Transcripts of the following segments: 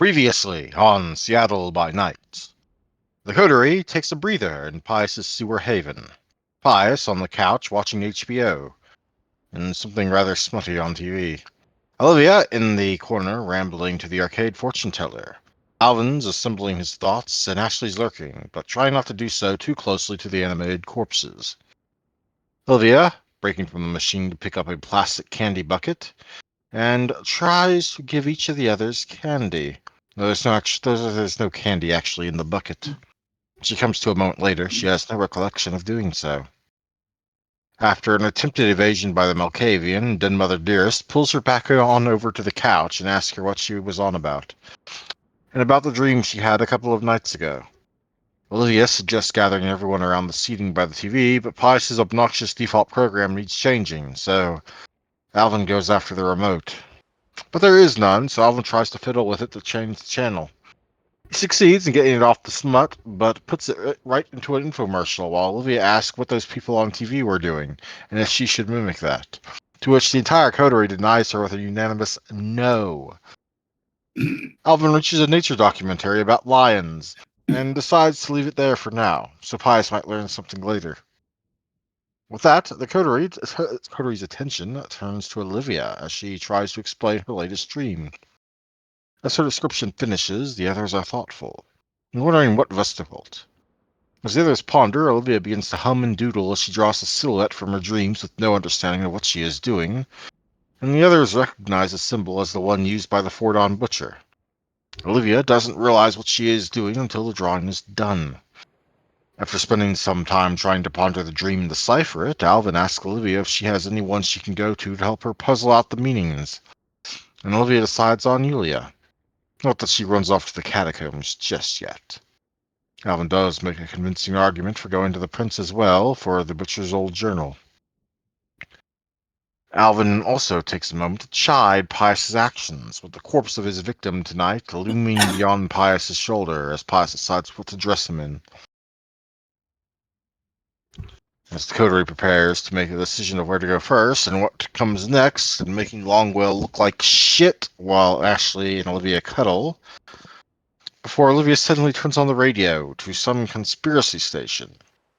Previously on Seattle by Night. The coterie takes a breather in Pius's sewer haven. Pius on the couch watching HBO, and something rather smutty on TV. Olivia in the corner rambling to the arcade fortune teller. Alvin's assembling his thoughts, and Ashley's lurking, but trying not to do so too closely to the animated corpses. Olivia, breaking from the machine to pick up a plastic candy bucket, and tries to give each of the others candy. No, there's no candy actually in the bucket. She comes to a moment later. She has no recollection of doing so. After an attempted evasion by the Malkavian, Den Mother Dearest pulls her back on over to the couch and asks her what she was on about, and about the dream she had a couple of nights ago. Olivia suggests gathering everyone around the seating by the TV, but Pius's obnoxious default program needs changing, so Alvin goes after the remote. But there is none, so Alvin tries to fiddle with it to change the channel. He succeeds in getting it off the smut, but puts it right into an infomercial while Olivia asks what those people on TV were doing, and if she should mimic that. To which the entire coterie denies her with a unanimous no. Alvin reaches a nature documentary about lions, and decides to leave it there for now, so Pius might learn something later. With that, the coterie's attention turns to Olivia as she tries to explain her latest dream. As her description finishes, the others are thoughtful, and wondering what Vesterholt. As the others ponder, Olivia begins to hum and doodle as she draws a silhouette from her dreams with no understanding of what she is doing, and the others recognize the symbol as the one used by the Fordon Butcher. Olivia doesn't realize what she is doing until the drawing is done. After spending some time trying to ponder the dream and decipher it, Alvin asks Olivia if she has anyone she can go to help her puzzle out the meanings, and Olivia decides on Yulia. Not that she runs off to the catacombs just yet. Alvin does make a convincing argument for going to the prince as well, for the butcher's old journal. Alvin also takes a moment to chide Pius's actions, with the corpse of his victim tonight looming beyond Pius's shoulder as Pius decides what to dress him in. As the coterie prepares to make a decision of where to go first and what comes next, and making Longwell look like shit while Ashley and Olivia cuddle, before Olivia suddenly turns on the radio to some conspiracy station.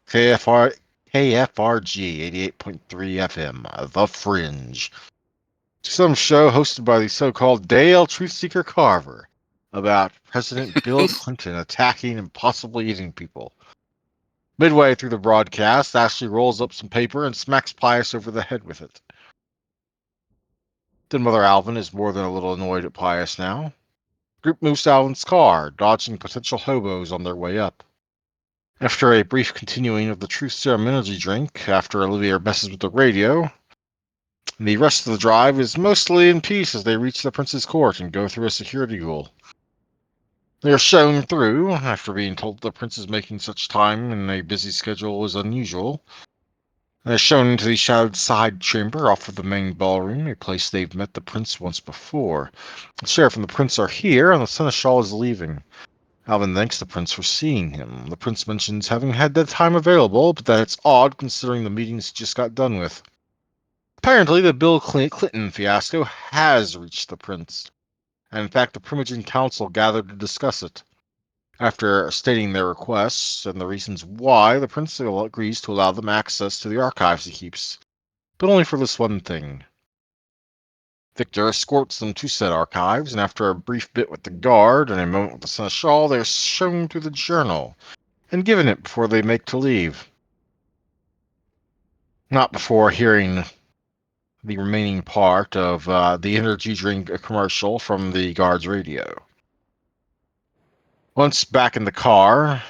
KFRG 88.3 FM, The Fringe. Some show hosted by the so-called Dale Truthseeker Carver about President Bill Clinton attacking and possibly eating people. Midway through the broadcast, Ashley rolls up some paper and smacks Pius over the head with it. Then Mother Alvin is more than a little annoyed at Pius now. The group moves to Alvin's car, dodging potential hobos on their way up. After a brief continuing of the Truth Serum energy drink, after Olivia messes with the radio, the rest of the drive is mostly in peace as they reach the prince's court and go through a security ghoul. They are shown through, after being told the prince is making such time in a busy schedule is unusual. They are shown into the shadowed side chamber off of the main ballroom, a place they've met the prince once before. The sheriff and the prince are here, and the seneschal is leaving. Alvin thanks the prince for seeing him. The prince mentions having had that time available, but that it's odd considering the meetings he just got done with. Apparently, the Bill Clinton fiasco has reached the prince, and in fact the Primogen Council gathered to discuss it. After stating their requests and the reasons why, the prince agrees to allow them access to the archives he keeps, but only for this one thing. Victor escorts them to said archives, and after a brief bit with the guard and a moment with the seneschal, they are shown through the journal and given it before they make to leave. Not before hearing the remaining part of the energy drink commercial from the guard's radio. Once back in the car,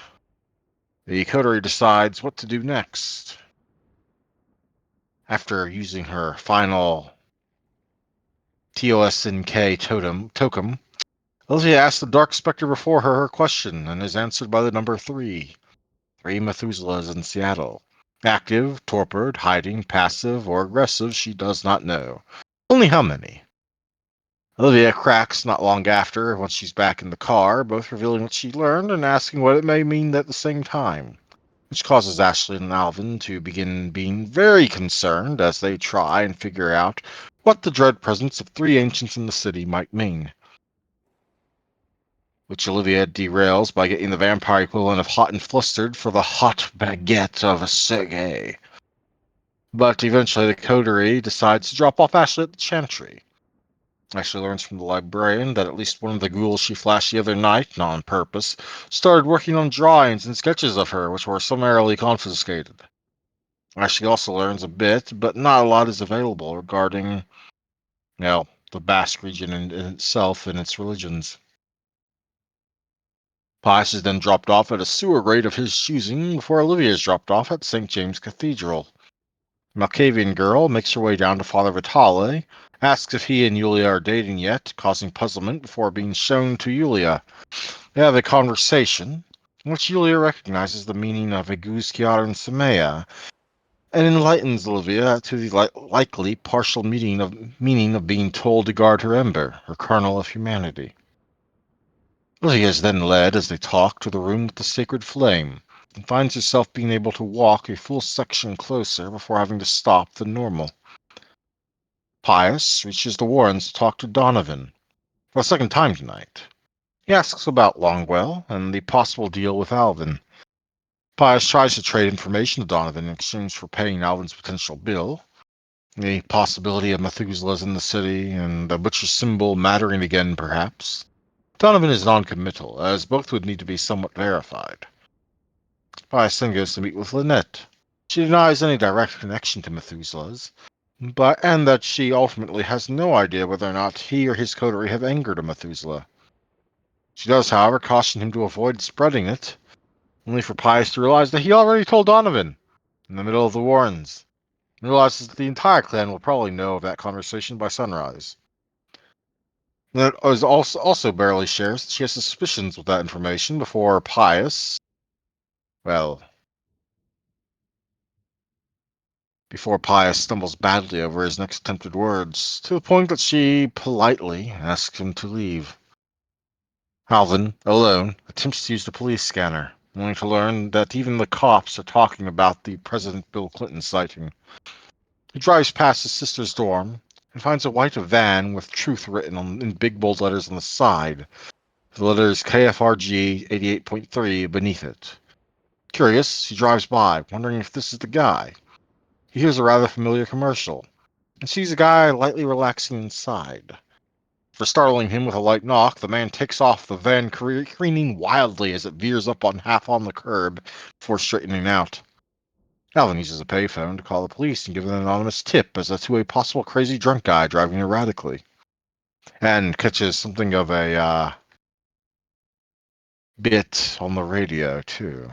the coterie decides what to do next. After using her final TOSNK totem, Olivia asks the Dark Spectre before her question and is answered by the number 3. 3 Methuselahs in Seattle. Active, torpid, hiding, passive, or aggressive, she does not know. Only how many? Olivia cracks not long after, once she's back in the car, both revealing what she learned and asking what it may mean at the same time, which causes Ashley and Alvin to begin being very concerned as they try and figure out what the dread presence of 3 ancients in the city might mean. which Olivia derails by getting the vampire equivalent of hot and flustered for the hot baguette of Sergei. But eventually the coterie decides to drop off Ashley at the chantry. Ashley learns from the librarian that at least one of the ghouls she flashed the other night, not on purpose, started working on drawings and sketches of her, which were summarily confiscated. Ashley also learns a bit, but not a lot is available regarding, the Basque region in itself and its religions. Pius is then dropped off at a sewer grate of his choosing before Olivia is dropped off at St. James Cathedral. The Malkavian girl makes her way down to Father Vitale, asks if he and Yulia are dating yet, causing puzzlement before being shown to Yulia. They have a conversation, in which Yulia recognizes the meaning of Eguz Kiara and Samea, and enlightens Olivia to the likely partial meaning of being told to guard her ember, her kernel of humanity. Olivia is then led, as they talk, to the room with the sacred flame, and finds herself being able to walk a full section closer before having to stop the normal. Pius reaches the Warrens to talk to Donovan, for the second time tonight. He asks about Longwell and the possible deal with Alvin. Pius tries to trade information to Donovan in exchange for paying Alvin's potential bill, the possibility of Methuselah's in the city, and the butcher's symbol mattering again, perhaps. Donovan is non-committal, as both would need to be somewhat verified. Pius then goes to meet with Lynette. She denies any direct connection to Methuselah's, and that she ultimately has no idea whether or not he or his coterie have angered a Methuselah. She does, however, caution him to avoid spreading it, only for Pius to realize that he already told Donovan in the middle of the Warrens, and realizes that the entire clan will probably know of that conversation by sunrise. Lynette is also barely shares that she has suspicions with that information before Pius, before Pius stumbles badly over his next attempted words, to the point that she politely asks him to leave. Alvin, alone, attempts to use the police scanner, only to learn that even the cops are talking about the President Bill Clinton sighting. He drives past his sister's dorm and finds a white van with truth written in big bold letters on the side, the letters KFRG 88.3 beneath it. Curious, he drives by, wondering if this is the guy. He hears a rather familiar commercial and sees a guy lightly relaxing inside. For startling him with a light knock, the man takes off, the van careening wildly as it veers up on half on the curb before straightening out. Alvin uses a payphone to call the police and give an anonymous tip as to a possible crazy drunk guy driving erratically, and catches something of a bit on the radio too.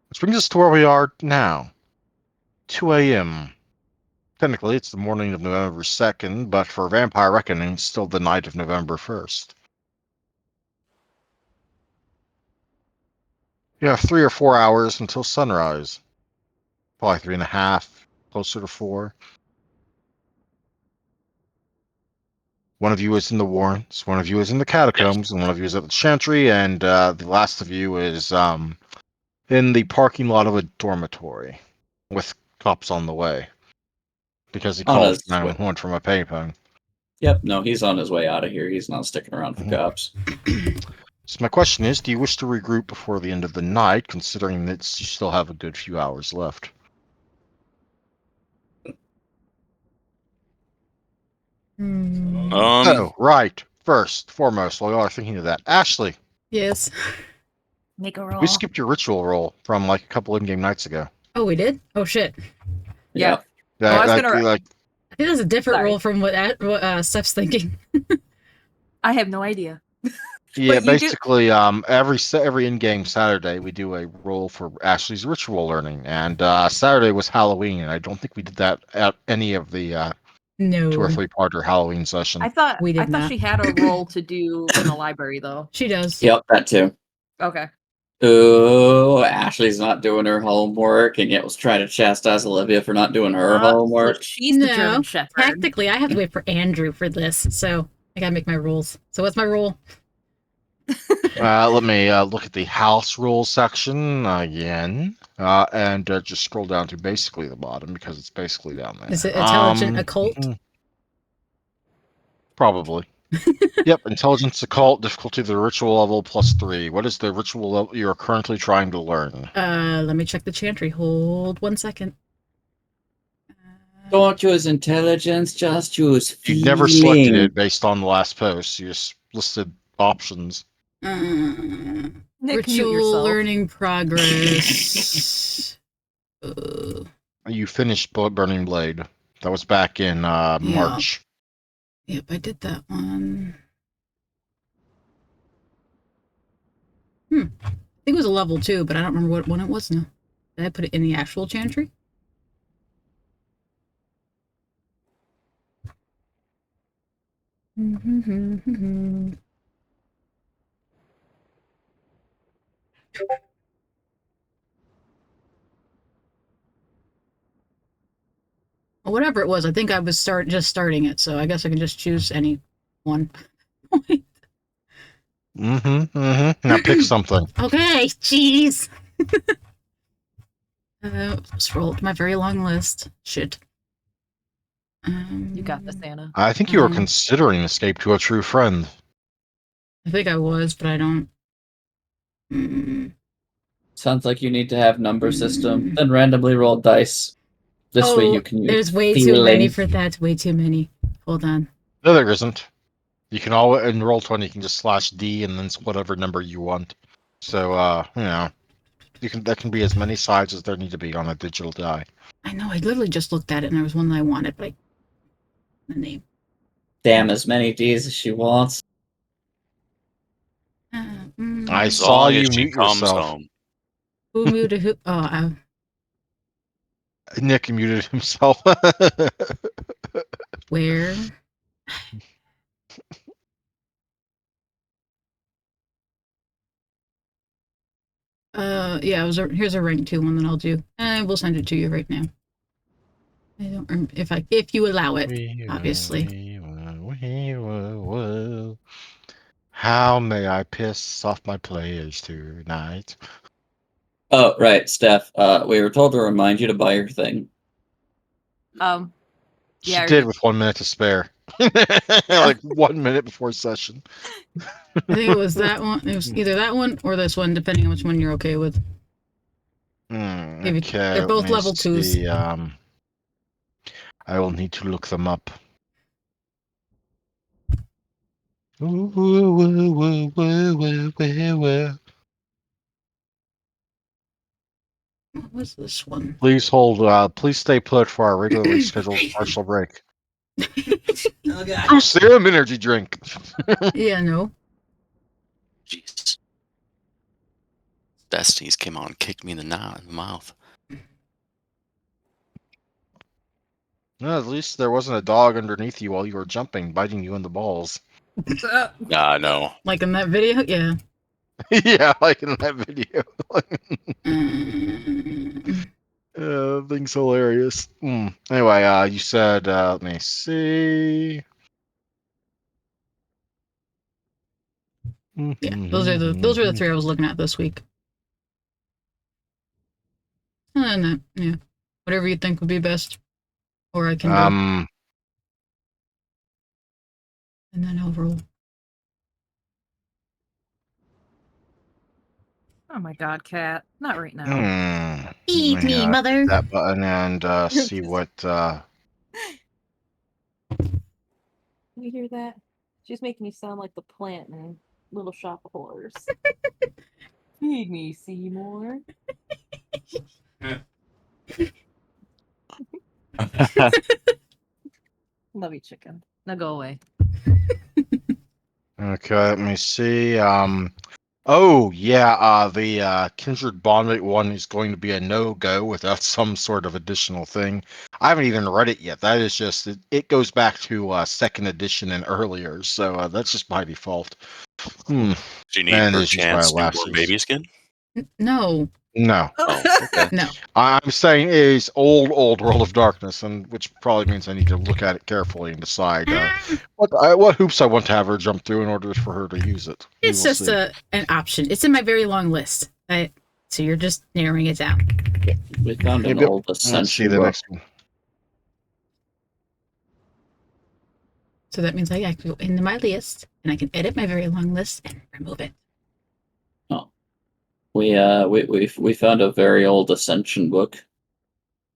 Which brings us to where we are now, 2 a.m. Technically, it's the morning of November 2nd, but for Vampire Reckoning, it's still the night of November 1st. You have 3 or 4 hours until sunrise. Probably 3.5, closer to 4. One of you is in the Warrens, one of you is in the Catacombs, and one of you is at the Chantry, and the last of you is in the parking lot of a dormitory with cops on the way. Because he called 911 from a payphone. Yep, no, he's on his way out of here. He's not sticking around for cops. So my question is, do you wish to regroup before the end of the night, considering that you still have a good few hours left? Oh, right. First, foremost, while you are thinking of that, Ashley. Yes. Make a roll. We skipped your ritual roll from like a couple in-game nights ago. Oh, we did? Oh, shit. Yeah. Yeah, I was gonna. I think that's a different Sorry. roll from what Steph's thinking. I have no idea. Yeah, But you do- basically, every in-game Saturday we do a roll for Ashley's ritual learning, and Saturday was Halloween, and I don't think we did that at any of the No. 2 or 3-parter Halloween session. I thought We did not. she had a roll to do in the library though. She does. Yep, that too. Okay. Oh, Ashley's not doing her homework, and yet was trying to chastise Olivia for not doing her homework. So she's the German Shepherd. Technically, I have to wait for Andrew for this, so I gotta make my rules. So what's my rule? Let me look at the house rules section again, and just scroll down to basically the bottom because it's basically down there. Is it intelligent occult? Probably. Yep, intelligence, occult, difficulty of the ritual level +3. What is the ritual level you are currently trying to learn? Let me check the chantry. Hold 1 second. Don't choose intelligence, just choose You feeling. never selected it based on the last post. You just listed options. Nick, mute Ritual yourself. learning progress. You finished Burning Blade. That was back in March. Yep, I did that one. I think it was a level 2, but I don't remember what one it was now. Did I put it in the actual chantry? Well, whatever it was, I think I was just starting it, so I guess I can just choose any one. Now pick something. Okay, jeez. Scroll to my very long list. Shit. You got this, Anna. I think you were considering Escape to a True Friend. I think I was, but I don't. Sounds like you need to have number system, then randomly roll dice. This way you can use there's way feeling. too many for that. Way too many. Hold on. No, there isn't. You can always in Roll20. You can just /D and then whatever number you want. So you know, that can be as many sides as there need to be on a digital die. I know. I literally just looked at it, and there was one that I wanted, but the name. Damn, as many Ds as she wants. I As saw long you as she mute comes yourself. home. Who muted who? Oh, Nick muted himself. where? Yeah, here's a rank 2 one that I'll do. I will send it to you right now. I don't if you allow it, obviously. How may I piss off my players tonight? Oh, right, Steph. We were told to remind you to buy your thing. She Yeah, did with 1 minute to spare. Like 1 minute before session. I think it was that one. It was either that one or this one, depending on which one you're okay with. Okay, They're both let me level 2s. see, I will need to look them up. What was this one? Please hold. Please stay put for our regularly scheduled partial break. Oh, God. Go serum energy drink. Yeah, no. Jeez. Destiny's came out and kicked me in the mouth. Well, at least there wasn't a dog underneath you while you were jumping, biting you in the balls. Nah, no. Like in that video? Yeah. Yeah, like in that video. Mm. Thing's hilarious. Anyway, you said, let me see. Yeah, those are the 3 I was looking at this week. And yeah, whatever you think would be best, or I can go. And then I'll roll. Oh my god, cat. Not right now. Feed me, hit mother. that button and see what. You hear that? She's making me sound like the plant in Little Shop of Horrors. Feed me, Seymour. Love you, chicken. Now go away. Okay, let me see. Oh yeah, the Kindred Bondmate one is going to be a no-go without some sort of additional thing. I haven't even read it yet. That is just it goes back to second edition and earlier, so that's just by default. Do you need And per it's used by chance newborn elapses. baby skin? No. No, Oh, okay. No. I'm saying is old World of Darkness, and which probably means I need to look at it carefully and decide what hoops I want to have her jump through in order for her to use it. It's just an option. It's in my very long list. So you're just narrowing it down. We found an old Let's see Ascension the book. next one. So that means I can go into my list and I can edit my very long list and remove it. We found a very old Ascension book.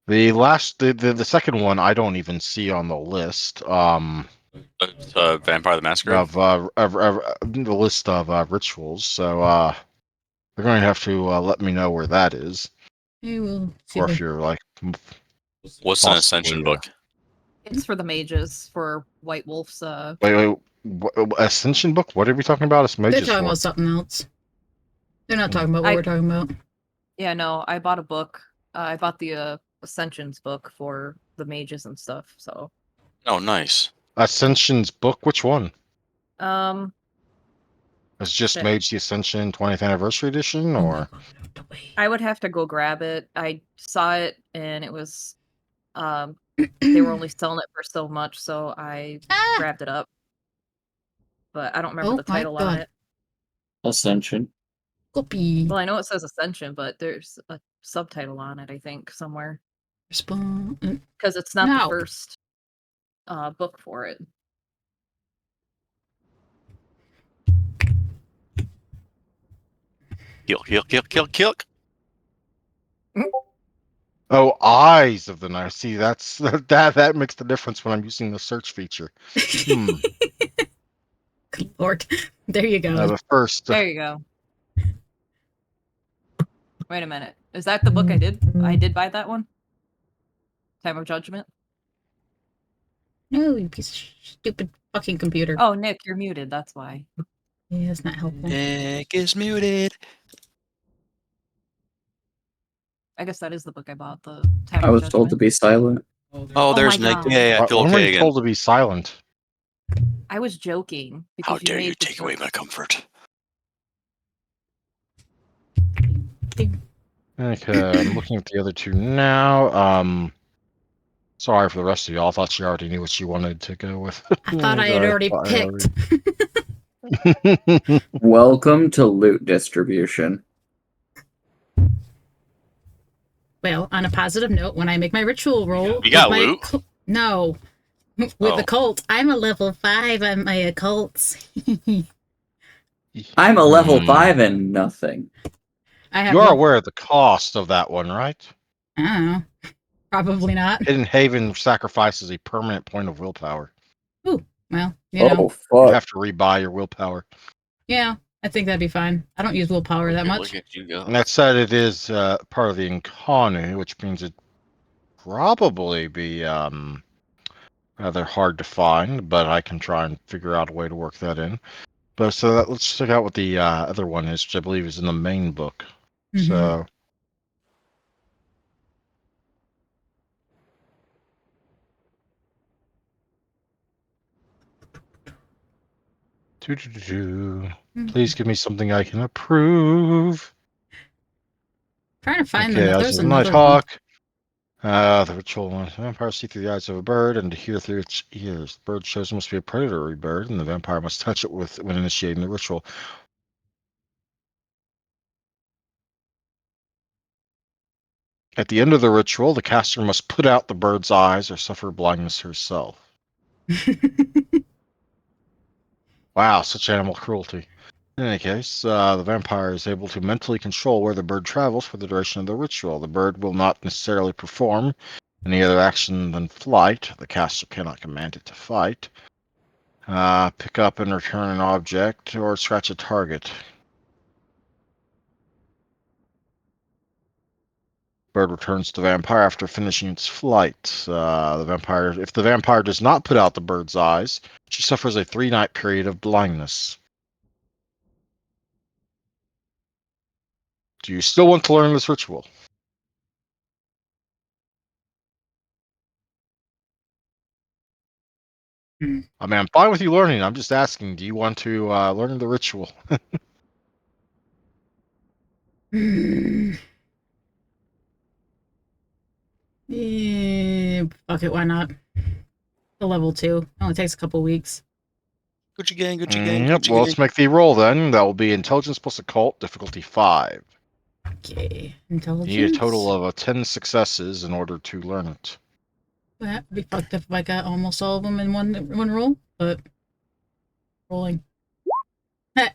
The second one I don't even see on the list. Vampire the Masquerade. The list of rituals. So you're going to have to let me know where that is, I will see or if if you're like What's an possibly, Ascension book? It's for the mages for White Wolf's. wait, Ascension book? What are we talking about? It's they're mages talking for. about something else. They're not Hmm. talking about what we're talking about. Yeah, no, I bought a book. I bought the Ascensions book for the mages and stuff. So, Oh, nice. Ascension's book? Which one? um, It's just Shit. Mage the Ascension 20th Anniversary Edition, Oh my or God, out the way. I would have to go grab it. I saw it and it was, they were only selling it for so much, so I Ah! grabbed it up. But I don't remember Oh the my title on God. it. Ascension. Copy. Well, I know it says Ascension, but there's a subtitle on it, I think, somewhere. Respond. Because it's not No. the first book for it. Kill. oh, Eyes of the Night. See, that's that makes the difference when I'm using the search feature. Hmm. Good Lord. There you go. But first, There you go. Wait a minute. Is that the book I did? I did buy that one? Time of Judgment? No, you piece of stupid fucking computer. Oh, Nick, you're muted. That's why. Yeah, it's not helpful. Nick is muted. I guess that is the book I bought. The Time I of was Judgment. told to be silent. Oh, there's my Nick. God. Yeah, I feel when were okay you again. told to be silent? I was joking because How dare made you the take away joke. my comfort? Okay, I'm looking at the other two now. Sorry for the rest of y'all. I thought you already knew what you wanted to go with. I thought I had already picked. Welcome to loot distribution. Well, on a positive note, when I make my ritual roll, You got with my loot? no, with Oh. the cult, I'm a level 5 on my occults. I'm a level Hmm. 5 and nothing. I have. You're aware of the cost of that one, right? I don't know. Probably not. Hidden Haven sacrifices a permanent point of willpower. Ooh, well, you know. You'd Fuck. have to rebuy your willpower. Yeah, I think that'd be fine. I don't use willpower that Okay, much. Look at you go. And that said, it is part of the Incarnu, which means it'd probably be rather hard to find, but I can try and figure out a way to work that in. But so let's check out what the other one is, which I believe is in the main book. Mhm. So. Please give me something I can approve. Trying to find Okay, them. Eyes There's of another one. Nighthawk. The ritual one. Vampires see through the eyes of a bird and to hear through its ears. The bird chosen must be a predatory bird, and the vampire must touch it when initiating the ritual. At the end of the ritual, the caster must put out the bird's eyes or suffer blindness herself. Wow, such animal cruelty. In any case, the vampire is able to mentally control where the bird travels for the duration of the ritual. The bird will not necessarily perform any other action than flight. The caster cannot command it to fight. Pick up and return an object, or scratch a target. Bird returns to the vampire after finishing its flight. If the vampire does not put out the bird's eyes, she suffers a 3-night period of blindness. Do you still want to learn this ritual? I mean, I'm fine with you learning. I'm just asking, do you want to learn the ritual? Fuck it, why not? The level 2. It only takes a couple weeks. Gucci gang, Yep, Gucci well, gang. let's make the roll then. That will be Intelligence plus Occult, difficulty 5. Okay, You intelligence. need a total of 10 successes in order to learn it. That'd be fucked up if I got almost all of them in one roll, but rolling.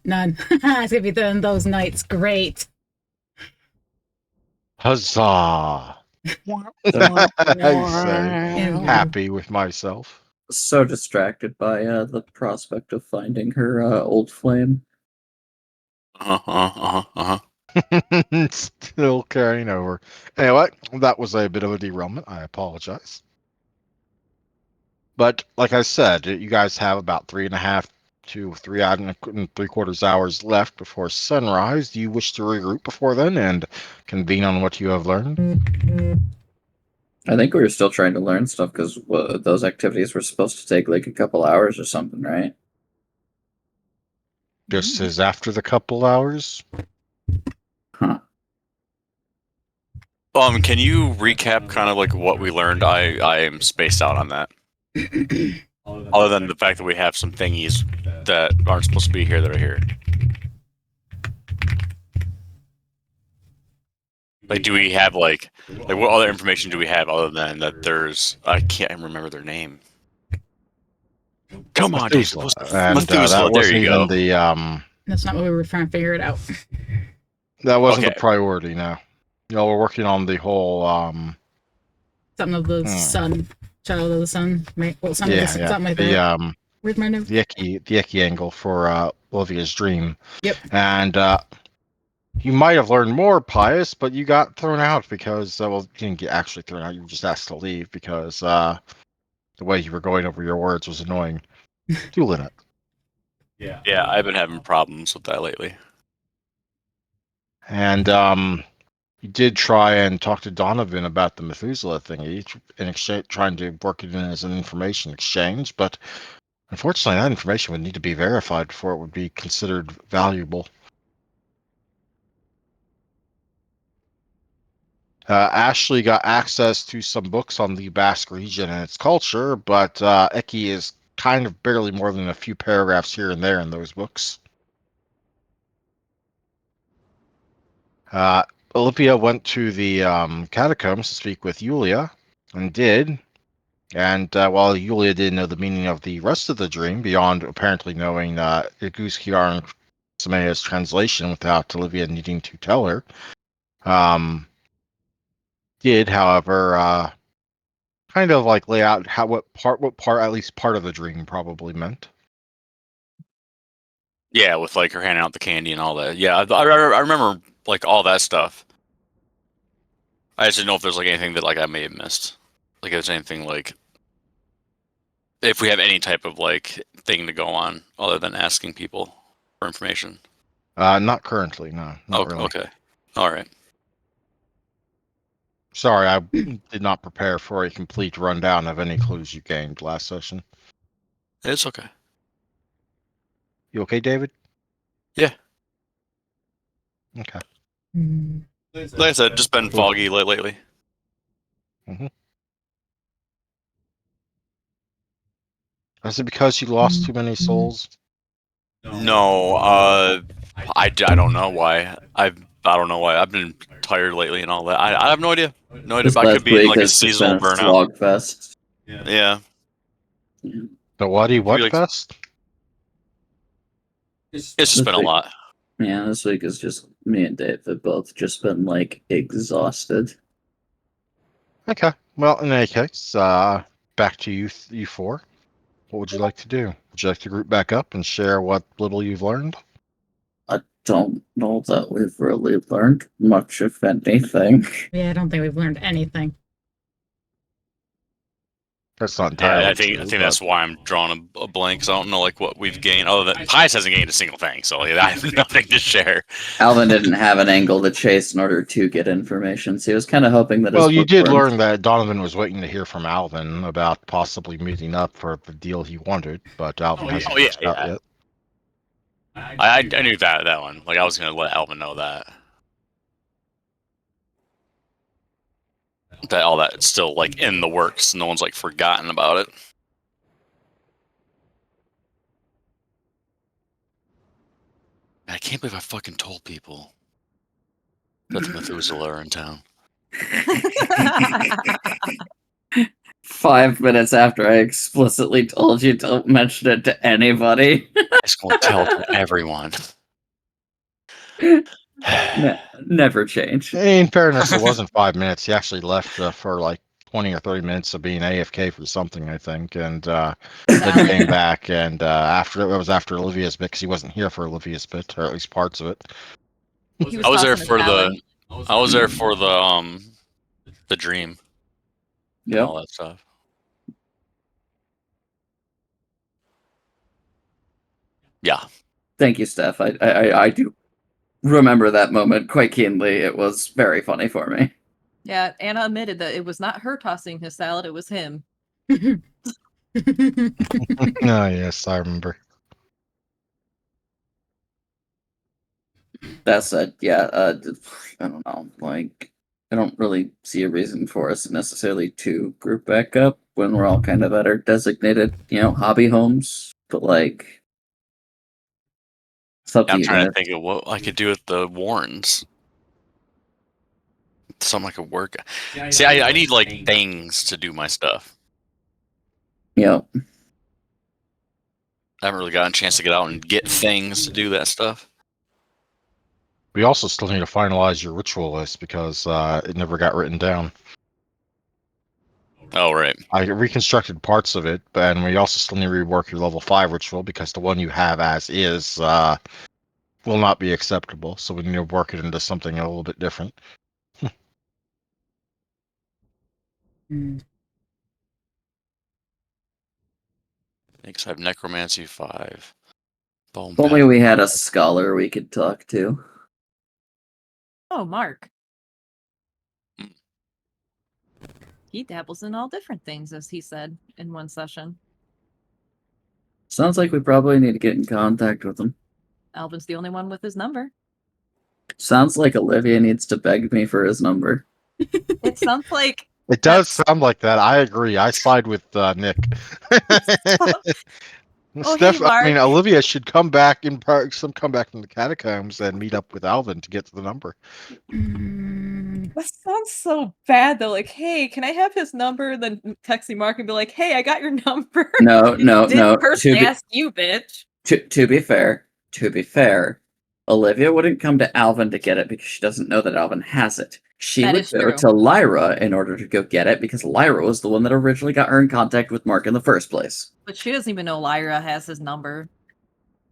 None. It's gonna be those nights. Great. Huzzah! I say, happy with myself. So distracted by the prospect of finding her old flame. Still carrying over. Anyway, that was a bit of a derailment. I apologize. But like I said, you guys have about 3.5 to 3.75 hours left before sunrise. Do you wish to regroup before then and convene on what you have learned? I think we were still trying to learn stuff because those activities were supposed to take like a couple hours or something, right? Just as after the couple hours? Huh. Can you recap kind of like what we learned? I am spaced out on that. Other than the fact that we have some thingies that aren't supposed to be here that are here. Like, do we have like what other information do we have other than that there's I can't remember their name. Come on, Dave. Methuselah. And that Methuselah, there wasn't you even go. the That's not what we were trying to figure it out. that wasn't Okay. the priority now. Y'all were working on the whole Something of the sun, child of the sun, well, something, yeah, something like the that. Where's my note? the Eki angle for Olivia's dream. Yep. And you might have learned more, Pius, but you got thrown out because well, you didn't get actually thrown out. You were just asked to leave because the way you were going over your words was annoying. Juliet. Yeah, I've been having problems with that lately. And you did try and talk to Donovan about the Methuselah thing in exchange, trying to work it in as an information exchange, but unfortunately, that information would need to be verified before it would be considered valuable. Ashley got access to some books on the Basque region and its culture, but Eki is kind of barely more than a few paragraphs here and there in those books. Olivia went to the catacombs to speak with Yulia, and did. And while Yulia didn't know the meaning of the rest of the dream, beyond apparently knowing Iguskiar and Samea's translation without Olivia needing to tell her, did, however, kind of like lay out what part at least part of the dream probably meant. Yeah, with like her handing out the candy and all that. Yeah, I remember like all that stuff. I just didn't know if there's like anything that like I may have missed. Like if there's anything like if we have any type of like thing to go on other than asking people for information. Not currently, no, not really. Okay, all right. Sorry, I did not prepare for a complete rundown of any clues you gained last session. It's okay. You okay, David? Yeah. Okay. Like I said, just been foggy lately. Is it because you lost too many souls? No, I don't know why. I don't know why. I've been tired lately and all that. I have no idea. No idea. This I last could be in week like a has just seasonal been a burnout. slogfest. Yeah. The what like- fest? It's just been a lot. Yeah, this week is just me and Dave have both just been like exhausted. Okay. Well, in any case, back to you four. What would you like to do? Would you like to group back up and share what little you've learned? I don't know that we've really learned much, if anything. Yeah, I don't think we've learned anything. That's not entirely Yeah, I true, think that's why I'm drawing a blank. Cause I don't know like what we've gained. Other than Pius hasn't gained a single thing, so like, I have nothing to share. Alvin didn't have an angle to chase in order to get information, so he was kind of hoping that. Well, his you did bookworm- learn that Donovan was waiting to hear from Alvin about possibly meeting up for the deal he wanted, but Alvin hasn't reached out yet. I knew that one. Like I was gonna let Alvin know that all that's still like in the works. No one's like forgotten about it. I can't believe I fucking told people that the Methuselah are in town. 5 minutes after I explicitly told you don't mention it to anybody. I just won't tell to everyone. Never change. In fairness, it wasn't 5 minutes. He actually left for like 20 or 30 minutes of being AFK for something, I think, and then came back. And after it was after Olivia's bit, because he wasn't here for Olivia's bit, or at least parts of it. He I was there tossing a for salad. the dream and Yep. all that stuff. Yeah. Thank you, Steph. I do remember that moment quite keenly. It was very funny for me. Yeah, Anna admitted that it was not her tossing his salad, it was him. Oh, yes, I remember. That said, yeah, I don't know. Like, I don't really see a reason for us necessarily to group back up when we're all kind of at our designated, hobby homes. But like, it's up to I'm you trying guys. to think of what I could do with the Warrens. Something I could work. See, I need like things to do my stuff. Yep. I haven't really gotten a chance to get out and get things to do that stuff. We also still need to finalize your ritual list because it never got written down. Oh, right. I reconstructed parts of it, and we also still need to rework your level 5 ritual because the one you have as is will not be acceptable. So we need to work it into something a little bit different. Mm. Because I have Necromancy 5. Bone If only Path. we had a scholar we could talk to. Oh, Mark. Hmm. He dabbles in all different things, as he said in one session. Sounds like we probably need to get in contact with him. Alvin's the only one with his number. Sounds like Olivia needs to beg me for his number. It sounds like It does that's- sound like that. I agree. I side with Nick. Oh, Steph, hey, I mean, Mark. Olivia should come back come back from the catacombs and meet up with Alvin to get to the number. Mm. That sounds so bad though. Like, hey, can I have his number? Then texting Mark and be like, hey, I got your number. No. Didn't personally To be, ask you, bitch. to be fair, Olivia wouldn't come to Alvin to get it because she doesn't know that Alvin has it. She That would is go true. to Lyra in order to go get it because Lyra was the one that originally got her in contact with Mark in the first place. But she doesn't even know Lyra has his number.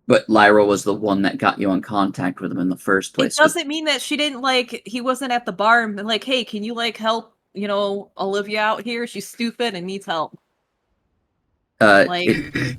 But Lyra was the one that got you in contact with him in the first It place. doesn't mean that she didn't he wasn't at the bar and been like, hey, can you help, Olivia out here? She's stupid and needs help. Like-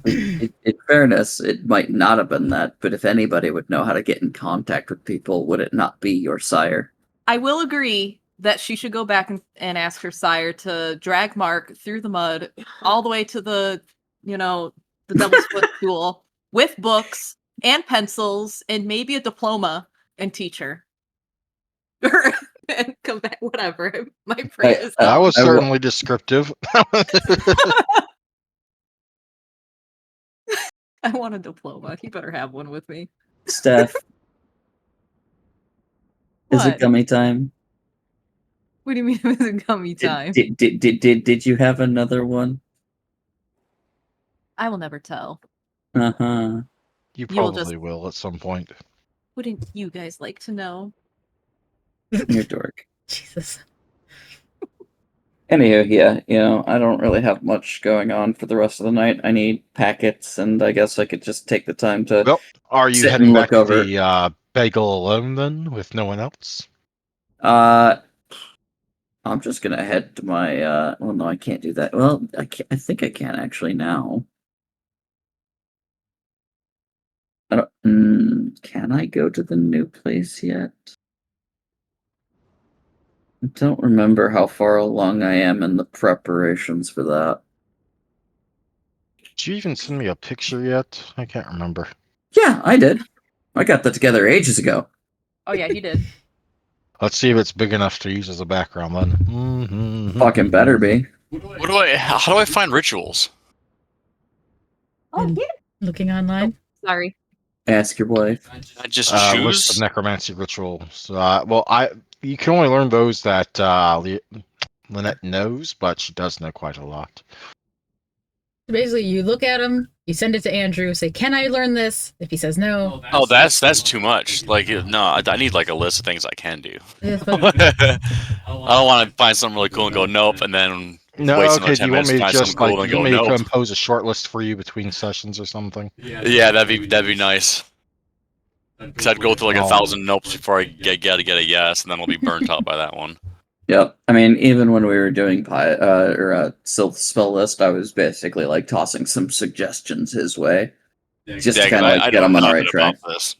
In fairness, it might not have been that, but if anybody would know how to get in contact with people, would it not be your sire? I will agree that she should go back and ask her sire to drag Mark through the mud all the way to the Devil's Footstool with books and pencils and maybe a diploma and teach her. And come back, whatever. My brain is That out. was certainly descriptive. I want a diploma. You better have one with me. Steph, is it What? gummy time? What do you mean it was a gummy time? Did you have another one? I will never tell. Uh-huh. You You'll probably just- will at some point. Wouldn't you guys like to know? You're a dork. Jesus. Anywho, yeah, I don't really have much going on for the rest of the night. I need packets, and I guess I could just take the time to Well, are you sit heading and back look to over. the bagel alone then, with no one else? I'm just gonna head to my well no, I can't do that. Well, I think I can actually now. Can I go to the new place yet? I don't remember how far along I am in the preparations for that. Did you even send me a picture yet? I can't remember. Yeah, I did. I got that together ages ago. Oh yeah, he did. Let's see if it's big enough to use as a background then. Fucking better be. How do I find rituals? Oh And yeah. looking online. Sorry. Ask your wife. I just List of choose. necromancy rituals. Well, you can only learn those that Lynette knows, but she does know quite a lot. Basically, you look at him, you send it to Andrew, say, "Can I learn this?" If he says no, Oh, that's too much. Like, no, I need like a list of things I can do. yes, I but don't want to find something really cool and go nope, and then No, waste another okay. Do 10 you want minutes me to to find something just like? cool Do and you go want me to nope. compose a short list for you between sessions or something? Yeah, that'd be nice. Because I'd go through like Oh. 1,000 nopes before I get a yes, and then I'll be burnt out by that one. Yep. I mean, even when we were doing spell list, I was basically like tossing some suggestions his way, just to 'cause kind of like I get know him on the nothing right track. about this.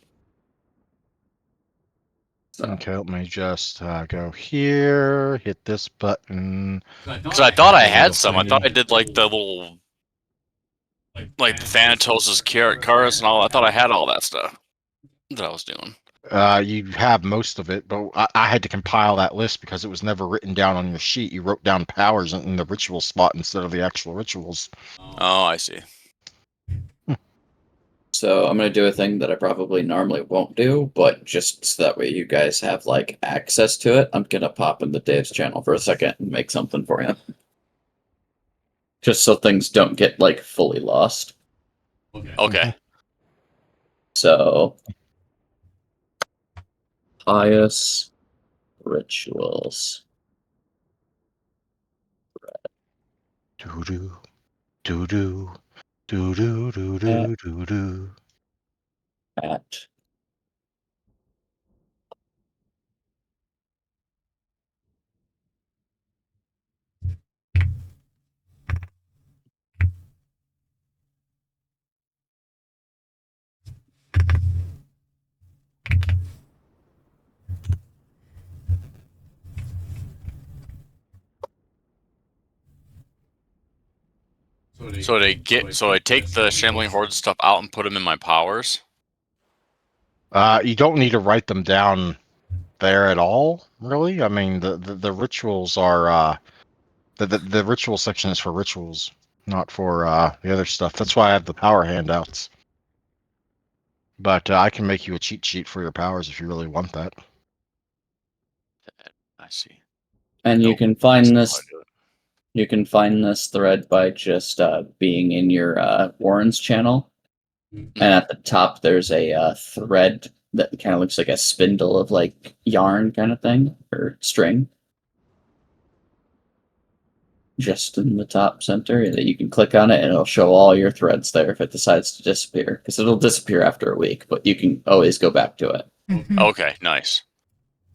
So, Okay, let me just go here, hit this button. Because I thought I had some. I thought I did like the little, like the Thanatos' Chorus and all. I thought I had all that stuff that I was doing. You have most of it, but I had to compile that list because it was never written down on your sheet. You wrote down powers in the ritual spot instead of the actual rituals. Oh, I see. so I'm gonna do a thing that I probably normally won't do, but just so that way you guys have like access to it. I'm gonna pop into Dave's channel for a second and make something for you, just so things don't get like fully lost. Okay. So, pious rituals. Doo doo, doo doo, doo doo doo doo doo doo. At So I take the Shambling Horde stuff out and put them in my powers. You don't need to write them down there at all, really. I mean, the rituals are the ritual section is for rituals, not for the other stuff. That's why I have the power handouts. But I can make you a cheat sheet for your powers if you really want that. I see. and you Nope. can That's find not this. how I do it. You can find this thread by just being in your Warren's channel, and at the top there's a thread that kind of looks like a spindle of like yarn kind of thing or string. Just in the top center, that you can click on it and it'll show all your threads there if it decides to disappear, because it'll disappear after a week, but you can always go back to it. Mhm. Okay, nice.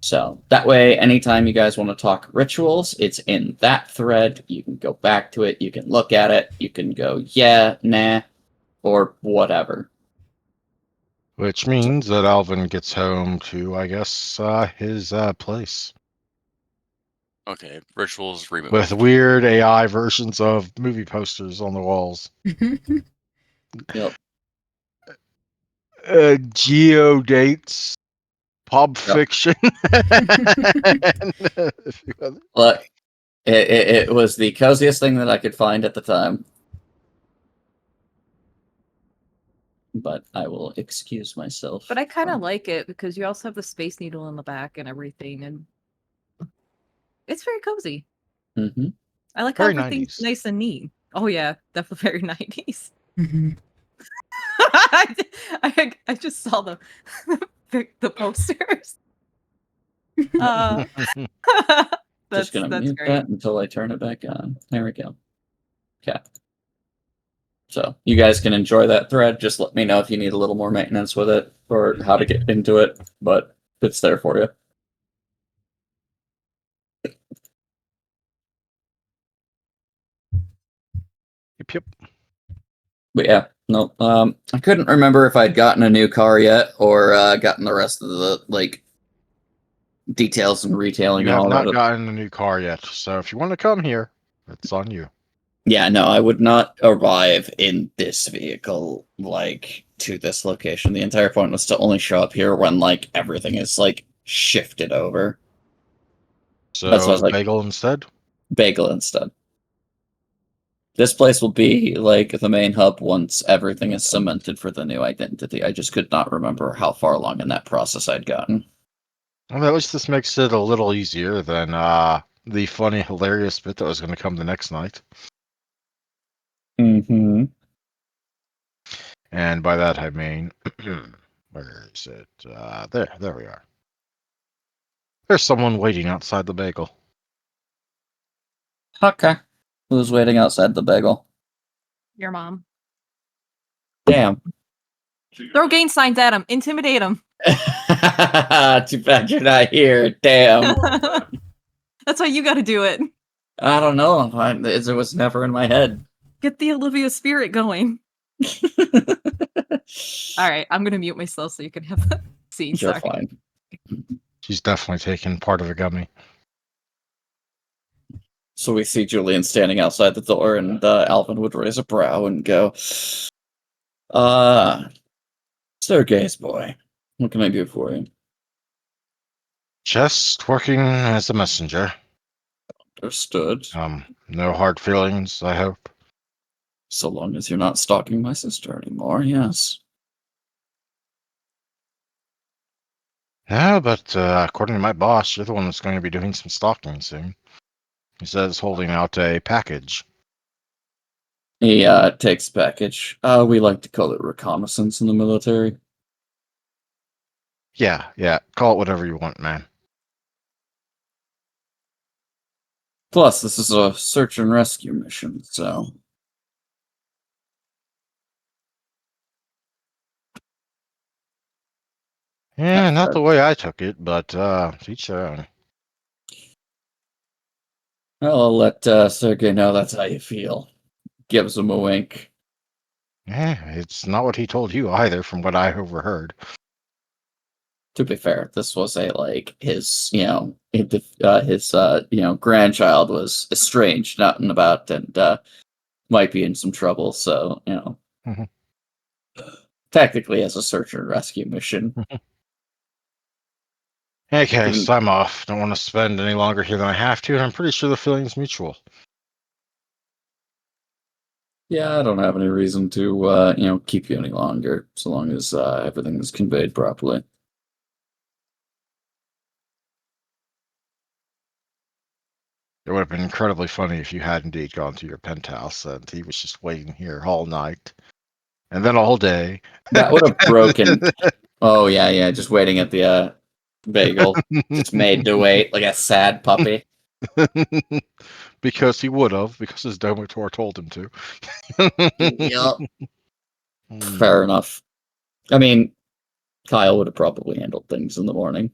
So that way, anytime you guys want to talk rituals, it's in that thread. You can go back to it. You can look at it. You can go, yeah, nah, or whatever. Which means that Alvin gets home to, I guess, his place. Okay, rituals removed. With weird AI versions of movie posters on the walls. Yep. Geodates, Pulp Yep. Fiction. And a few other- Look, it was the coziest thing that I could find at the time. But I will excuse myself. But I kind of from- like it because you also have the Space Needle in the back and everything, and it's very cozy. Mhm. I like how Very everything's 90s. nice and neat. Oh yeah, definitely very 90s. Mhm. I just saw the posters. Just gonna That's mute great. that until I turn it back on. There we go. Okay. So you guys can enjoy that thread. Just let me know if you need a little more maintenance with it or how to get into it, but it's there for you. Yep, yep. But yeah, no, I couldn't remember if I'd gotten a new car yet or gotten the rest of the like details and retailing You and have all not that. gotten a new car yet, so if you want to come here, it's on you. Yeah, no, I would not arrive in this vehicle like to this location. The entire point was to only show up here when like everything is like shifted over. That's what I So was like, bagel instead. bagel instead. This place will be like the main hub once everything is cemented for the new identity. I just could not remember how far along in that process I'd gotten. Well, at least this makes it a little easier than the funny, hilarious bit that was going to come the next night. Mm-hmm. And by that I mean, where is it? There we are. There's someone waiting outside the bagel. Okay. Who's waiting outside the bagel? Your mom. Damn. Throw gain signs at him. Intimidate him. Too bad you're not here. Damn. That's why you got to do it. I don't know. It was never in my head. Get the Olivia spirit going. All right, I'm gonna mute myself so you can have that scene. You're Sorry. fine. She's definitely taken part of a gummy. So we see Julian standing outside the door, and Alvin would raise a brow and go, Sergei's boy. What can I do for you? Just working as a messenger. Understood. No hard feelings, I hope. So long as you're not stalking my sister anymore, yes. Yeah, but according to my boss, you're the one that's going to be doing some stalking soon. He says holding out a package. He takes package. We like to call it reconnaissance in the military. Yeah, call it whatever you want, man. Plus, this is a search and rescue mission, so... Yeah, not the way I took it, but to each their own. Well, I'll let Sergei know that's how you feel. Gives him a wink. Yeah, it's not what he told you either, from what I overheard. To be fair, this was his grandchild was estranged, out and about, and might be in some trouble. So, Mhm. technically, as a search and rescue mission. Okay, so I'm off. Don't want to spend any longer here than I have to, and I'm pretty sure the feeling's mutual. Yeah, I don't have any reason to keep you any longer, so long as everything is conveyed properly. It would have been incredibly funny if you had indeed gone to your penthouse and he was just waiting here all night. And then all day. That would have broken. Oh yeah, just waiting at the bagel, just made to wait like a sad puppy. Because he would have, because his Domitor told him to. Yep. Fair enough. I mean, Kyle would have probably handled things in the morning.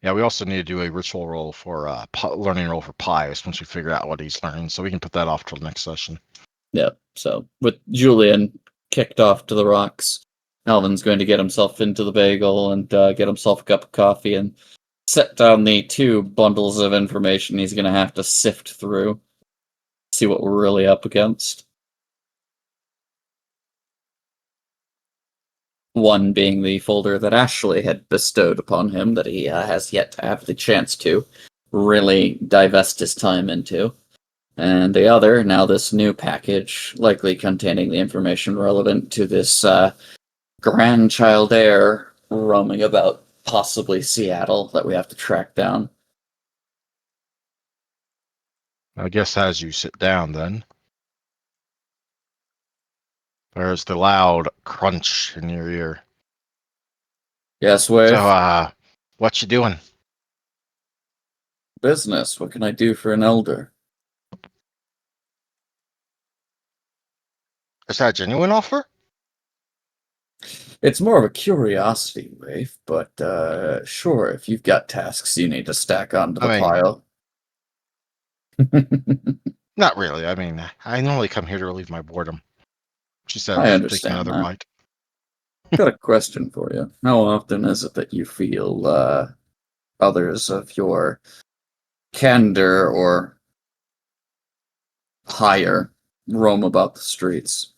Yeah, we also need to do a ritual roll for learning roll for Pius once we figure out what he's learned, so we can put that off till next session. Yep. So with Julian kicked off to the rocks, Alvin's going to get himself into the bagel and get himself a cup of coffee and set down the 2 bundles of information he's going to have to sift through, see what we're really up against. One being the folder that Ashley had bestowed upon him that he has yet to have the chance to really divest his time into. And the other, now this new package, likely containing the information relevant to this grandchild heir roaming about possibly Seattle that we have to track down. I guess as you sit down then, there's the loud crunch in your ear. Yes, Wave. So, what you doing? Business. What can I do for an elder? Is that a genuine offer? It's more of a curiosity, Wave, but sure, if you've got tasks you need to stack onto the pile. Not really. I mean, I normally come here to relieve my boredom. She said, I taking understand another that. bite. Got a question for you. How often is it that you feel others of your candor or higher roam about the streets?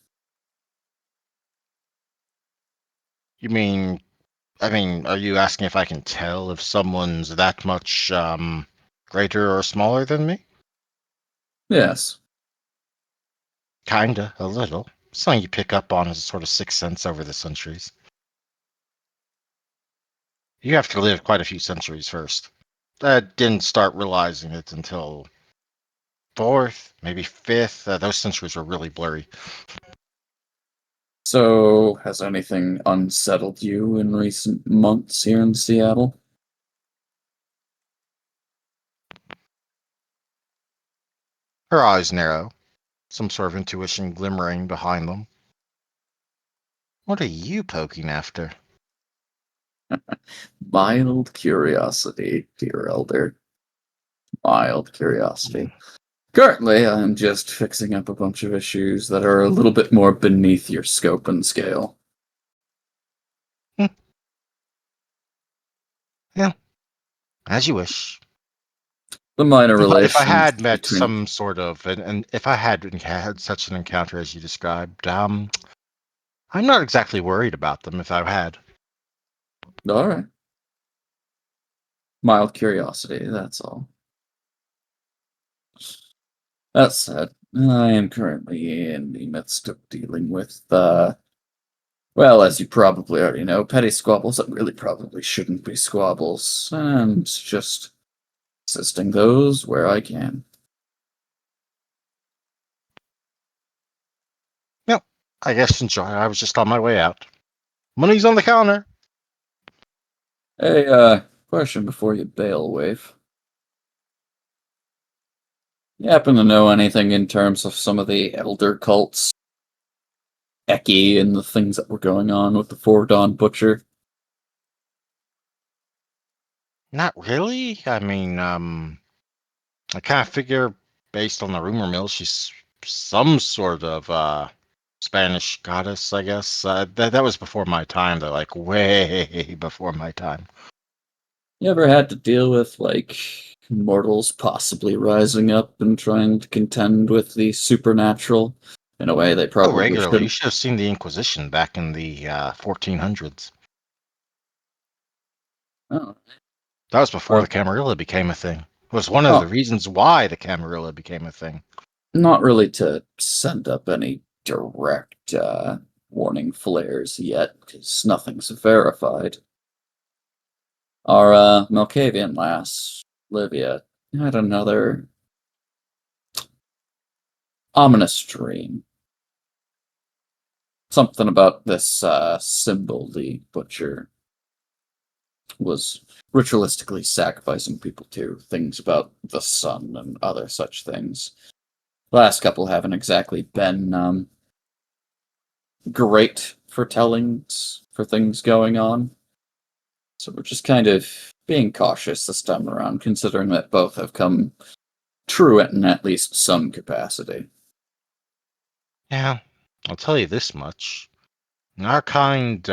You mean, are you asking if I can tell if someone's that much greater or smaller than me? Yes. Kinda, a little. Something you pick up on as a sort of sixth sense over the centuries. You have to live quite a few centuries first. I didn't start realizing it until fourth, maybe fifth. Those centuries were really blurry. So, has anything unsettled you in recent months here in Seattle? Her eyes narrow, some sort of intuition glimmering behind them. What are you poking after? Mild curiosity, dear elder. Mild curiosity. Currently, I'm just fixing up a bunch of issues that are a little bit more beneath your scope and scale. Yeah, as you wish. The minor If I relations had met between. some sort of, and if I had such an encounter as you described, I'm not exactly worried about them if I had. Alright. Mild curiosity, that's all. That said, I am currently in the midst of dealing with, well, as you probably already know, petty squabbles that really probably shouldn't be squabbles, and just assisting those where I can. Yep, I guess enjoy. I was just on my way out. Money's on the counter. Hey, question before you bail, Wave. You happen to know anything in terms of some of the elder cults? Eki and the things that were going on with the Fordon Butcher? Not really. I mean, I kind of figure based on the rumor mill, she's some sort of Spanish goddess, I guess. That was before my time, though, like way before my time. You ever had to deal with, like, mortals possibly rising up and trying to contend with the supernatural in a way they Oh, probably regularly. You shouldn't? should have seen the Inquisition back in the 1400s. Oh, That was before the well, Camarilla became a thing. It was one of the oh, reasons why the Camarilla became a thing. not really to send up any direct warning flares yet, because nothing's verified. Our Malkavian lass, Livia, had another ominous dream. Something about this symbol the butcher was ritualistically sacrificing people to. Things about the sun and other such things. Last couple haven't exactly been great foretellings for things going on. So we're just kind of being cautious this time around, considering that both have come true in at least some capacity. Yeah, I'll tell you this much. Our kind,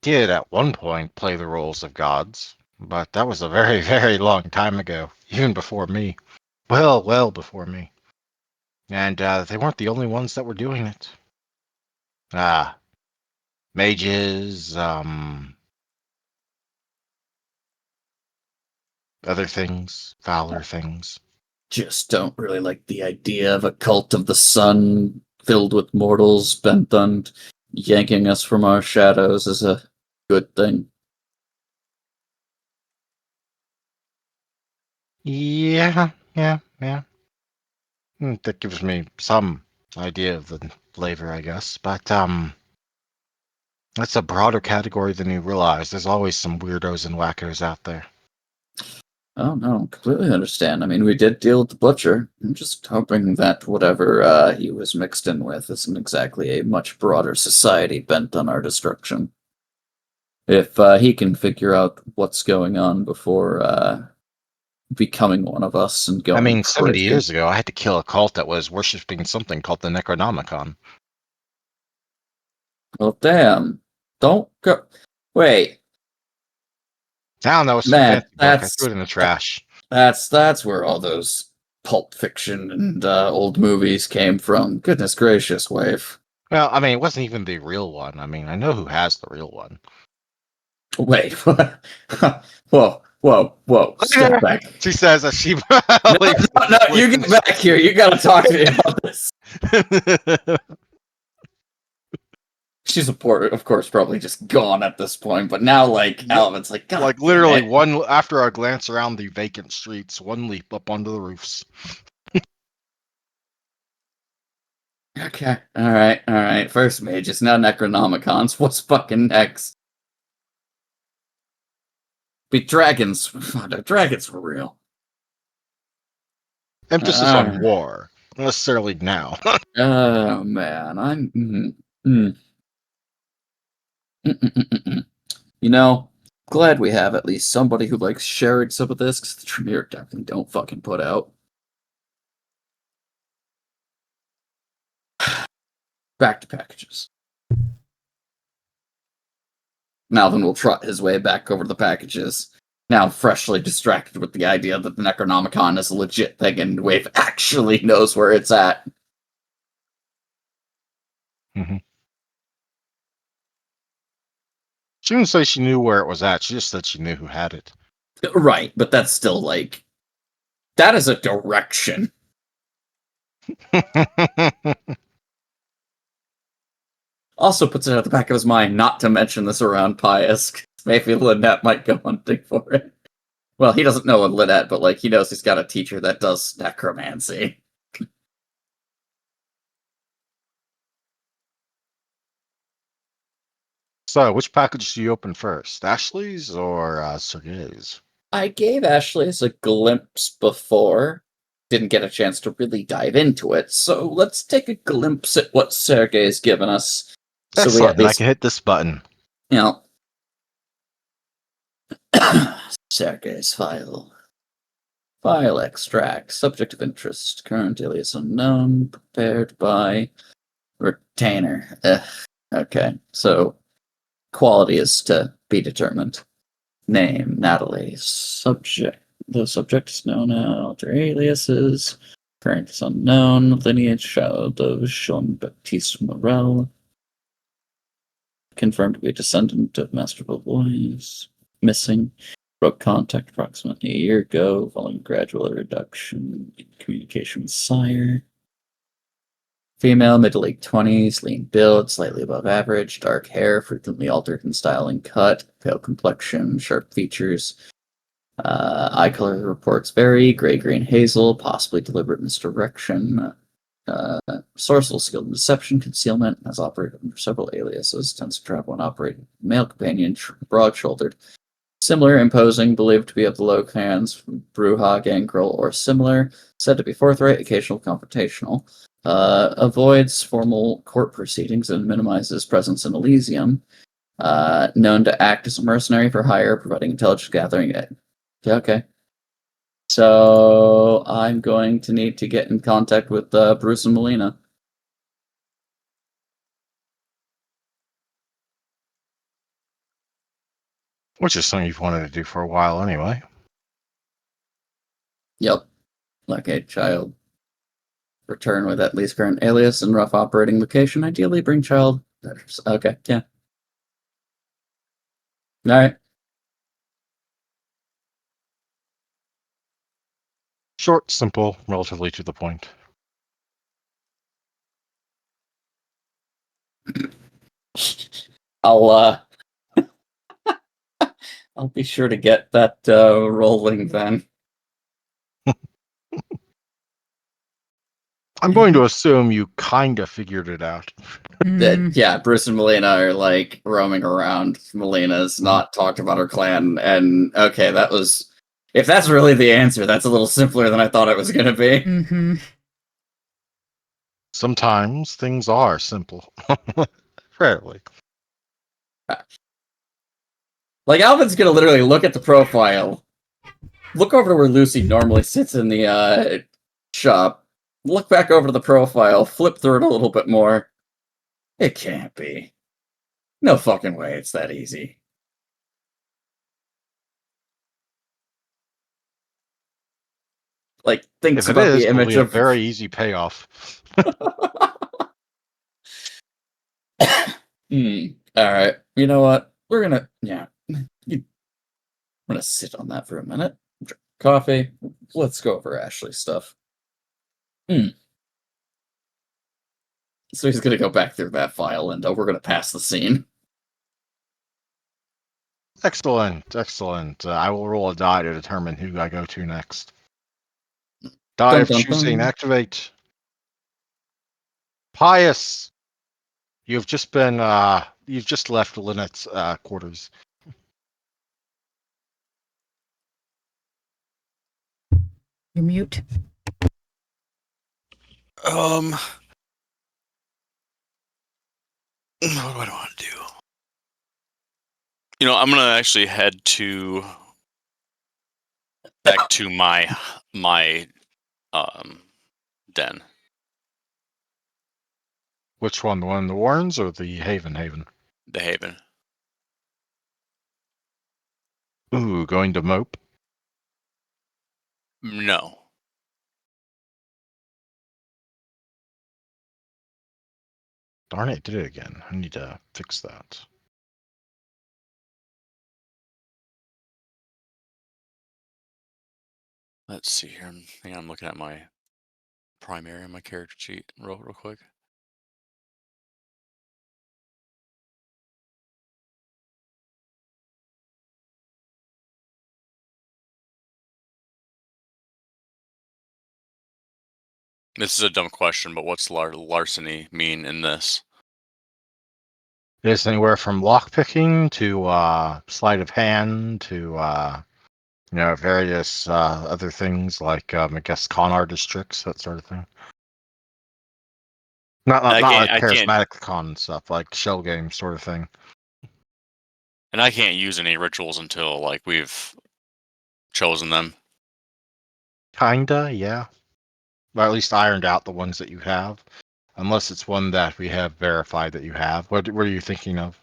did at one point play the roles of gods, but that was a very, very long time ago, even before me. Well, well before me. And they weren't the only ones that were doing it. Ah, mages, other things, fouler things. Just don't really like the idea of a cult of the sun filled with mortals bent on yanking us from our shadows as a good thing. Yeah, yeah. That gives me some idea of the flavor, I guess. But that's a broader category than you realize. There's always some weirdos and wackos out there. Oh no, completely understand. I mean, we did deal with the butcher. I'm just hoping that whatever he was mixed in with isn't exactly a much broader society bent on our destruction. If he can figure out what's going on before becoming one of us and I going mean, 70 crazy. years ago, I had to kill a cult that was worshipping something called the Necronomicon. Well, damn. Don't go. Wait, I don't know, it's some man, fancy book. I threw it in the trash. that's where all those pulp fiction and old movies came from. Goodness gracious, Wave. Well, I mean, it wasn't even the real one. I mean, I know who has the real one. Wait, what? Whoa. Step back. She says as she No, leaves no, you get back here. You gotta talk to me about this. She's of course probably just gone at this point, but now like Yeah, Alvin's like, God like damn literally it." one after a glance around the vacant streets, one leap up onto the roofs. Okay, all right. First mages, now Necronomicons. What's fucking next? Be dragons. The dragons for real. Emphasis Uh, on war, not necessarily now. oh man, I'm. You know, glad we have at least somebody who likes sharing some of this, because the Tremere definitely don't fucking put out. Back to packages. Malvin will trot his way back over the packages, now freshly distracted with the idea that the Necronomicon is a legit thing and Wave actually knows where it's at. She didn't say she knew where it was at. She just said she knew who had it. Right, but that's still like, that is a direction. Also puts it at the back of his mind not to mention this around Pius. Maybe Lynette might go hunting for it. Well, he doesn't know Lynette, but like he knows he's got a teacher that does necromancy. So, which package do you open first, Ashley's or Sergei's? I gave Ashley's a glimpse before. Didn't get a chance to really dive into it, so let's take a glimpse at what Sergei's given us. So we Excellent. at And I least, can hit this button. you know, Sergei's file. File extract. Subject of interest. Current alias unknown. Prepared by retainer. Okay, so quality is to be determined. Name, Natalie. Subject. The subject is known now. Their aliases. Current is unknown. Lineage, child of Jean Baptiste Morel. Confirmed to be a descendant of Master Boys. Missing. Broke contact approximately a year ago, following gradual reduction in communication with sire. Female, mid to late 20s, lean build, slightly above average, dark hair, frequently altered in style and cut, pale complexion, sharp features. Eye color reports vary, gray-green hazel, possibly deliberate misdirection. Sourceful, skilled in deception, concealment, has operated under several aliases, tends to travel and operate male companion, broad-shouldered. Similar, imposing, believed to be of the low clans, Bruja, Gangrel, or similar. Said to be forthright, occasional confrontational. Avoids formal court proceedings and minimizes presence in Elysium. Known to act as a mercenary for hire, providing intelligence gathering. Okay. So I'm going to need to get in contact with Bruce and Melina. Which is something you've wanted to do for a while anyway. Yep. Okay, child. Return with at least current alias and rough operating location. Ideally, bring child. Okay, yeah. All right. Short, simple, relatively to the point. I'll I'll be sure to get that rolling then. I'm going to assume you kind of figured it out. Yeah, Bruce and Melina are like roaming around. Melina's not talked about her clan, and okay, that was. If that's really the answer, that's a little simpler than I thought it was going to be. Mm-hmm. Sometimes things are simple. Rarely. Like, Alvin's going to literally look at the profile, look over to where Lucy normally sits in the shop, look back over to the profile, flip through it a little bit more. It can't be. No fucking way it's that easy. Like, thinks If it about is, the it'll image be a of. very easy payoff. Alright. You know what? We're gonna. Yeah. I'm gonna sit on that for a minute. Drink coffee. Let's go over Ashley's stuff. So he's gonna go back through that file, and we're gonna pass the scene. Excellent, excellent. I will roll a die to determine who I go to next. Die Dun, of dun, choosing. dun. Activate. Pious. You've just been. You've just left Lynette's quarters. You mute. What do I want to do? You know, I'm gonna actually head back to my den. Which one? The one in the Warrens or the Haven? The Haven. Ooh, going to mope. No. Darn it, did it again. I need to fix that. Let's see here. I think I'm looking at my primary and my character sheet real quick. This is a dumb question, but what's larceny mean in this? It's anywhere from lockpicking to sleight of hand to various other things like I guess con artist tricks, that sort of thing. Not I like can't, charismatic con stuff, like shell game sort of thing. and I can't use any rituals until like we've chosen them. Kinda, yeah. Or at least ironed out the ones that you have. Unless it's one that we have verified that you have. What are you thinking of?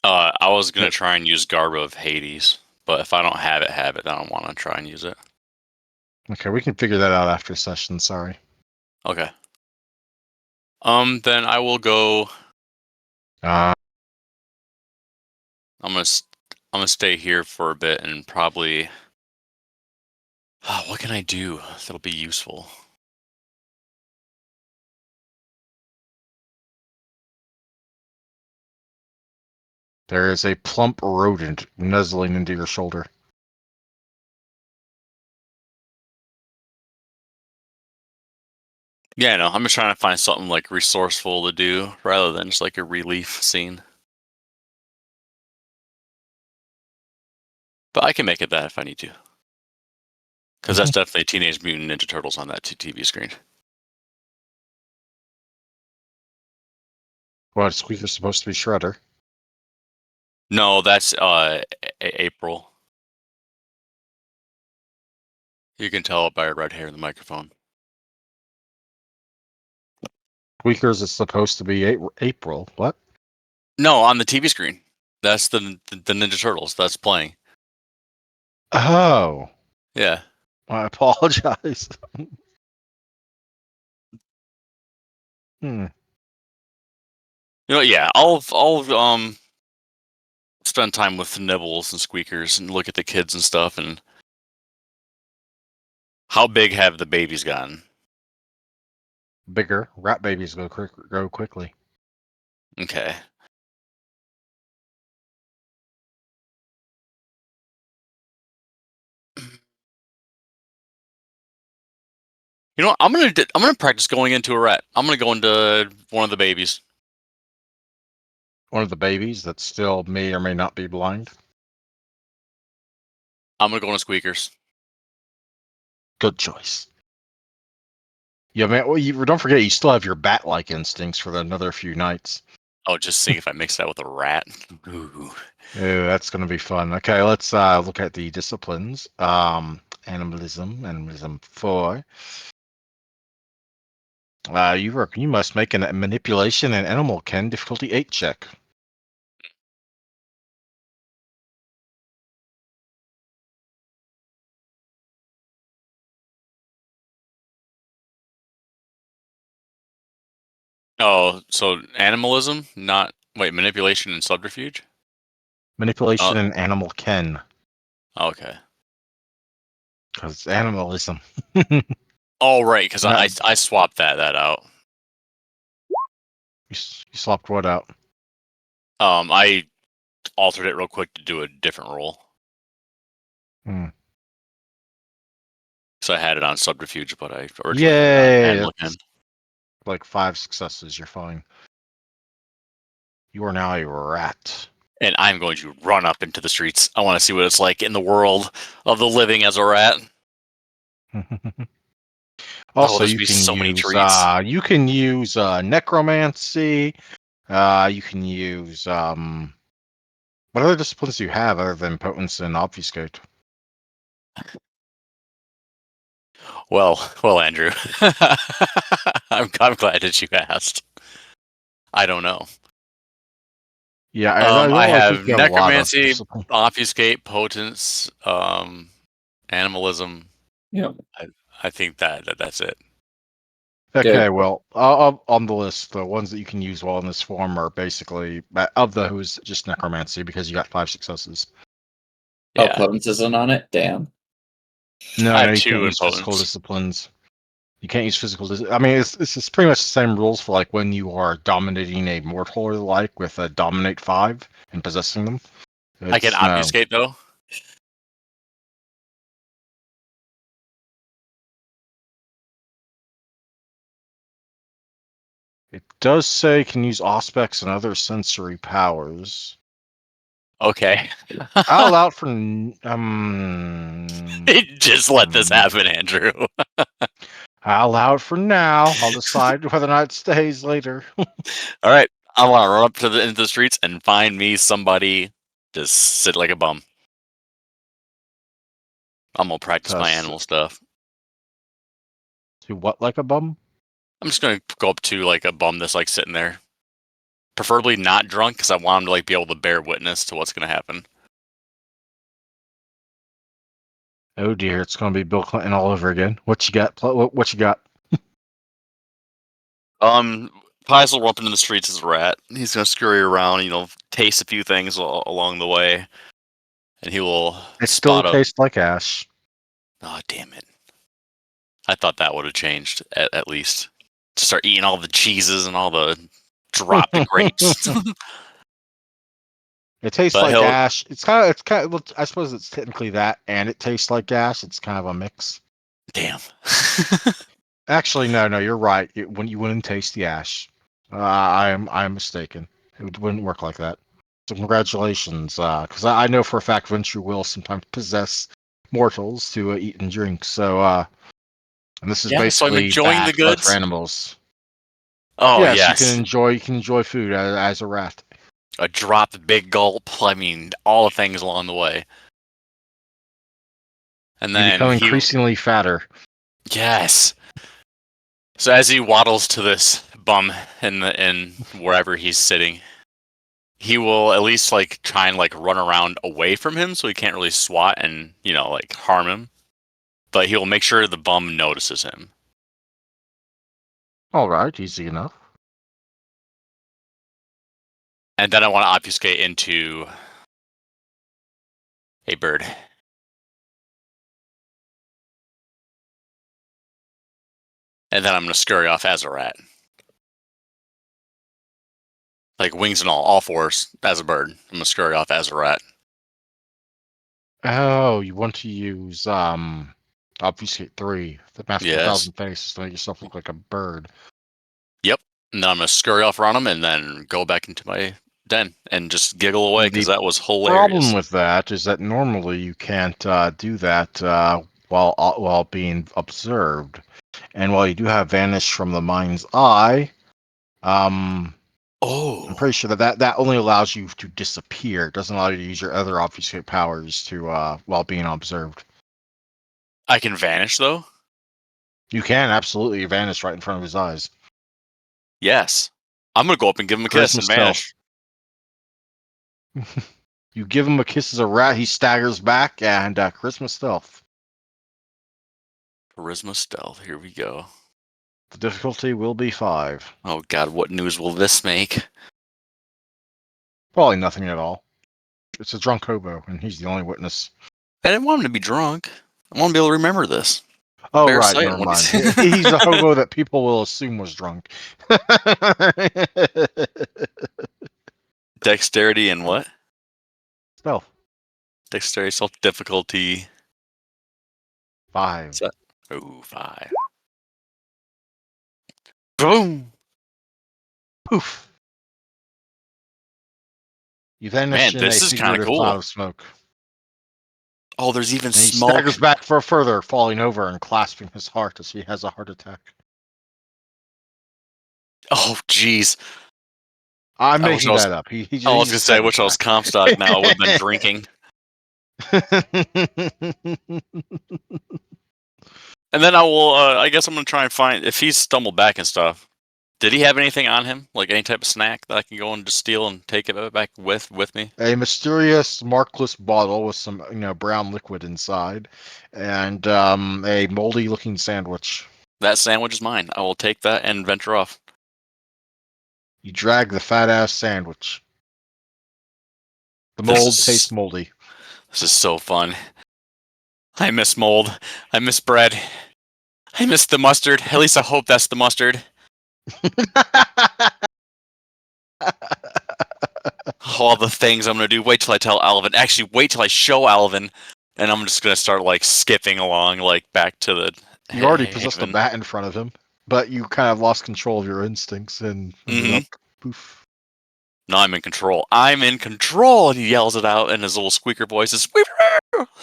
I was gonna try and use Garb of Hades, but if I don't have it, then I don't want to try and use it. Okay, we can figure that out after session, sorry. Okay. Then I will go. Uh, I'm gonna stay here for a bit and probably. What can I do that'll be useful? there is a plump rodent nuzzling into your shoulder. Yeah, no, I'm just trying to find something like resourceful to do rather than just like a relief scene. But I can make it that if I need to. Because that's definitely Teenage Mutant Ninja Turtles on that TV screen. What, Squeaker's supposed to be Shredder? No, that's April. You can tell it by her red hair in the microphone. Squeaker's is supposed to be April. What? No, on the TV screen. That's the Ninja Turtles that's playing. Oh, Yeah. I apologize. Hmm. You know, yeah, I'll spend time with Nibbles and Squeakers and look at the kids and stuff. And how big have the babies gotten? Bigger. Rat babies grow quickly. Okay. You know what? I'm gonna practice going into a rat. I'm gonna go into one of the babies. One of the babies that still may or may not be blind. I'm gonna go into Squeakers. Good choice. Yeah, man. Well, don't forget you still have your bat-like instincts for another few nights. Oh, just see if I mix that with a rat. Ooh. Yeah, that's going to be fun. Okay, let's look at the disciplines. Animalism 4. You must make a manipulation and animal ken difficulty 8 check. Oh, so animalism, not wait, manipulation and subterfuge. Manipulation Oh, and animal ken, okay. because it's animalism. Oh, right, because Yeah. I swapped that out. You swapped what out? I altered it real quick to do a different roll. Hmm. So I had it on subterfuge, but I originally had it on Yay! Anglican. That's like 5 successes. You're fine. You are now a rat. And I'm going to run up into the streets. I want to see what it's like in the world of the living as a rat. Also, there's you be can so many use treats. necromancy. You can use what other disciplines do you have other than potence and obfuscate? Well, Andrew, I'm glad that you asked. I don't know. Yeah, I I think have you have a lot of necromancy, discipline. obfuscate, potence, animalism. Yeah. I think that's it. Okay, Yeah. well, on the list, the ones that you can use while in this form are basically of those just necromancy because you got 5 successes. Oh, Yeah, Potence isn't on it? Damn. No, I have you can't 2 in use physical potence. disciplines. You can't use physical. I mean, it's pretty much the same rules for like when you are dominating a mortal or the like with a dominate 5 and possessing them. I can It's no. obfuscate though. It does say can use aspects and other sensory powers. Okay. I'll allow it for Just let this happen, Andrew. I'll allow it for now. I'll decide whether or not it stays later. All right, I want to run up to into the streets and find me somebody to sit like a bum. I'm gonna practice my Thus, animal stuff. to what like a bum? I'm just gonna go up to like a bum that's like sitting there, preferably not drunk, because I want him to like be able to bear witness to what's gonna happen. Oh dear, it's gonna be Bill Clinton all over again. What you got? What you got? Pies will rump into the streets as a rat. He's gonna scurry around, taste a few things along the way, and he will It still spot a. tastes like ash. Oh, damn it! I thought that would have changed at least. Start eating all the cheeses and all the drop the grapes. It tastes But like he'll ash. Well, I suppose it's technically that, and it tastes like ash. It's kind of a mix. damn. Actually, no, you're right. When you wouldn't taste the ash, I'm mistaken. Wouldn't work like that. So congratulations, because I know for a fact Venture will sometimes possess mortals to eat and drink. So, and this is Yeah, so I'm basically enjoying the bad blood for goods. animals. Oh Yes, yes, you can enjoy food as a rat. a drop, a big gulp. I mean, all the things along the way. And You then become increasingly fatter. yes. So as he waddles to this bum in wherever he's sitting, he will at least like try and like run around away from him, so he can't really swat and like harm him. But he'll make sure the bum notices him. All right, easy enough. And then I want to obfuscate into a bird. And then I'm going to scurry off as a rat. Like wings and all 4s as a bird. I'm going to scurry off as a rat. Oh, you want to use obfuscate 3, the mask of a Yes. thousand faces, to make yourself look like a bird. Yep. And then I'm going to scurry off around him and then go back into my den and just giggle away because The that was problem hilarious. with that is that normally you can't do that while being observed, and while you do have vanish from the mind's eye, I'm pretty Oh, sure that only allows you to disappear. It doesn't allow you to use your other obfuscate powers to while being observed. I can vanish though? You can absolutely vanish right in front of his eyes. Yes. I'm going to go up and give him a kiss Charisma and stealth. vanish. You give him a kiss as a rat, he staggers back, and charisma stealth. Charisma stealth. Here we go. The difficulty will be 5. Oh god, what news will this make? Probably nothing at all. It's a drunk hobo, and he's the only witness. I didn't want him to be drunk. I want him to be able to remember this. Oh, Bear right, sight never when mind. he's- He's a hobo that people will assume was drunk. Dexterity and what? Stealth. Dexterity, self difficulty. 5. Oh, 5. Boom! Poof. You vanish Man, in a this is kind of figurative cloud cool. of smoke. Oh, there's even And he smoke. staggers back for further, falling over and clasping his heart as he has a heart attack. Oh, jeez. I'm I wish making I was. that up. He I was just gonna say, I staggers wish I was back. Comstock now. I would have been drinking. And then I will. I guess I'm gonna try and find if he's stumbled back and stuff. Did he have anything on him, like any type of snack that I can go and just steal and take it back with me? A mysterious markless bottle with some, brown liquid inside, and a moldy-looking sandwich. That sandwich is mine. I will take that and venture off. You drag the fat-ass sandwich. The This mold is- tastes moldy. This is so fun. I miss mold. I miss bread. I miss the mustard. At least I hope that's the mustard. All the things I'm gonna do. Wait till I tell Alvin. Actually, wait till I show Alvin, and I'm just gonna start like skipping along, like back to the. You already possessed a haven. bat in front of him, but you kind of lost control of your instincts and ended Mhm. up poof. No, I'm in control. I'm in control, and he yells it out in his little squeaker voice. It's squeaker,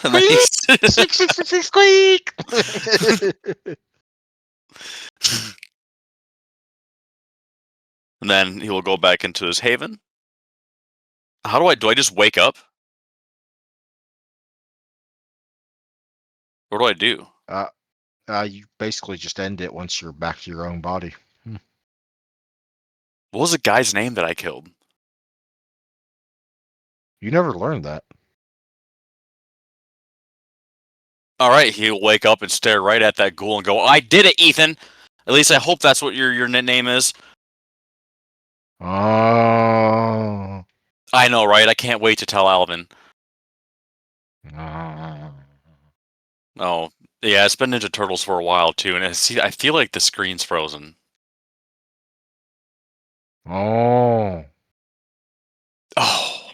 and then he's Squeak! and then he will go back into his haven. How do I just wake up? What do I do? You basically just end it once you're back to your own body. What was the guy's name that I killed? You never learned that. All right, he'll wake up and stare right at that ghoul and go, "I did it, Ethan." At least I hope that's what your name is. Oh. I know, right? I can't wait to tell Alvin. Oh, yeah, it's been Ninja Turtles for a while too, and I feel like the screen's frozen. Oh. Oh,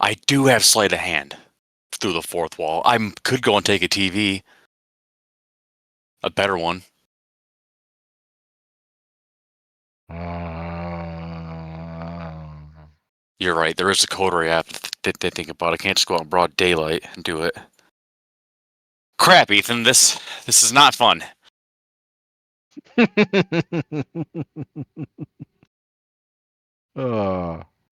I do have sleight of hand through the fourth wall. I could go and take a TV, a better one. You're right. There is a coterie app that they think about. I can't just go out in broad daylight and do it. Crap, Ethan. This is not fun.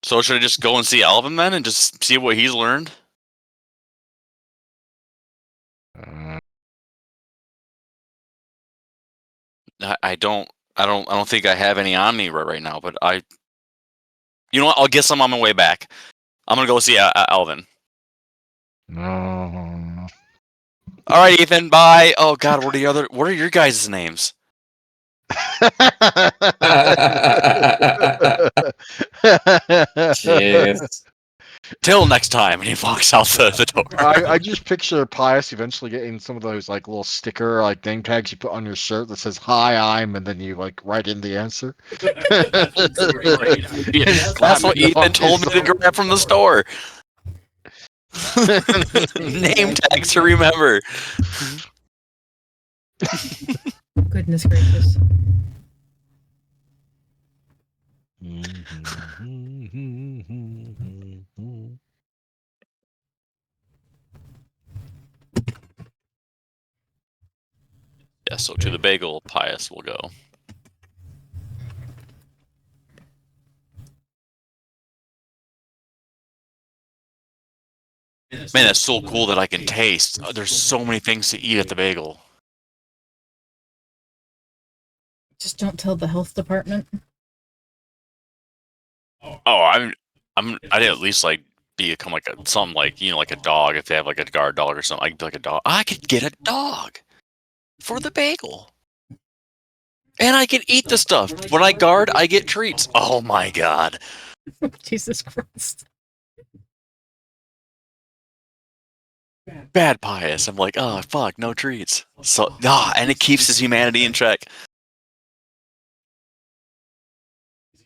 So should I just go and see Alvin then and just see what he's learned? I don't think I have any on me right now, but you know what? I'll get some on my way back. I'm gonna go see Alvin. No. All right, Ethan. Bye. Oh God, what are your guys' names? Jeez. Till next time, and he walks out the door. I just picture Pius eventually getting some of those like little sticker like name tags you put on your shirt that says "Hi, I'm," and then you like write in the answer. That's what Ethan told me to grab from the store. Name tags to remember. Goodness gracious. Yeah, so to the bagel, Pius will go. Man, that's so cool that I can taste. There's so many things to eat at the bagel. Just don't tell the health department. Oh, I'd at least like become like something like like a dog if they have like a guard dog or something. I could be like a dog. I could get a dog for the bagel, and I can eat the stuff. When I guard, I get treats. Oh my God! Jesus Christ. bad Pius. I'm like, oh fuck, no treats. So and it keeps his humanity in check.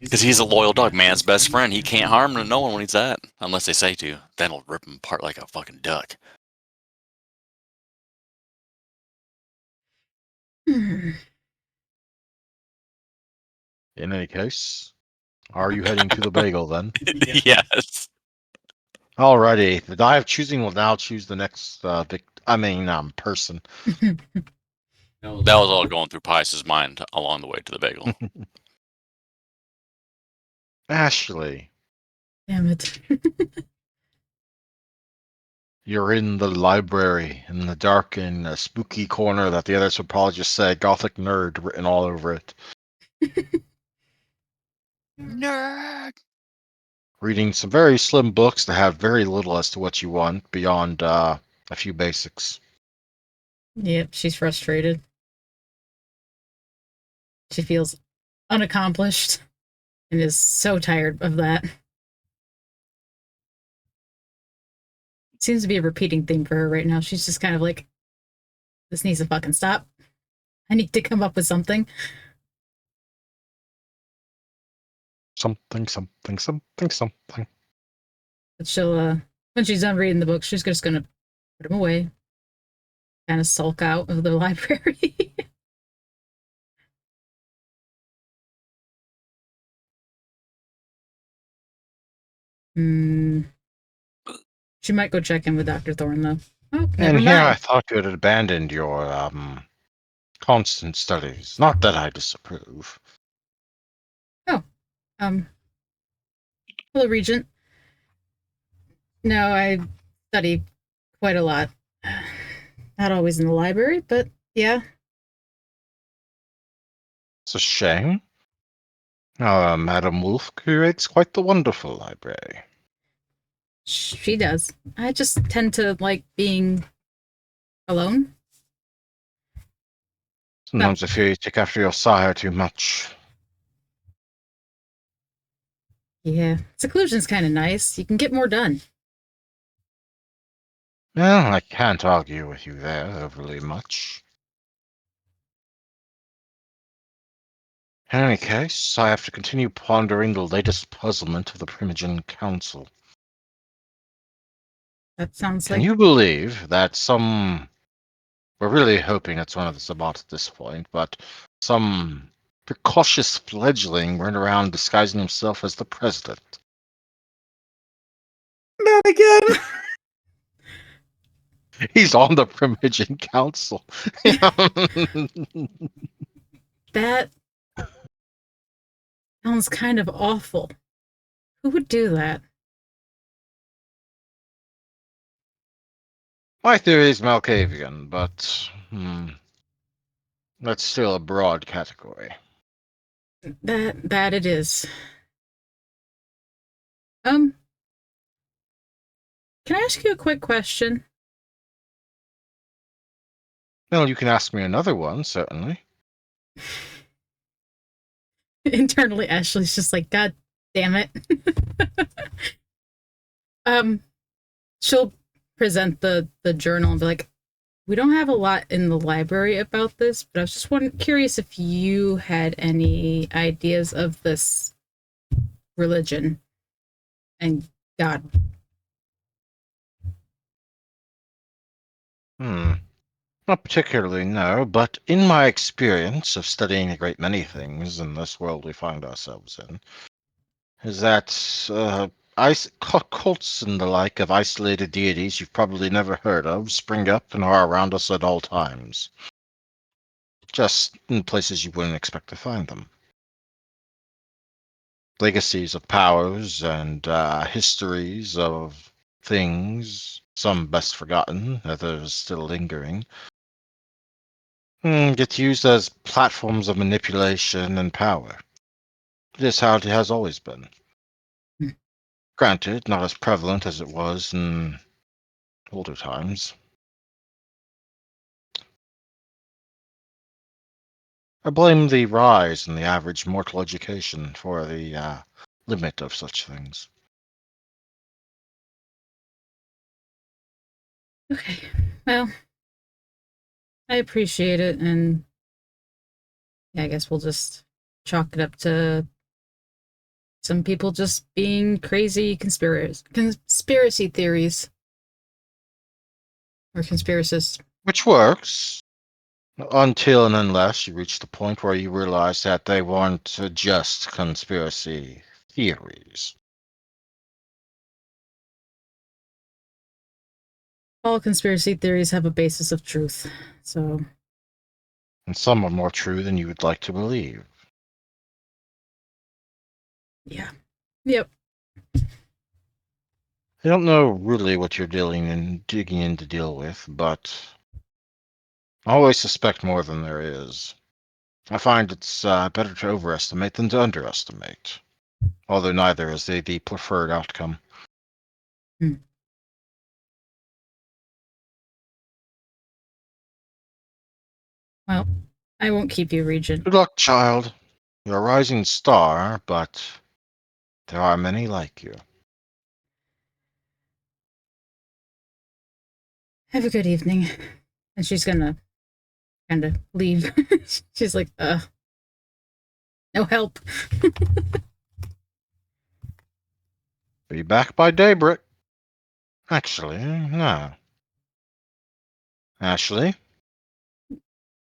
Because he's a loyal dog, man's best friend. He can't harm no one when he's that. Unless they say to. Then he'll rip him apart like a fucking duck. Hmm. In any case, are you heading to the bagel then? Yes. Alrighty, the die of choosing will now choose the next person. That was all going through Pius's mind along the way to the bagel. Ashley, Damn it. you're in the library in the dark and spooky corner that the others would probably just say "Gothic nerd" written all over it. Nerd. Reading some very slim books that have very little as to what you want beyond a few basics. Yep, she's frustrated. She feels unaccomplished and is so tired of that. Seems to be a repeating theme for her right now. She's just kind of like, this needs to fucking stop. I need to come up with something. Something. But she'll, when she's done reading the book, she's just gonna put them away. Kind of sulk out of the library. Hmm. She might go check in with Dr. Thorne, though. Oh, never And here I mind. thought you had abandoned your constant studies. Not that I disapprove. Hello, Regent. No, I study quite a lot. Not always in the library, but yeah. It's a shame. Madam Wolf curates quite the wonderful library. She does. I just tend to like being alone. Sometimes I fear you take after your sire too much. Yeah, seclusion's kind of nice. You can get more done. Well, I can't argue with you there overly much. In any case, I have to continue pondering the latest puzzlement of the Primogen Council. That sounds Can like you believe that we're really hoping it's one of the Sabat at this point, but some precautious fledgling went around disguising himself as the president? Not again. He's on the Primogen Council. that sounds kind of awful. Who would do that? My theory is Malkavian, but that's still a broad category. That it is. Can I ask you a quick question? Well, you can ask me another one, certainly. Internally, Ashley's just like, God damn it. um, she'll present the journal and be like, we don't have a lot in the library about this, but I was just curious if you had any ideas of this religion and God. Not particularly, no, but in my experience of studying a great many things in this world we find ourselves in, is that cults and the like of isolated deities you've probably never heard of spring up and are around us at all times. Just in places you wouldn't expect to find them. Legacies of powers and histories of things, some best forgotten, others still lingering, get used as platforms of manipulation and power. It is how it has always been. Hmm. Granted, not as prevalent as it was in older times. I blame the rise in the average mortal education for the limit of such things. Okay. Well, I appreciate it, and yeah, I guess we'll just chalk it up to some people just being crazy conspiracy theories or conspiracists. Which works. Until and unless you reach the point where you realize that they weren't just conspiracy theories. All conspiracy theories have a basis of truth, so And some are more true than you would like to believe. yeah. Yep. I don't know really what you're digging in to deal with, but I always suspect more than there is. I find it's better to overestimate than to underestimate, although neither is the preferred outcome. Well, I won't keep you, Regent. Good luck, child. You're a rising star, but there are many like you. Have a good evening. And she's gonna kind of leave. She's like, no help. Be back by daybreak. Actually, no. Ashley,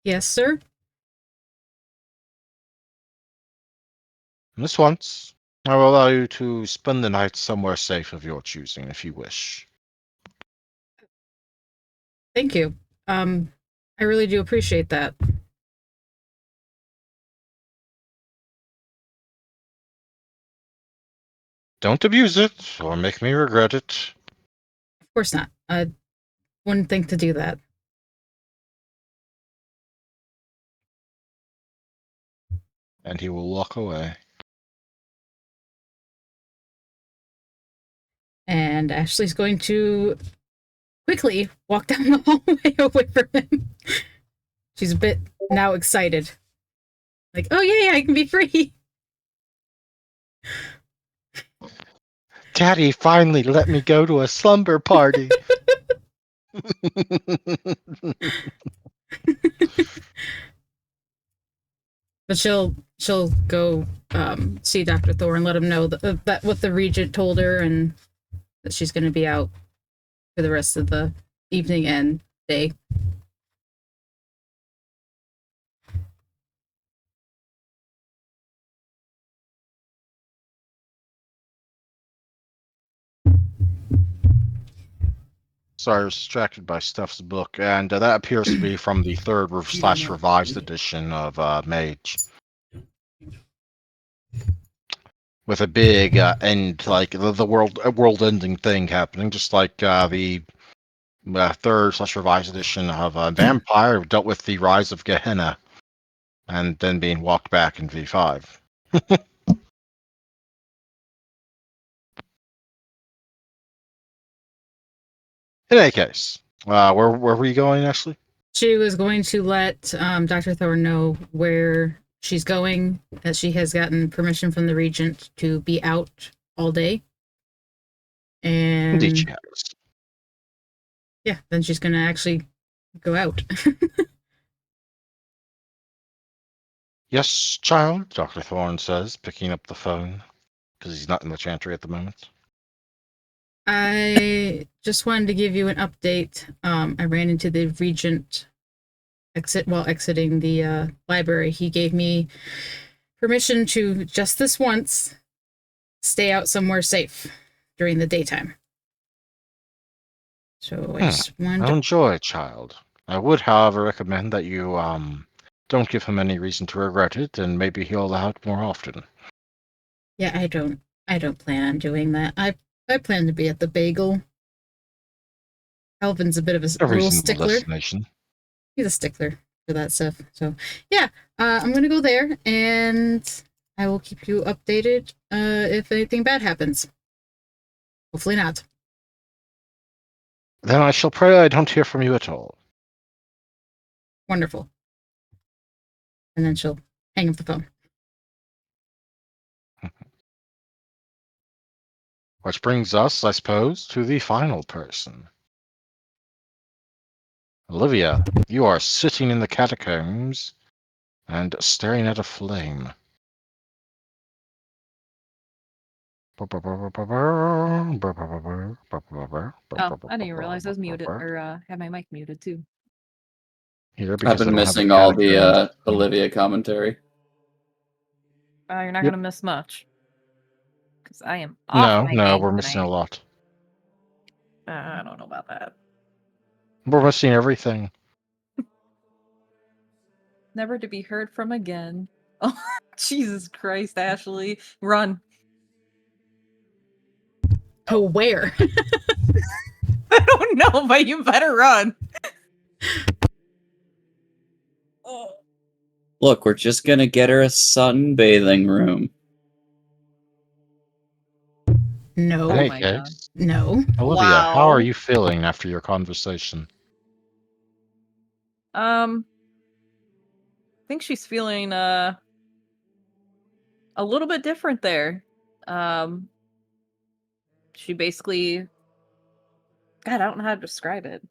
Yes, sir. this once, I will allow you to spend the night somewhere safe of your choosing, if you wish. Thank you. I really do appreciate that. Don't abuse it, or make me regret it. Of course not. I wouldn't think to do that. And he will walk away. And Ashley's going to quickly walk down the hallway away from him. She's a bit now excited. Like, oh yeah, I can be free. Daddy finally let me go to a slumber party. But she'll go see Dr. Thor and let him know that what the regent told her, and that she's going to be out for the rest of the evening and day. Sorry, I was distracted by Steph's book, and that appears to be from the third slash revised edition of Mage, with a big end, like the world-ending thing happening, just like the third slash revised edition of Vampire dealt with the rise of Gehenna, and then being walked back in V5. In any case, where were you going, Ashley? She was going to let Dr. Thor know where she's going, that she has gotten permission from the regent to be out all day. And Indeed, she has. yeah, then she's going to actually go out. Yes, child, Dr. Thorne says, picking up the phone, because he's not in the chantry at the moment. I just wanted to give you an update. I ran into the regent while exiting the library. He gave me permission to, just this once, stay out somewhere safe during the daytime. So I just wanted to... Enjoy, child. I would, however, recommend that you don't give him any reason to regret it, and maybe he'll allow it more often. Yeah, I don't plan on doing that. I plan to be at the bagel. Alvin's a bit of a A rule reasonable stickler. destination. He's a stickler for that stuff. So yeah, I'm gonna go there, and I will keep you updated if anything bad happens. Hopefully not. Then I shall pray I don't hear from you at all. Wonderful. And then she'll hang up the phone. Which brings us, I suppose, to the final person. Olivia, you are sitting in the catacombs and staring at a flame. Oh, I didn't realize I was muted or had my mic muted too. Here, I've because I been don't have missing all the catacombs. Olivia commentary. You're not Yep. gonna miss much. Because I am off my No, game we're missing a tonight. lot. I don't know about that. We're missing everything. Never to be heard from again. Oh, Jesus Christ, Ashley. Run. To where? I don't know, but you better run. Oh. Look, we're just gonna get her a sunbathing room. No. In any my God. case, No. Olivia, how are Wow. you feeling after your conversation? I think she's feeling a little bit different there. She basically, God, I don't know how to describe it.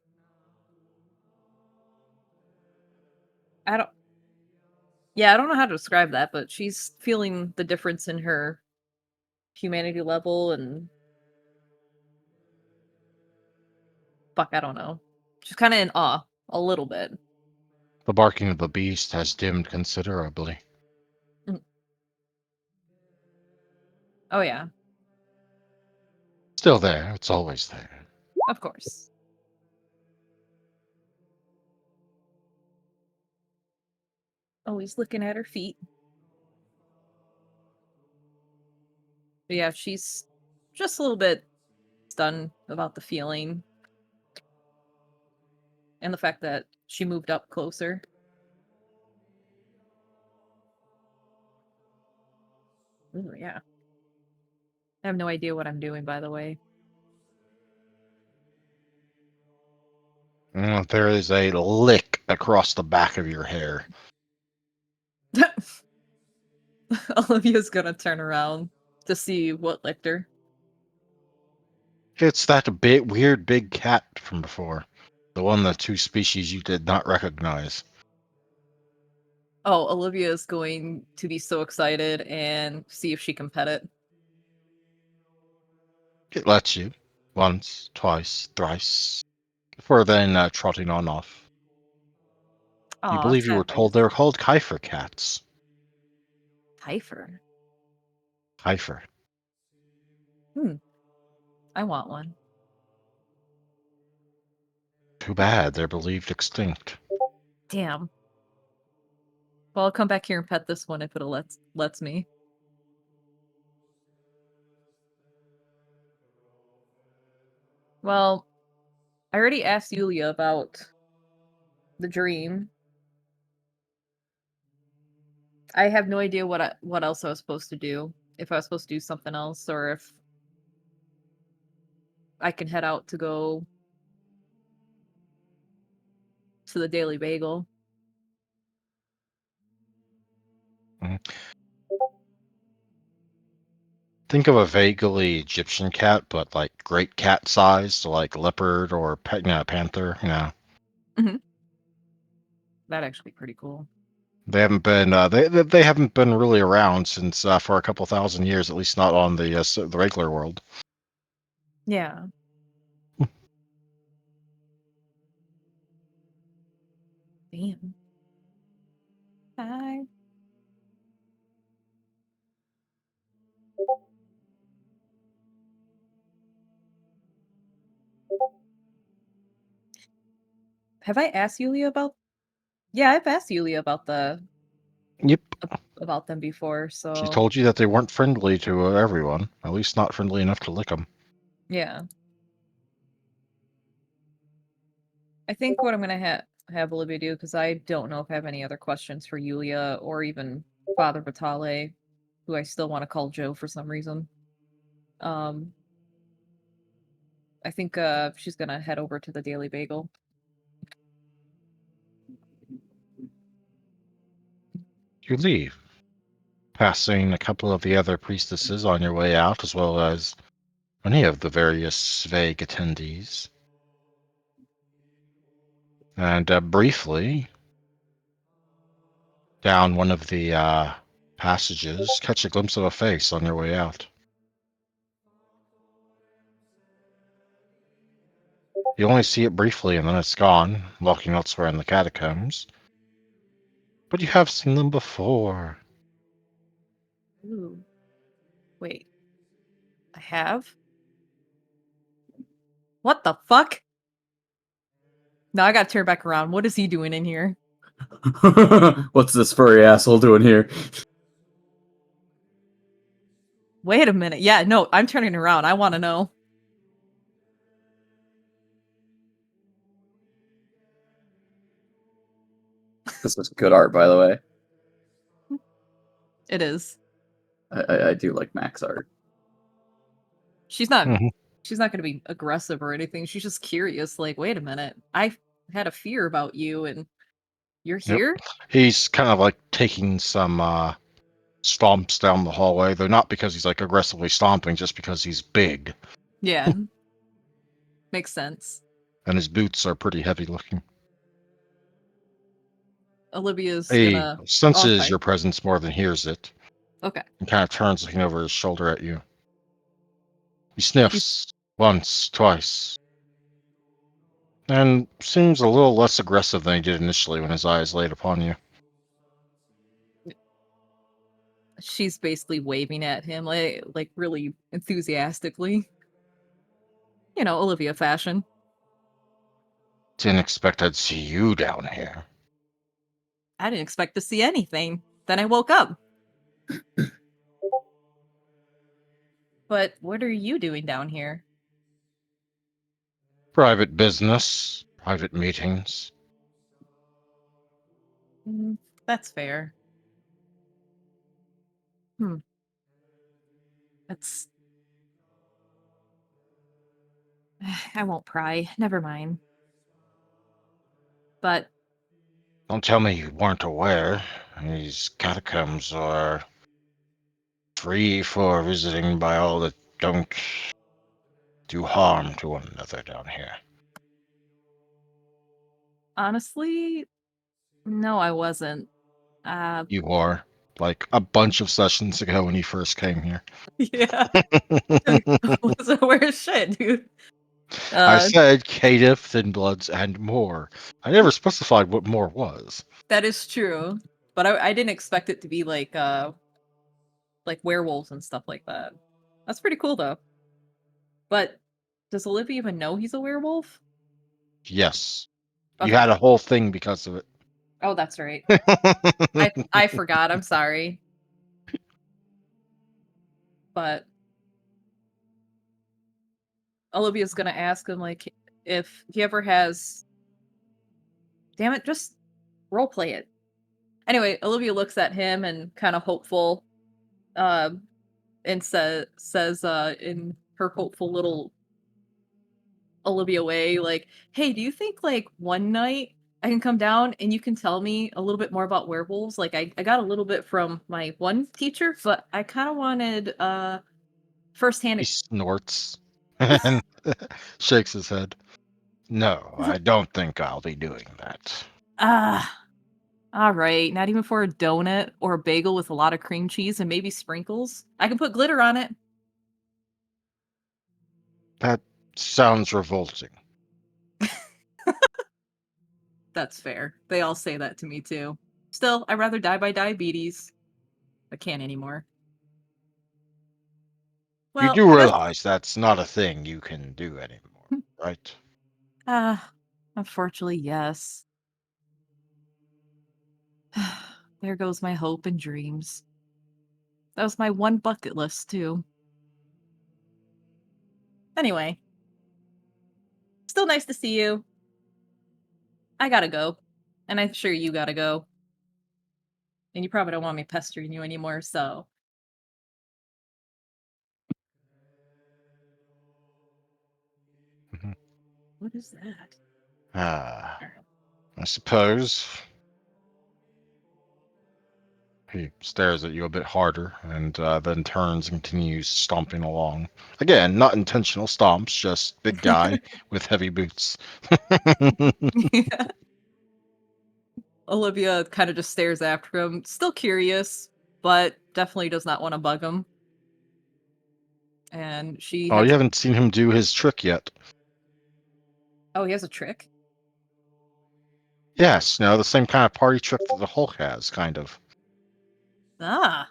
I don't know how to describe that, but she's feeling the difference in her humanity level and fuck, I don't know. She's kind of in awe a little bit. The barking of the beast has dimmed considerably. Oh yeah, Still there, it's always there. of course. Always looking at her feet. But yeah, she's just a little bit stunned about the feeling and the fact that she moved up closer. Ooh, yeah. I have no idea what I'm doing, by the way. There is a lick across the back of your hair. Olivia's gonna turn around to see what licked her. It's that weird big cat from before. The one of the two species you did not recognize. Oh, Olivia is going to be so excited and see if she can pet it. It lets you. Once, twice, thrice. Before then trotting on off. You Aw, believe you were sad told face. they were called Kiefer cats. Heifer. Kiefer. I want one. Too bad, they're believed extinct. Damn. Well, I'll come back here and pet this one if it'll lets me. Well, I already asked Yulia about the dream. I have no idea what else I was supposed to do. If I was supposed to do something else, or if I can head out to go to the Daily Bagel. Think of a vaguely Egyptian cat, but like great cat size, so like leopard or panther. That'd actually be pretty cool. They haven't been they haven't been really around since for a couple thousand years, at least not on the regular world. Yeah. Damn. Hi. Have I asked Yulia about? Yeah, I've asked Yulia about Yep. about them before. She So told you that they weren't friendly to everyone, at least not friendly enough to lick them. yeah, I think what I'm gonna have Olivia do, because I don't know if I have any other questions for Yulia or even Father Vitale, who I still want to call Joe for some reason. I think she's gonna head over to the Daily Bagel. You leave, passing a couple of the other priestesses on your way out, as well as many of the various vague attendees. And briefly, down one of the passages, catch a glimpse of a face on your way out. You only see it briefly and then it's gone, walking elsewhere in the catacombs. But you have seen them before. Ooh. Wait. I have? What the fuck? Now I gotta turn back around. What is he doing in here? What's this furry asshole doing here? Wait a minute. Yeah, no, I'm turning around. I want to know. This is good art, by the way. It is. I do like Max art. She's not. Mhm. She's not going to be aggressive or anything. She's just curious. Like, wait a minute. I had a fear about you, and you're Yep. here. He's kind of like taking some stomps down the hallway, though not because he's like aggressively stomping, just because he's big Yeah, makes sense. and his boots are pretty heavy looking. Olivia's He gonna. senses Okay. your presence more than hears it, Okay. and kind of turns, looking over his shoulder at you. He She's sniffs once, twice, and seems a little less aggressive than he did initially when his eyes laid upon you. she's basically waving at him, like really enthusiastically. You know, Olivia fashion. Didn't expect I'd see you down here. I didn't expect to see anything. Then I woke up. But what are you doing down here? Private business, private meetings. Mm, that's fair. Hmm. That's. I won't pry. Never mind. But Don't tell me you weren't aware. These catacombs are free for visiting by all that don't do harm to one another down here. honestly, no, I wasn't. Uh, You are, like a bunch of sessions ago when you first came here. yeah. Was aware of shit, dude. I said caitiff, thin bloods, and more. I never specified what more was. That is true. But I didn't expect it to be like werewolves and stuff like that. That's pretty cool though. But does Olivia even know he's a werewolf? Yes. You Okay. had a whole thing because of Oh, that's right. it. I forgot. I'm sorry. But Olivia's gonna ask him like if he ever has. Damn it, just role play it. Anyway, Olivia looks at him and kind of hopeful, um, and says in her hopeful little Olivia way, like, "Hey, do you think like one night I can come down and you can tell me a little bit more about werewolves? Like, I got a little bit from my one teacher, but I kind of wanted firsthand." He snorts and shakes his head. No, I don't think I'll be doing that. Ah, all right. Not even for a donut or a bagel with a lot of cream cheese and maybe sprinkles. I can put glitter on it. That sounds revolting. That's fair. They all say that to me too. Still, I'd rather die by diabetes. I can't anymore. You Well, do I guess. realize that's not a thing you can do anymore, right? Unfortunately, yes. There goes my hope and dreams. That was my one bucket list, too. Anyway, still nice to see you. I gotta go. And I'm sure you gotta go. And you probably don't want me pestering you anymore, so. Mhm. What is that? Ah, I suppose. He stares at you a bit harder and then turns and continues stomping along. Again, not intentional stomps, just big guy with heavy boots. Yeah. Olivia kind of just stares after him, still curious, but definitely does not want to bug him. And she Oh, heads. you haven't seen him do his trick yet. Oh, he has a trick. Yes, the same kind of party trick that the Hulk has, kind of. Ah,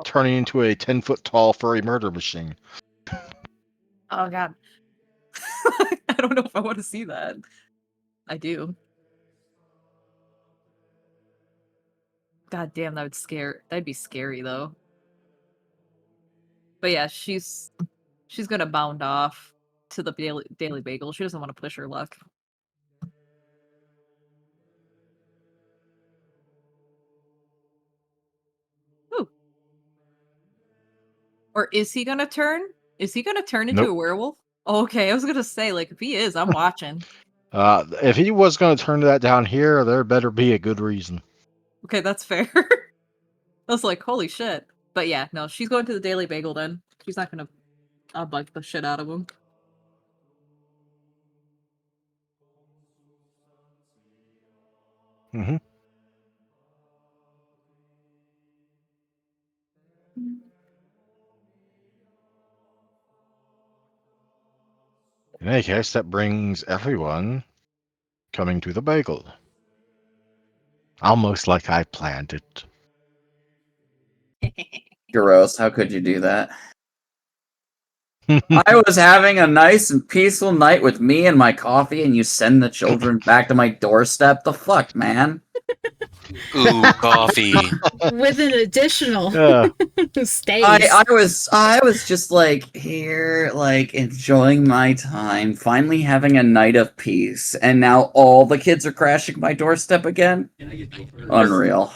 Turning into a 10-foot tall furry murder machine. oh god. I don't know if I want to see that. I do. God damn, that'd be scary though. But yeah, she's gonna bound off to the Daily Bagel. She doesn't want to push her luck. Ooh. Or is he gonna turn? Is he gonna turn into Nope. a werewolf? Okay, I was gonna say, like, if he is, I'm watching. If he was going to turn that down here, there better be a good reason. Okay, that's fair. I was like, holy shit. But yeah, no, she's going to the Daily Bagel then. She's not gonna bug the shit out of him. Hmm. In any case, that brings everyone coming to the bagel. Almost like I planned it. Gross. How could you do that? I was having a nice and peaceful night with me and my coffee, and you send the children back to my doorstep? The fuck, man? Ooh, coffee. With an additional Yeah. stays. I was just like here, like enjoying my time, finally having a night of peace, and now all the kids are crashing my doorstep again. Unreal.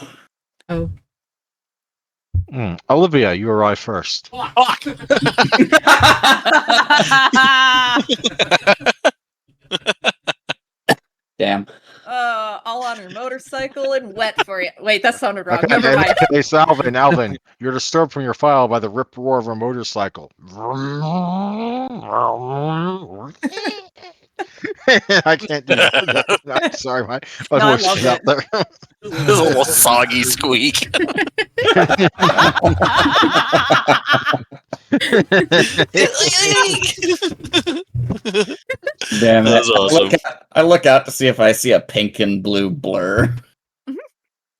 Oh. Olivia, you arrive first. Fuck! Damn. All on her motorcycle and wet for you. Wait, that sounded wrong. Okay, Never mind. okay, so Alvin, you're disturbed from your file by the rip roar of a motorcycle. I can't do that. I'm sorry, my No, I voice love is out it. there. This is a little soggy squeak. Damn it. That's awesome. I look out to see if I see a pink and blue blur.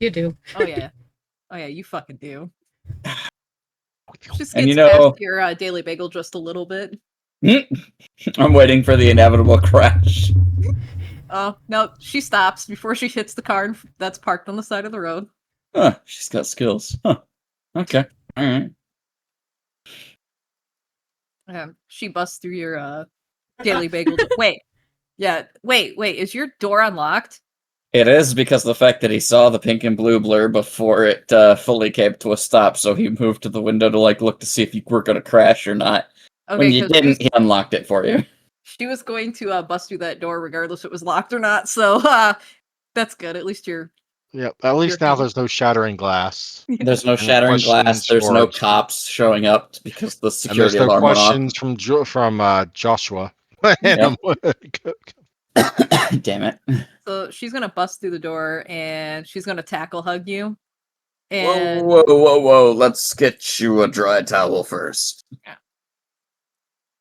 You do. Oh yeah. Oh yeah, you fucking do. Just And gets you know- past your Daily Bagel just a little bit. I'm waiting for the inevitable crash. Oh, no, she stops before she hits the car that's parked on the side of the road. Huh, she's got skills. Huh. Okay. Alright. She busts through your Daily Bagel. Wait. Yeah, wait, is your door unlocked? It is because of the fact that he saw the pink and blue blur before it fully came to a stop, so he moved to the window to look to see if you were going to crash or not. Okay, When you 'cause didn't, he unlocked it for you. she was going to bust through that door regardless if it was locked or not, so that's good. At least you're... Yep, at least You're now home. there's no shattering glass. There's no And shattering glass. questions There's no or- cops showing up because the And there's security no alarm went off. questions from Joshua. Yep. Damn it. So she's gonna bust through the door and she's gonna tackle hug you. Whoa, And whoa. Let's get you a dry towel first.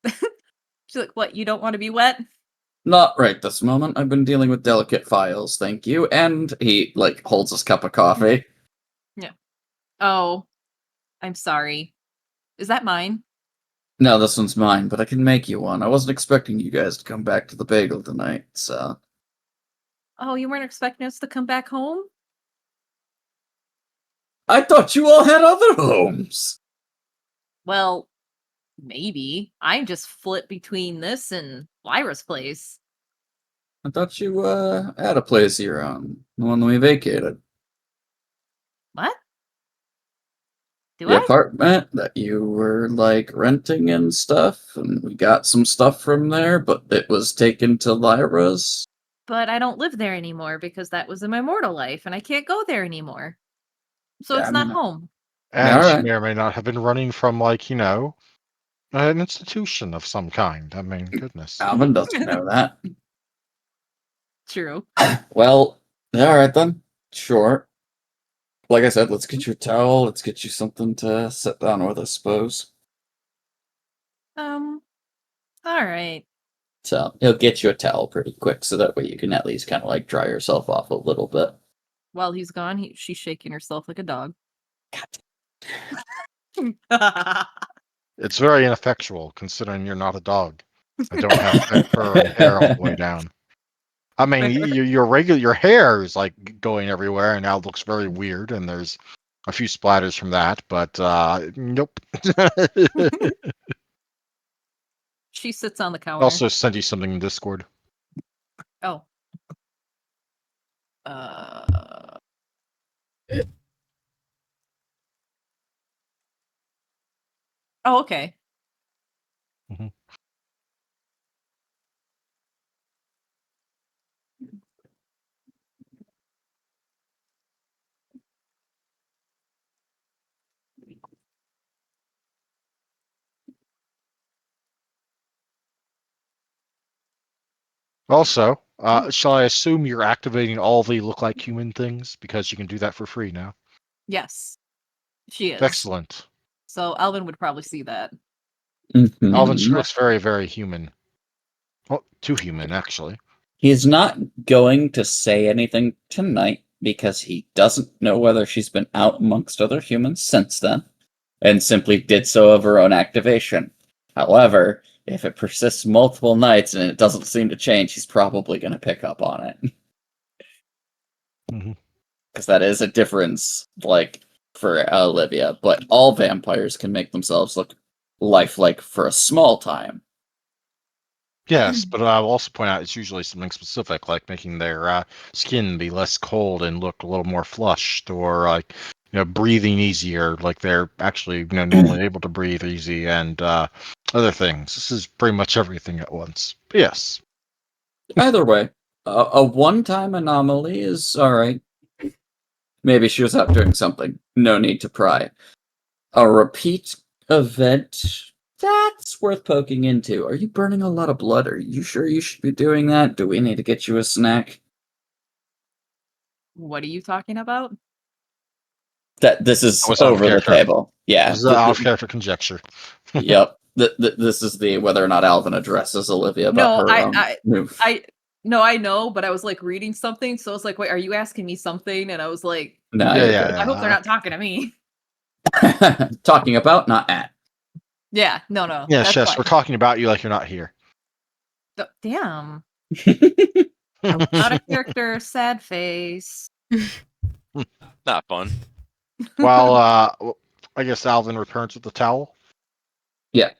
she's like, "What? You don't want to be wet?" Not right this moment. I've been dealing with delicate files, thank you. And he, holds his cup of coffee. Oh, I'm sorry. Is that mine? No, this one's mine, but I can make you one. I wasn't expecting you guys to come back to the bagel tonight, so... Oh, you weren't expecting us to come back home? I thought you all had other homes! Well, maybe. I just flip between this and Lyra's place. I thought you, had a place of your own. The one we vacated. What? Do The I? apartment that you were, renting and stuff, and we got some stuff from there, but it was taken to Lyra's. But I don't live there anymore because that was in my mortal life and I can't go there anymore. So Yeah, it's I not mean, home. And she Alright. may or may not have been running from, an institution of some kind. I mean, goodness. Alvin doesn't know that. True. Well, All right then. Sure. Like I said, let's get you a towel. Let's get you something to sit down with, I suppose. All right. So he'll get you a towel pretty quick, so that way you can at least kind of like dry yourself off a little bit. While he's gone, she's shaking herself like a dog. It's very ineffectual, considering you're not a dog. I don't have thick fur and hair all the way down. I mean, your hair is like going everywhere, and now it looks very weird. And there's a few splatters from that, but nope. She sits on the counter. Also, send you something in Discord. Oh. Oh, okay. Mhm. Also, shall I assume you're activating all the look like human things because you can do that for free now? Yes, she is. Excellent. So Alvin would probably see that. Alvin, she Mhm. looks very, very human. Well, too human, actually. He's not going to say anything tonight because he doesn't know whether she's been out amongst other humans since then, and simply did so of her own activation. However, if it persists multiple nights and it doesn't seem to change, he's probably going to pick up on it. Mhm. Because that is a difference, like, for Olivia. But all vampires can make themselves look lifelike for a small time. Yes, but I'll also point out it's usually something specific, like making their skin be less cold and look a little more flushed, or like breathing easier, like they're actually normally able to breathe easy, and other things. This is pretty much everything at once. But yes. Either way, a one-time anomaly is alright. Maybe she was out doing something. No need to pry. A repeat event, that's worth poking into. Are you burning a lot of blood? Are you sure you should be doing that? Do we need to get you a snack? What are you talking about? That this is was out of over the character. table. Yeah. This is out of character conjecture. Yep. This is the whether or not Alvin addresses Olivia about No, her move. I know, but I was like reading something, so I was like, wait, are you asking me something? And I was like, No, Yeah, you're yeah, good. I hope they're not talking to me. Talking about, not at. Yeah, no, Yes, that's yes. We're fine. talking about you like you're not here. Damn. Out of character, sad face. Not fun. While I guess Alvin returns with the towel. Yeah.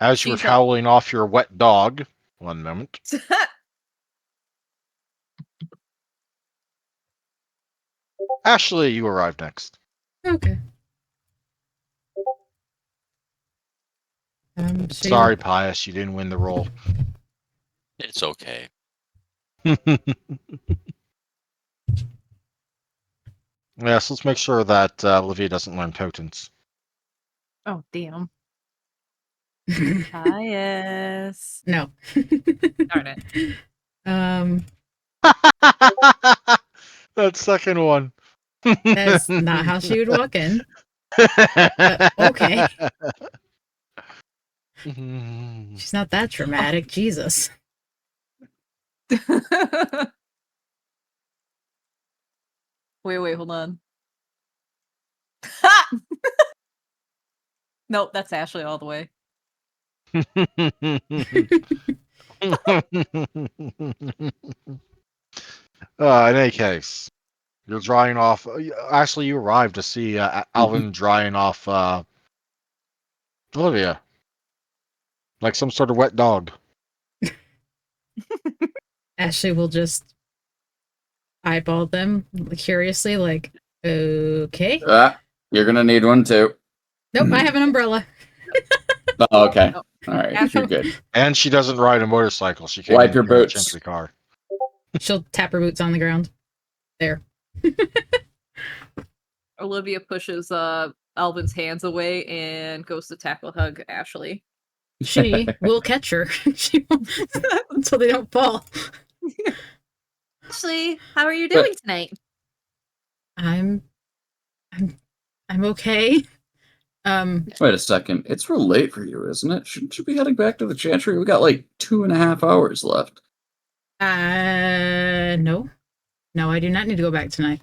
As you were She's a- toweling off your wet dog. One moment. Ashley, you arrive next. Okay. Sorry, Pius, you didn't win the role. It's okay. Yes, let's make sure that Olivia doesn't learn potence. Oh, damn. Pius. No. Darn it. That second one. That's not how she would walk in. Okay. She's not that dramatic. Jesus. Wait, hold on. Nope, that's Ashley all the way. In any case, you're drying off. Actually, you arrived to see Alvin drying off Olivia like some sort of wet dog. Ashley will just eyeball them curiously, like, okay. You're gonna need one too. Nope, I have an umbrella. Oh, okay. Oh. All right, Ashley- you're good. And she doesn't ride a motorcycle. She came Wipe in your a boots. gentry car. She'll tap her boots on the ground. There. Olivia pushes Alvin's hands away and goes to tackle hug Ashley. She will catch her. She won't, until they don't fall. Ashley, how are you doing tonight? I'm okay. Wait a second. It's real late for you, isn't it? Shouldn't you be heading back to the chantry? We got like 2.5 hours left. No. No, I do not need to go back tonight.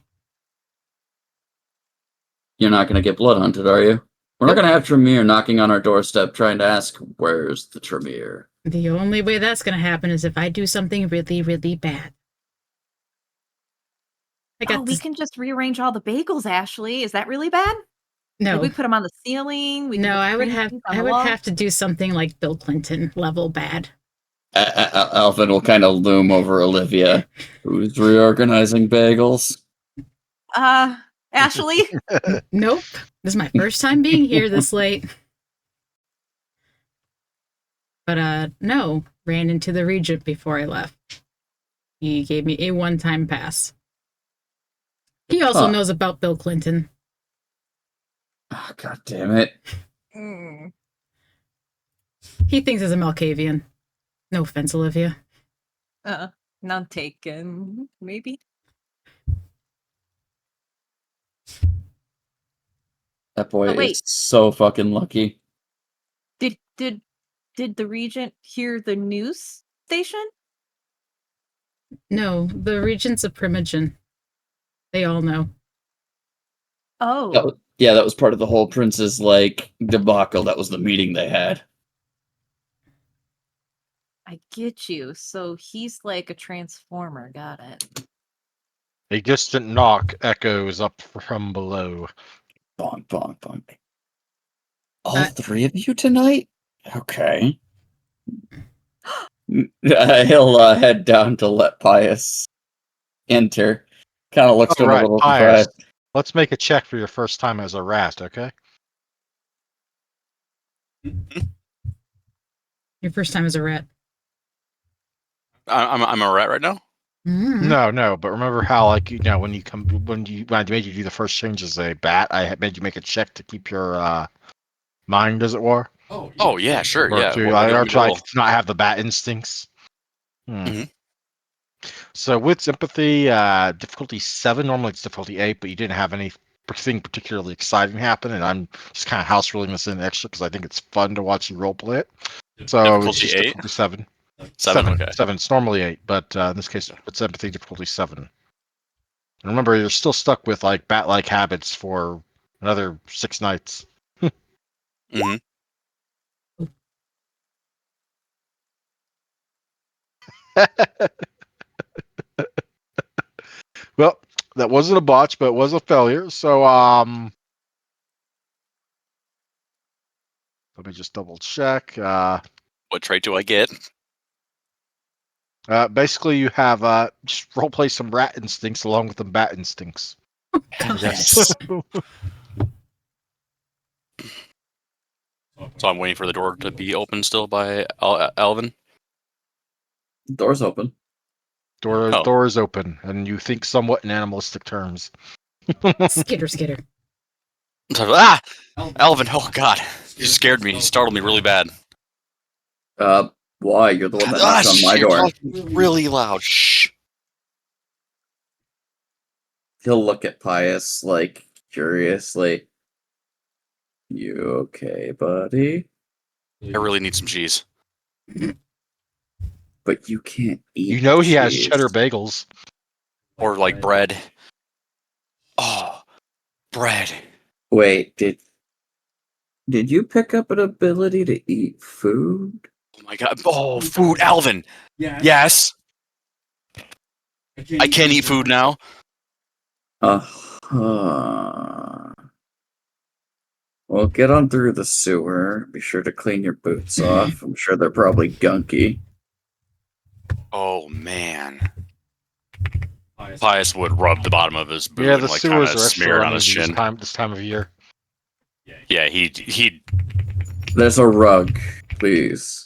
You're not going to get blood hunted, are you? We're not Nope. going to have Tremere knocking on our doorstep trying to ask, where's the Tremere? The only way that's going to happen is if I do something really, really bad. I got Oh, we can just rearrange all the bagels, Ashley. Is that really bad? no. Like we put them on the ceiling. We can No, put the I would cream have cheese on I the would wall. have to do something like Bill Clinton level bad. Alvin will kind of loom over Olivia, who's reorganizing bagels. Ashley, Nope. This is my first time being here this late. But no, ran into the regent before I left. He gave me a one-time pass. He also Huh. knows about Bill Clinton. Oh, God damn it. He thinks he's a Malkavian. No offense, Olivia. none taken. Maybe. That boy But wait. is so fucking lucky. Did the regent hear the news station? No, the regent's a primogen. They all know. Oh, Yeah, that was part of the whole prince's, like, debacle. That was the meeting they had. I get you. So he's like a transformer. Got it. A distant knock echoes up from below. Bonk, bonk, bonk. All three of you tonight? Okay. He'll head down to let Pius enter. Kind of looks to him a Alright, little Pius, surprised. let's make a check for your first time as a rat, okay? Your first time as a rat. I'm a rat right now. No, but remember how, like, when I made you do the first change as a bat, I had made you make a check to keep your mind, as it were, Oh yeah, sure, or yeah. to What do you or want me to to like roll? not have the bat instincts. Mhm. So with sympathy, difficulty 7. Normally it's difficulty 8, but you didn't have anything particularly exciting happen, and I'm just kind of house ruling this in extra because I think it's fun to watch you roleplay it. So it's Difficulty just 8? difficulty 7. 7, okay. 7. It's normally 8, but in this case, it's sympathy difficulty 7. And remember, you're still stuck with like bat-like habits for another 6 nights. Mm-hmm. Well, that wasn't a botch, but it was a failure. So let me just double check. What trait do I get? Basically, you have just roleplay some rat instincts along with the bat instincts. I guess. Yes. So I'm waiting for the door to be open still by Alvin. Door's open. Oh. Door is open, and you think somewhat in animalistic terms. Skitter, skitter. Ah! Alvin, oh god. You scared me. You startled me really bad. Why? You're the one that knocked on my You're door. talking really loud. Shh. He'll look at Pius, like, curiously. You okay, buddy? I really need some cheese. But you can't eat You know he has cheese. cheddar bagels. Or like bread. Oh, bread. Wait, did you pick up an ability to eat food? Oh my god. Oh, food, Alvin. Yes. I can eat food now. Uh-huh. Well, get on through the sewer. Be sure to clean your boots off. I'm sure they're probably gunky. Oh man. Pius would rub the bottom of his boot Yeah, and the like kind sewers of are smear extra it on his uneasy chin. this time of year. Yeah, he'd There's a rug, please.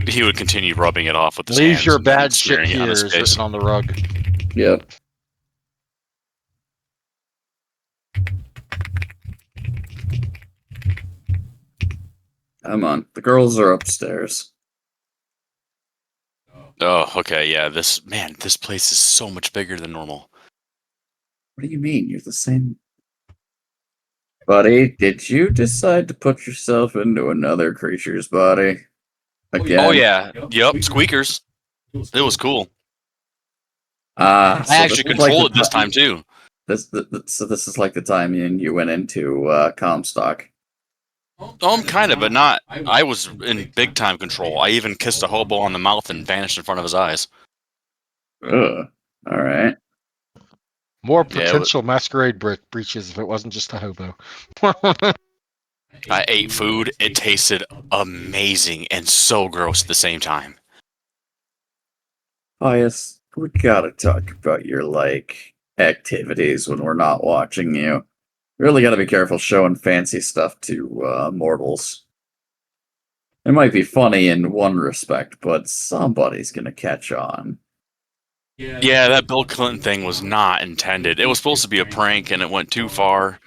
he would continue rubbing it off with his Leave hands your and then bad shit smearing it on here his is face. written on the rug. Yep. Come on, the girls are upstairs. Oh, okay, yeah. This place is so much bigger than normal. What do you mean? You're the same. Buddy, did you decide to put yourself into another creature's body? Again? Oh yeah, yep. Squeakers. It was cool. I I actually controlled it this time too. So this is like the time you went into Comstock. Kind of, but not. I was in big time control. I even kissed a hobo on the mouth and vanished in front of his eyes. Ugh. All right. More Yeah, potential masquerade breaches if it wasn't just a hobo. I ate food. It tasted amazing and so gross at the same time. Pius, we gotta talk about your, activities when we're not watching you. Really gotta be careful showing fancy stuff to mortals. It might be funny in one respect, but somebody's gonna catch on. Yeah, that Bill Clinton thing was not intended. It was supposed to be a prank, and it went too far.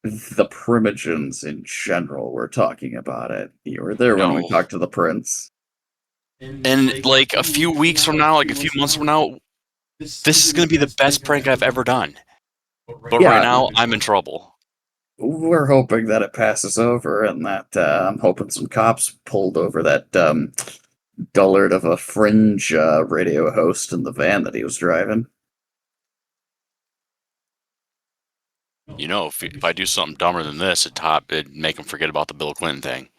The Primogens in general were talking about it. You were there when we No. talked to the prince. And like a few weeks from now, like a few months from now, this is going to be the best prank I've ever done. But Yeah. right now, I'm in trouble. We're hoping that it passes over and that I'm hoping some cops pulled over that dullard of a fringe radio host in the van that he was driving. You know, if I do something dumber than this, it'd make him forget about the Bill Clinton thing.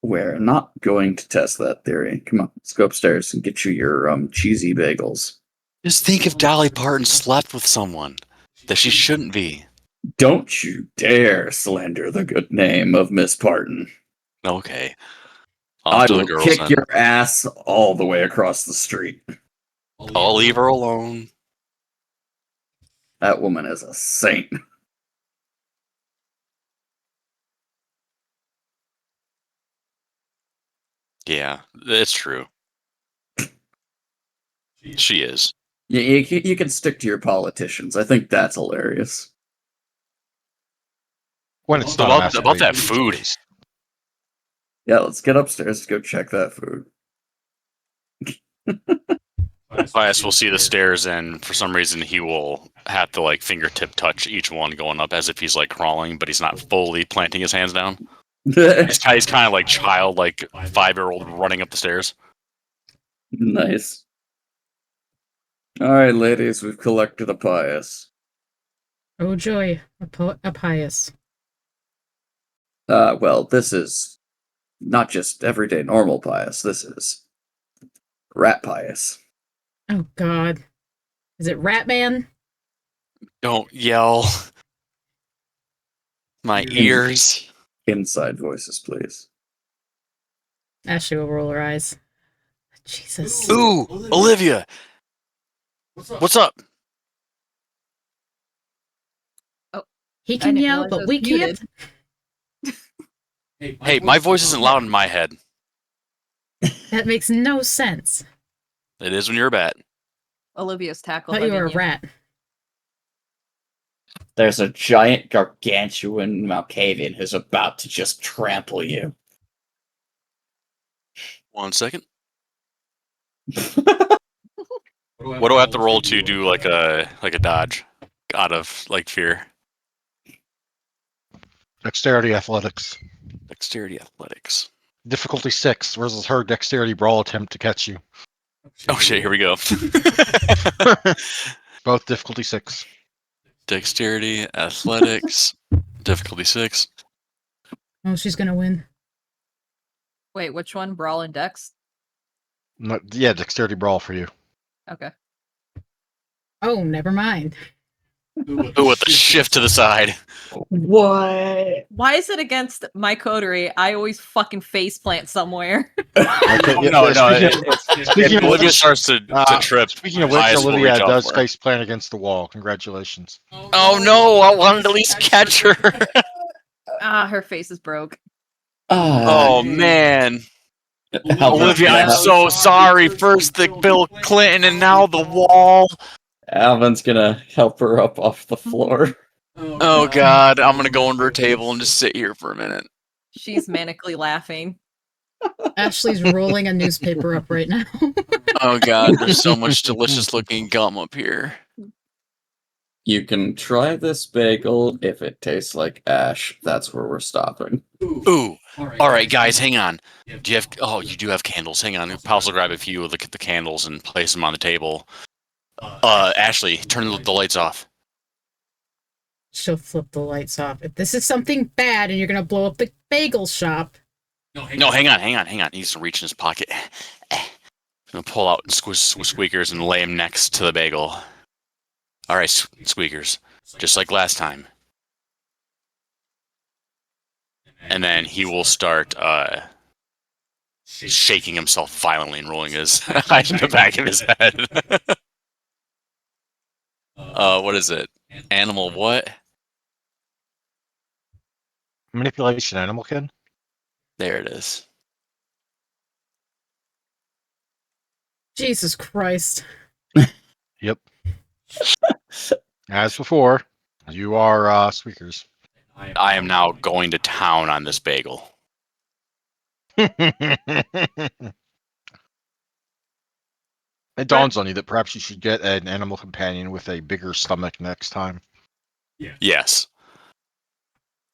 We're not going to test that theory. Come on, let's go upstairs and get you your cheesy bagels. Just think if Dolly Parton slept with someone that she shouldn't be. Don't you dare slander the good name of Miss Parton. Okay. I To the will girls kick then. your ass all the way across the street. I'll leave her alone. That woman is a saint. Yeah, it's true. She is. You can stick to your politicians. I think that's hilarious. When it's not About that food. Yeah, let's get upstairs to go check that food. Pius will see the stairs, and for some reason he will have to like fingertip touch each one going up as if he's like crawling, but he's not fully planting his hands down. He's kind of like child, like 5-year-old running up the stairs. Nice. All right, ladies, we've collected a Pius. Oh joy, a Pius. Well, this is not just everyday normal Pius. This is Rat Pius. Oh god. Is it Ratman? Don't yell. My ears. Inside voices, please. Ashley will roll her eyes. Jesus. Ooh, Olivia. What's up? He I can didn't yell, realize I but was we muted. can't. Hey, my voice isn't loud in my head. That makes no sense. It is when you're a bat. Olivia's I tackled. thought you were a rat. There's a giant gargantuan Malkavian who's about to just trample you. 1 second. What do I have to roll to do like a dodge out of like fear? Dexterity athletics. Dexterity athletics. Difficulty 6 versus her dexterity brawl attempt to catch you. Oh shit, here we go. Both difficulty 6. Dexterity, athletics, difficulty 6. Oh, she's gonna win. Wait, which one? Brawl and Dex? No, yeah, dexterity brawl for you. Okay. Oh, never mind. Ooh, with the shift to the side. What? Why is it against my coterie? I always fucking faceplant somewhere. Okay, No, speaking of Olivia which, starts to trip. speaking of which, Pius will Olivia reach out does for her. face plant against the wall. Congratulations. Oh no, I wanted to at least catch her. Her face is broke. Oh man. Olivia, I'm so sorry. First the Bill Clinton and now the wall. Alvin's gonna help her up off the floor. Oh god, I'm gonna go under a table and just sit here for a minute. She's manically laughing. Ashley's rolling a newspaper up right now. Oh god, there's so much delicious looking gum up here. You can try this bagel if it tastes like ash. That's where we're stopping. Ooh. All right, guys, hang on. Do you have? Oh, you do have candles. Hang on. Pals will grab a few of the candles and place them on the table. Ashley, turn the lights off. She'll flip the lights off. If this is something bad and you're gonna blow up the bagel shop. No, hang on. He needs to reach in his pocket. I'm gonna pull out squeakers and lay him next to the bagel. All right, squeakers, just like last time. And then he will start shaking himself violently and rolling his eyes in the back of his head. What is it? Animal what? Manipulation, animal kid. There it is. Jesus Christ. Yep. As before, you are squeakers. I am now going to town on this bagel. It dawns on you that perhaps you should get an animal companion with a bigger stomach next time. Yes.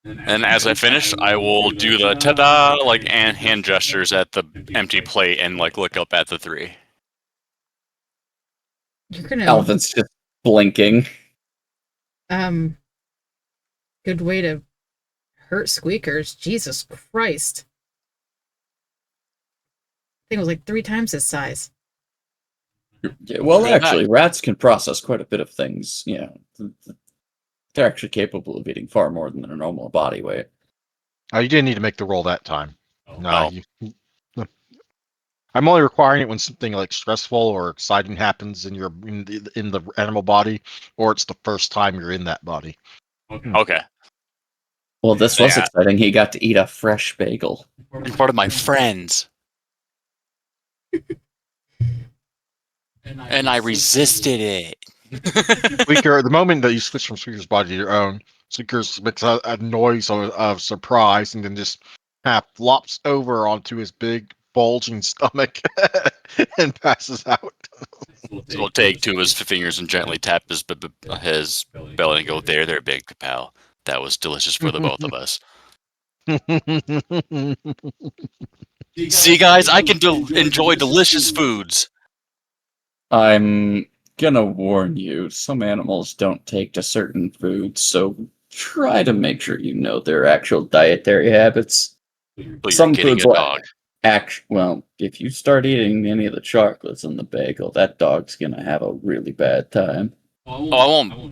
And as I finish, I will do the ta-da, like, and hand gestures at the empty plate and, like, look up at the three. You're gonna Alvin's just blinking. good way to hurt squeakers. Jesus Christ. I think it was like 3 times his size. Yeah, well, Go actually, rats can process quite a bit of things. Yeah, they're actually capable of eating far more than their normal body weight. Oh, you didn't need to make the roll that time. No, Oh. I'm only requiring it when something like stressful or exciting happens in the animal body, or it's the first time you're in that body. Okay. Well, this was Yeah. exciting. He got to eat a fresh bagel. In front of my friends. And I resisted it. Squeaker, the moment that you switch from Squeaker's body to your own, Squeaker makes a noise of surprise and then just half flops over onto his big bulging stomach and passes out. So he'll take 2 of his fingers and gently tap his belly and go, there, big pal. That was delicious for the both of us. See, guys, I can enjoy delicious foods. I'm gonna warn you, some animals don't take to certain foods, so try to make sure you know their actual dietary habits. So you're Some getting foods a will dog. well, if you start eating any of the chocolates in the bagel, that dog's gonna have a really bad time. Oh,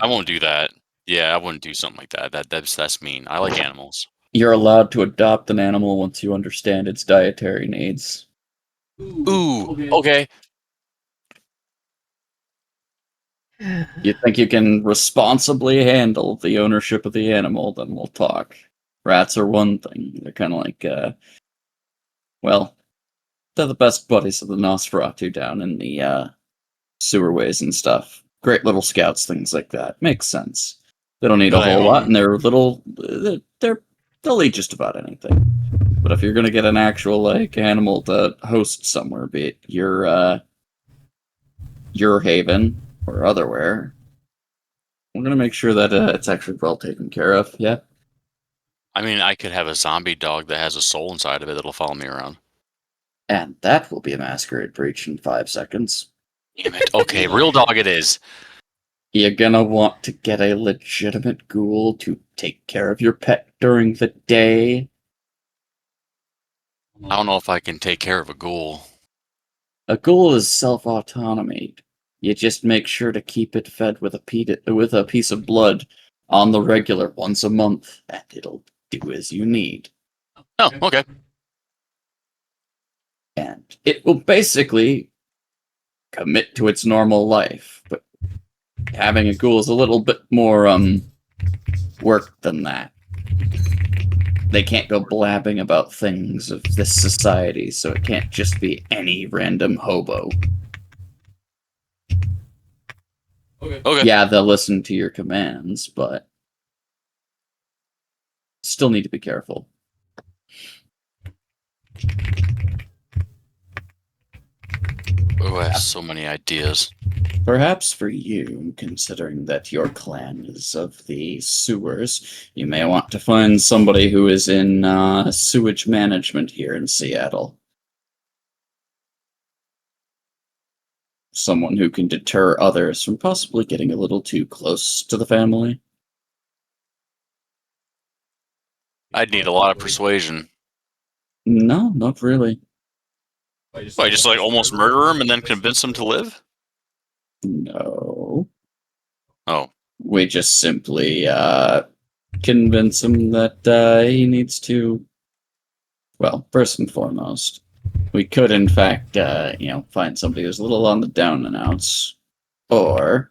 I won't do that. Yeah, I wouldn't do something like that. That's mean. I like animals. You're allowed to adopt an animal once you understand its dietary needs. Ooh, okay. You think you can responsibly handle the ownership of the animal, then we'll talk. Rats are one thing. They're kind of like, well, they're the best buddies of the Nosferatu down in the sewerways and stuff. Great little scouts, things like that. Makes sense. They don't need a But I whole lot, own- and they'll eat just about anything. But if you're gonna get an actual like animal to host somewhere, be it your haven or otherwhere, we're gonna make sure that it's actually well taken care of. Yeah. I mean, I could have a zombie dog that has a soul inside of it that'll follow me around. And that will be a masquerade breach in 5 seconds. Damn it. Okay, real dog it is. You're gonna want to get a legitimate ghoul to take care of your pet during the day. I don't know if I can take care of a ghoul. A ghoul is self-autonomy. You just make sure to keep it fed with a piece of blood on the regular once a month, and it'll do as you need. Oh, okay. And it will basically commit to its normal life, but having a ghoul is a little bit more work than that. They can't go blabbing about things of this society, so it can't just be any random hobo. Okay. Yeah, they'll listen to your commands, but still need to be careful. I have so many ideas. Perhaps for you, considering that your clan is of the sewers, you may want to find somebody who is in sewage management here in Seattle. Someone who can deter others from possibly getting a little too close to the family. I'd need a lot of persuasion. No, not really. I just like almost murder him and then convince him to live? No. Oh. We just simply convince him that he needs to. Well, first and foremost, we could in fact, find somebody who's a little on the down and outs, or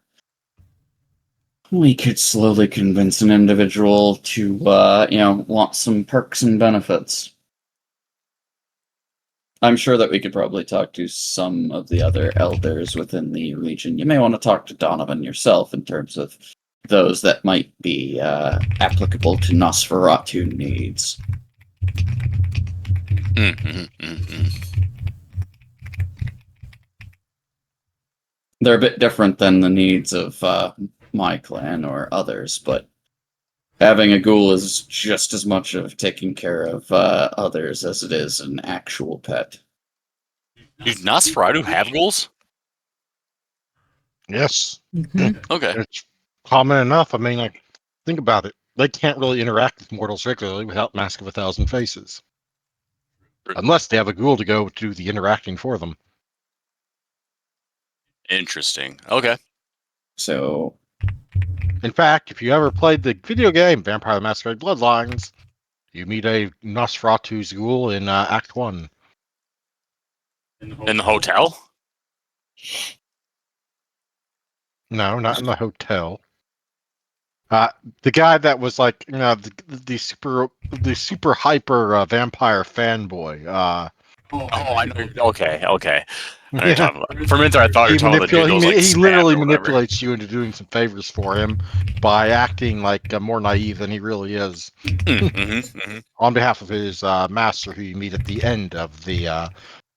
we could slowly convince an individual to, want some perks and benefits. I'm sure that we could probably talk to some of the other elders within the region. You may want to talk to Donovan yourself in terms of those that might be applicable to Nosferatu needs. They're a bit different than the needs of my clan or others, but having a ghoul is just as much of taking care of others as it is an actual pet. Do Nosferatu have ghouls? Yes, Mhm. Okay. it's common enough. I mean, like, think about it. They can't really interact with mortals regularly without Mask of a Thousand Faces, unless they have a ghoul to go do the interacting for them. Interesting. Okay. So, In fact, if you ever played the video game Vampire the Masquerade Bloodlines, you meet a Nosferatu's ghoul in Act 1. In the hotel? No, not in the hotel. The guy that was like, the super hyper vampire fanboy. Oh, I know. Okay. I know Yeah. you're talking about. For a minute there, I thought you were talking about the dude that was like he literally stabbed or whatever. manipulates you into doing some favors for him by acting like more naive than he really is on behalf of his master, who you meet at the end of the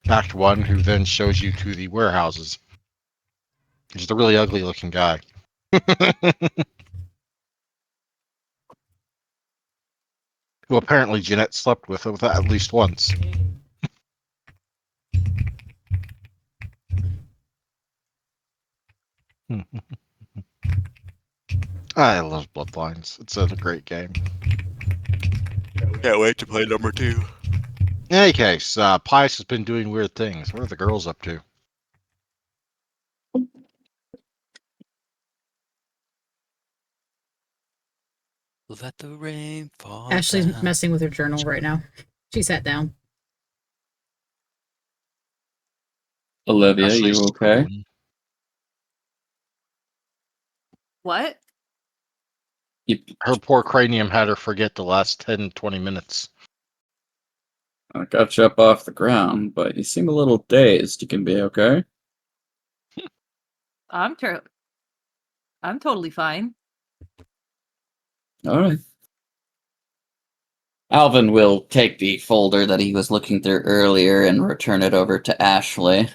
Act 1, who then shows you to the warehouses. He's a really ugly looking guy. Who apparently Jeanette slept with at least once. I love Bloodlines. It's a great game. Can't wait to play number 2. In any case, Pius has been doing weird things. What are the girls up to? Let the rain fall. Ashley's down. messing with her journal right now. She sat down. Olivia, Ashley's you okay? scrolling. What? Her poor cranium had her forget the last 10, 20 minutes. I got you up off the ground, but you seem a little dazed. You can be okay? I'm totally fine. Alright. Alvin will take the folder that he was looking through earlier and return it over to Ashley.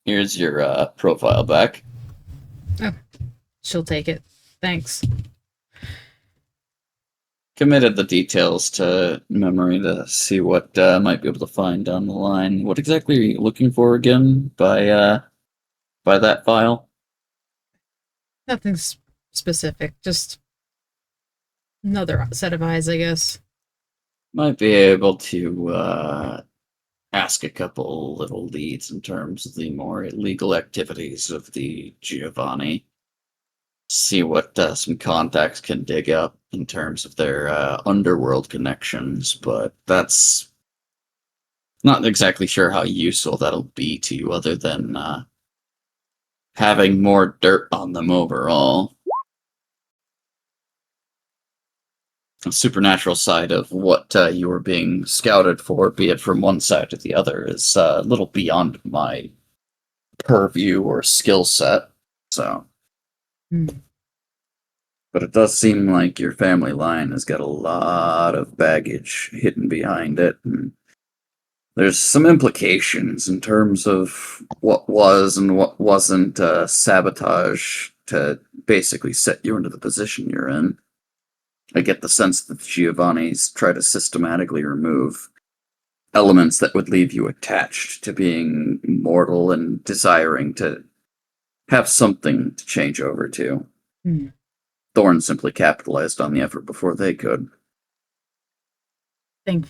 Here's your profile back. She'll take it. Thanks. Committed the details to memory to see what might be able to find down the line. What exactly are you looking for again by that file? Nothing specific. Just another set of eyes, I guess. Might be able to ask a couple little leads in terms of the more illegal activities of the Giovanni. See what some contacts can dig up in terms of their underworld connections, but that's not exactly sure how useful that'll be to you other than having more dirt on them overall. The supernatural side of what you were being scouted for, be it from one side or the other, is a little beyond my purview or skill set. So, but it does seem like your family line has got a lot of baggage hidden behind it. And there's some implications in terms of what was and what wasn't sabotage to basically set you into the position you're in. I get the sense that the Giovanni's try to systematically remove elements that would leave you attached to being mortal and desiring to have something to change over to. Hmm. Thorn simply capitalized on the effort before they could. Thank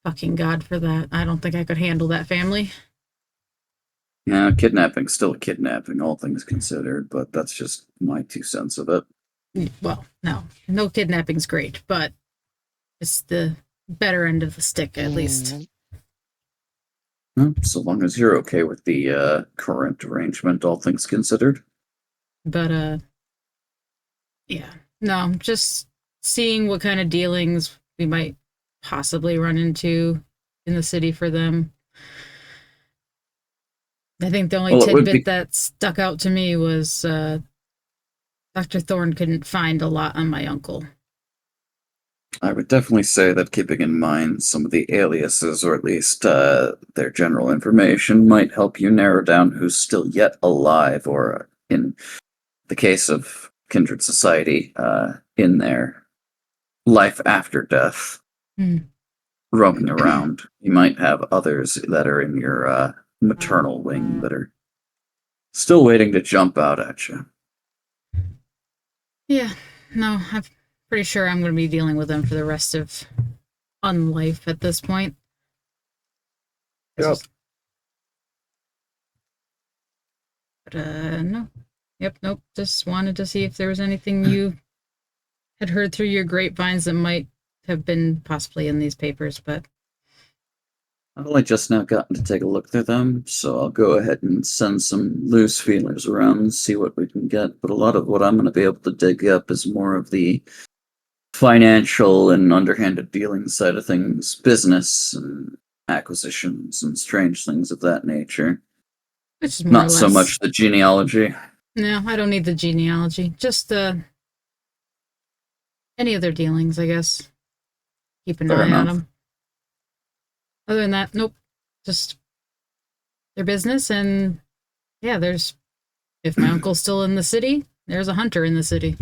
fucking God for that. I don't think I could handle that family. Yeah, kidnapping's still kidnapping, all things considered, but that's just my 2 cents of it. Well, no kidnapping's great, but it's the better end of the stick at least. Well, so long as you're okay with the current arrangement, all things considered. But yeah, no, just seeing what kind of dealings we might possibly run into in the city for them. I think the only Well, it would tidbit be- that stuck out to me was Dr. Thorne couldn't find a lot on my uncle. I would definitely say that keeping in mind some of the aliases, or at least their general information, might help you narrow down who's still yet alive, or in the case of Kindred Society, in their life after death, Hmm. roaming around. You might have others that are in your maternal wing that are still waiting to jump out at you. Yeah, no, I'm pretty sure I'm going to be dealing with them for the rest of unlife at this point. It's Yep. just- But no. Yep, nope. Just wanted to see if there was anything you had heard through your grapevines that might have been possibly in these papers, but I've only just now gotten to take a look through them, so I'll go ahead and send some loose feelers around and see what we can get. But a lot of what I'm going to be able to dig up is more of the financial and underhanded dealing side of things, business and acquisitions and strange things of that nature. which is more or Not less. so much the genealogy. No, I don't need the genealogy. Just any other dealings, I guess. Keep an Fair eye on enough. them. Other than that, nope. Just their business, and yeah, there's. If my uncle's still in the city, there's a hunter in the city.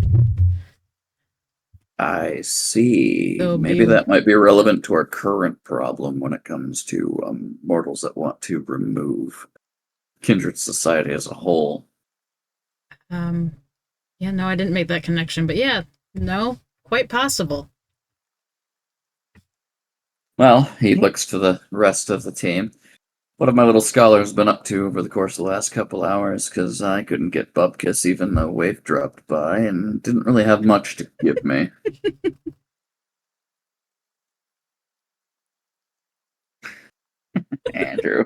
I see. So Maybe be- that might be relevant to our current problem when it comes to mortals that want to remove Kindred Society as a whole. Yeah, no, I didn't make that connection, but yeah, no, quite possible. Well, he looks to the rest of the team. What have my little scholars been up to over the course of the last couple hours? Because I couldn't get Bubkiss even though Wave dropped by and didn't really have much to give me. Andrew.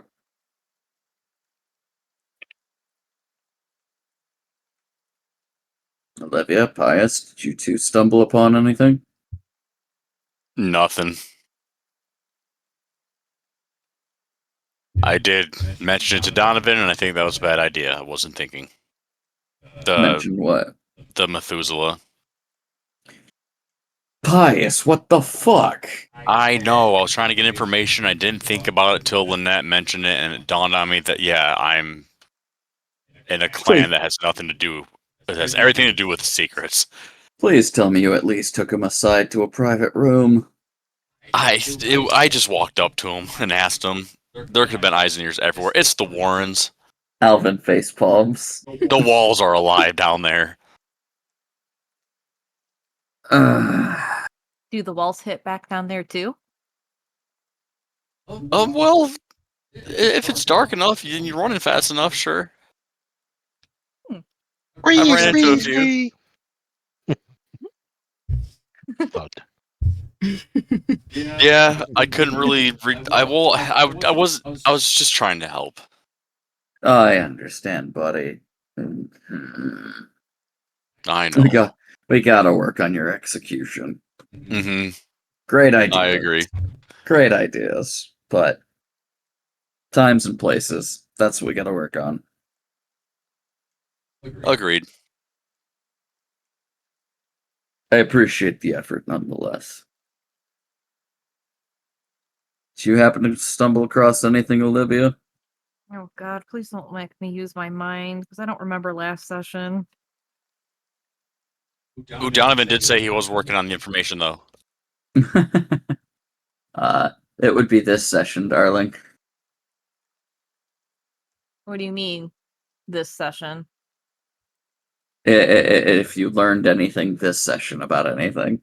Olivia, Pius, did you two stumble upon anything? Nothing. I did mention it to Donovan, and I think that was a bad idea. I wasn't thinking. Mention what? The Methuselah. Pius, what the fuck? I know. I was trying to get information. I didn't think about it till Lynette mentioned it, and it dawned on me that yeah, I'm in a clan that has nothing to do. It has everything to do with secrets. Please tell me you at least took him aside to a private room. I just walked up to him and asked him. There could have been eyes and ears everywhere. It's the Warrens. Alvin face palms. The walls are alive down there. Do the walls hit back down there too? Well, if it's dark enough and you're running fast enough, sure. Freeze, ran into a freeze, few. freeze. Thud. Yeah, I couldn't really. I was just trying to help. I understand, buddy. Mm-hmm. I know. We gotta work on your execution. Mm-hmm. Great idea. I agree. Great ideas, but times and places, that's what we gotta work on. Agreed. I appreciate the effort nonetheless. Do you happen to stumble across anything, Olivia? Oh God, please don't make me use my mind because I don't remember last session. Ooh, Donovan did say he was working on the information, though. It would be this session, darling. What do you mean, this session? If you learned anything this session about anything.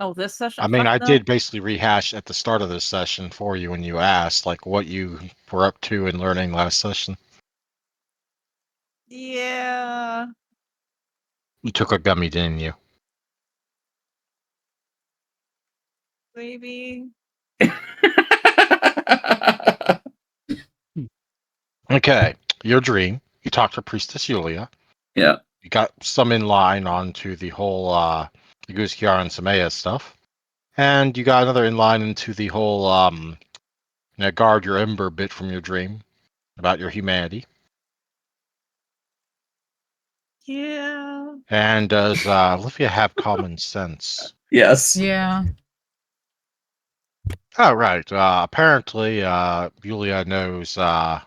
Oh, this session? I mean, Fuck I no. did basically rehash at the start of this session for you when you asked, like, what you were up to in learning last session. Yeah. You took a gummy, didn't you? Maybe. Okay, your dream. You talked to Priestess Yulia. Yeah. You got some in line onto the whole the Goose Kiara and Samaya stuff. And you got another in line into the whole guard your ember bit from your dream about your humanity. Yeah. And does Olivia have common sense? Yes. Yeah. Oh, right. Apparently, Yulia knows the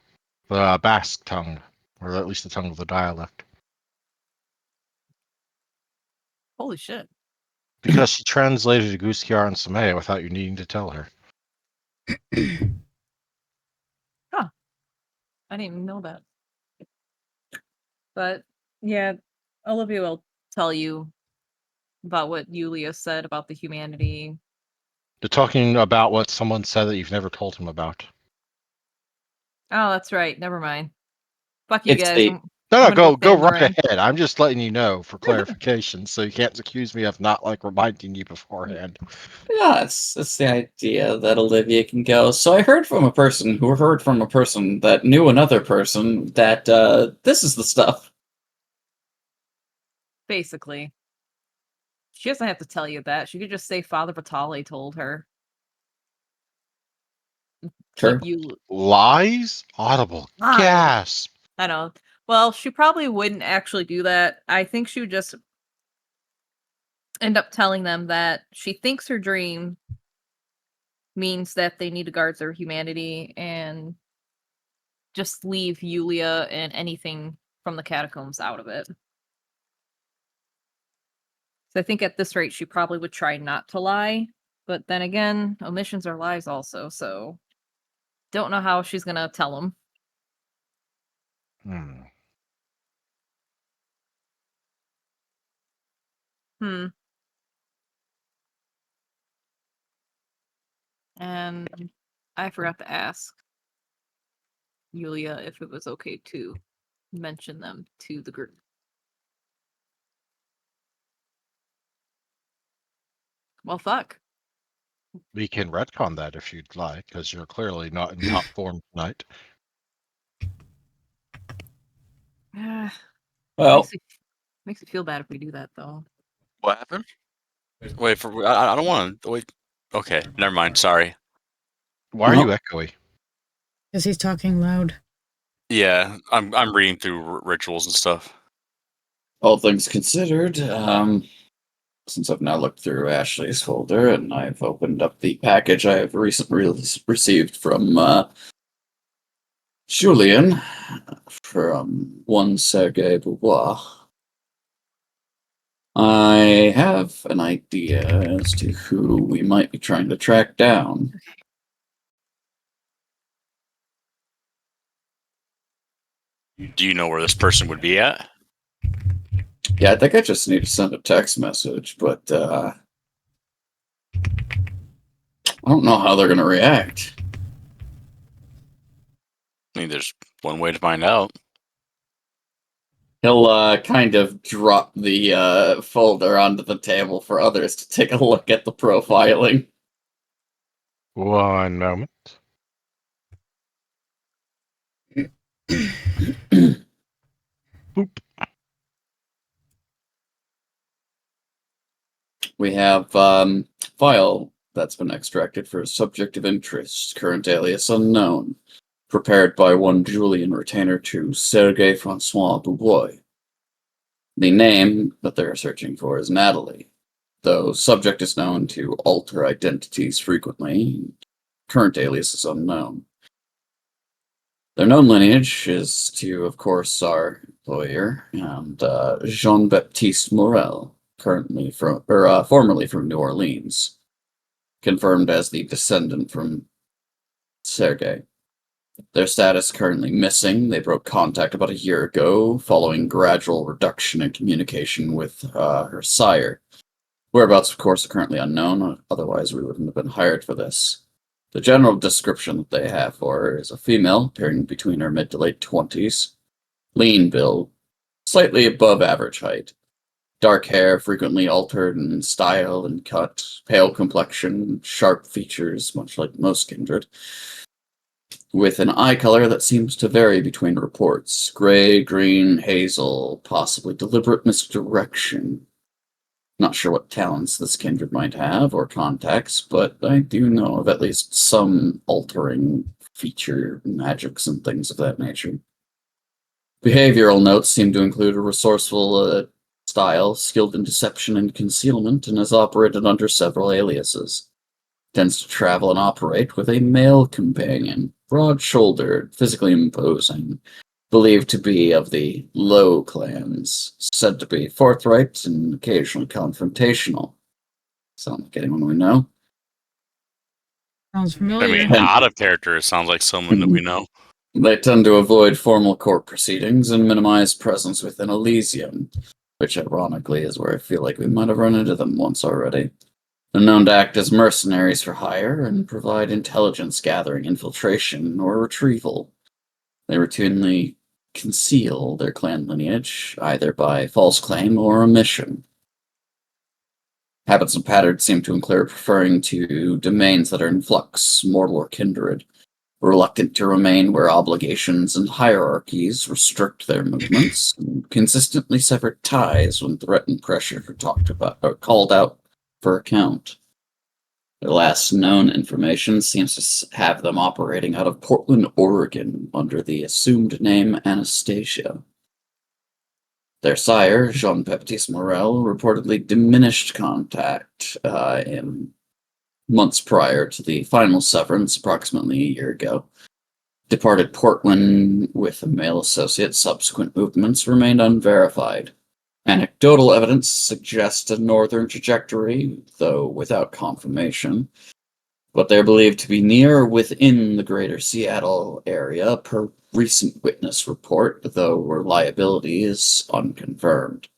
Basque tongue, or at least the tongue of the dialect, Holy shit. because she translated Goose Kiara and Samaya without you needing to tell her. Huh. I didn't even know that. But yeah, Olivia will tell you about what Yulia said about the humanity. They're talking about what someone said that you've never told him about. Oh, that's right. Never mind. Fuck you It's guys. a I'm No, gonna go stay in the right room. ahead. I'm just letting you know for clarification, so you can't accuse me of not like reminding you beforehand. yeah, it's the idea that Olivia can go. So I heard from a person who heard from a person that knew another person that this is the stuff. Basically. She doesn't have to tell you that. She could just say Father Vitale told her. Sure. Keep you Lies? Audible. live. Gasp. I know. Well, she probably wouldn't actually do that. I think she would just end up telling them that she thinks her dream means that they need to guard their humanity and just leave Yulia and anything from the catacombs out of it. So I think at this rate, she probably would try not to lie. But then again, omissions are lies also. So don't know how she's going to tell them. Hmm. And I forgot to ask Yulia if it was okay to mention them to the group. Well, fuck. We can retcon that if you'd like, because you're clearly not in top form tonight. Well, Makes me feel bad if we do that, though. What happened? Wait for. I don't want to wait. Okay, never mind. Sorry. Why are you echoey? Because he's talking loud. Yeah, I'm reading through rituals and stuff. all things considered, since I've now looked through Ashley's folder and I've opened up the package I have recently received from Julian from one Sergei Beaubois, I have an idea as to who we might be trying to track down. Do you know where this person would be at? Yeah, I think I just need to send a text message, but I don't know how they're going to react. I mean, there's one way to find out. He'll kind of drop the folder onto the table for others to take a look at the profiling. One moment. Boop. We have file that's been extracted for subject of interest, current alias unknown, prepared by one Julian retainer to Sergei Francois Dubois. The name that they're searching for is Natalie, though subject is known to alter identities frequently. current alias is unknown. Their known lineage is to, of course, our lawyer and Jean-Baptiste Morel, currently from, or formerly from New Orleans, confirmed as the descendant from Sergei. Their status currently missing. They broke contact about a year ago, following gradual reduction in communication with her sire. Whereabouts, of course, are currently unknown, otherwise we wouldn't have been hired for this. The general description that they have for her is a female, appearing between her mid to late 20s, lean build, slightly above average height, dark hair frequently altered in style and cut, pale complexion, sharp features, much like most kindred, with an eye color that seems to vary between reports, gray, green, hazel, possibly deliberate misdirection. Not sure what talents this kindred might have or contacts, but I do know of at least some altering feature magics and things of that nature. Behavioral notes seem to include a resourceful style, skilled in deception and concealment, and has operated under several aliases. Tends to travel and operate with a male companion, broad-shouldered, physically imposing, believed to be of the low clans, said to be forthright and occasionally confrontational. Sound like anyone we know? Sounds I familiar. mean, out of character, it sounds like someone that we know. They tend to avoid formal court proceedings and minimize presence within Elysium, which ironically is where I feel like we might have run into them once already. They're known to act as mercenaries for hire and provide intelligence gathering, infiltration, or retrieval. They routinely conceal their clan lineage, either by false claim or omission. Habits and patterns seem to include preferring to domains that are in flux, mortal or kindred, reluctant to remain where obligations and hierarchies restrict their movements, and consistently sever ties when threat and pressure are talked about or called out for account. Their last known information seems to have them operating out of Portland, Oregon, under the assumed name Anastasia. Their sire, Jean-Baptiste Morel, reportedly diminished contact in months prior to the final severance, approximately a year ago. Departed Portland with a male associate. Subsequent movements remained unverified. Anecdotal evidence suggests a northern trajectory, though without confirmation, but they're believed to be near or within the greater Seattle area per recent witness report, though reliability is unconfirmed.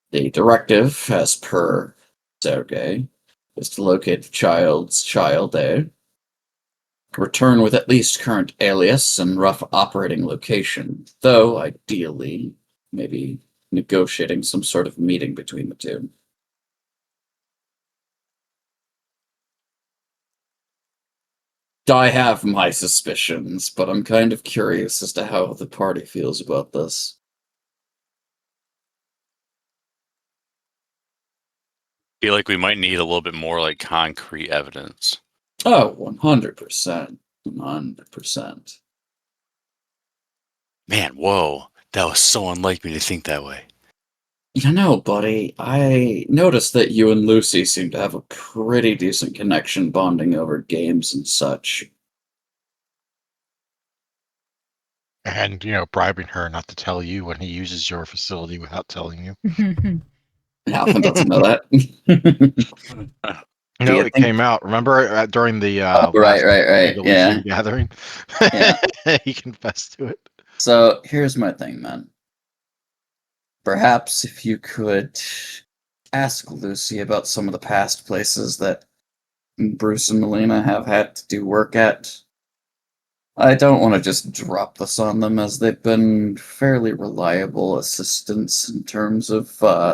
The directive, as per Sergei, is to locate the child's child there, return with at least current alias and rough operating location, though ideally, maybe negotiating some sort of meeting between the two. I have my suspicions, but I'm kind of curious as to how the party feels about this. Feel like we might need a little bit more like concrete evidence. Oh, 100%. 100%. Man, whoa. That was so unlike me to think that way. You know, buddy, I noticed that you and Lucy seem to have a pretty decent connection bonding over games and such. And, bribing her not to tell you when he uses your facility without telling you. Alpha doesn't know that. No, you it think- came out. Remember during the Oh, last right. Yeah. Elysium gathering? Yeah. He confessed to it. So here's my thing, man. Perhaps if you could ask Lucy about some of the past places that Bruce and Melina have had to do work at. I don't want to just drop this on them, as they've been fairly reliable assistants in terms of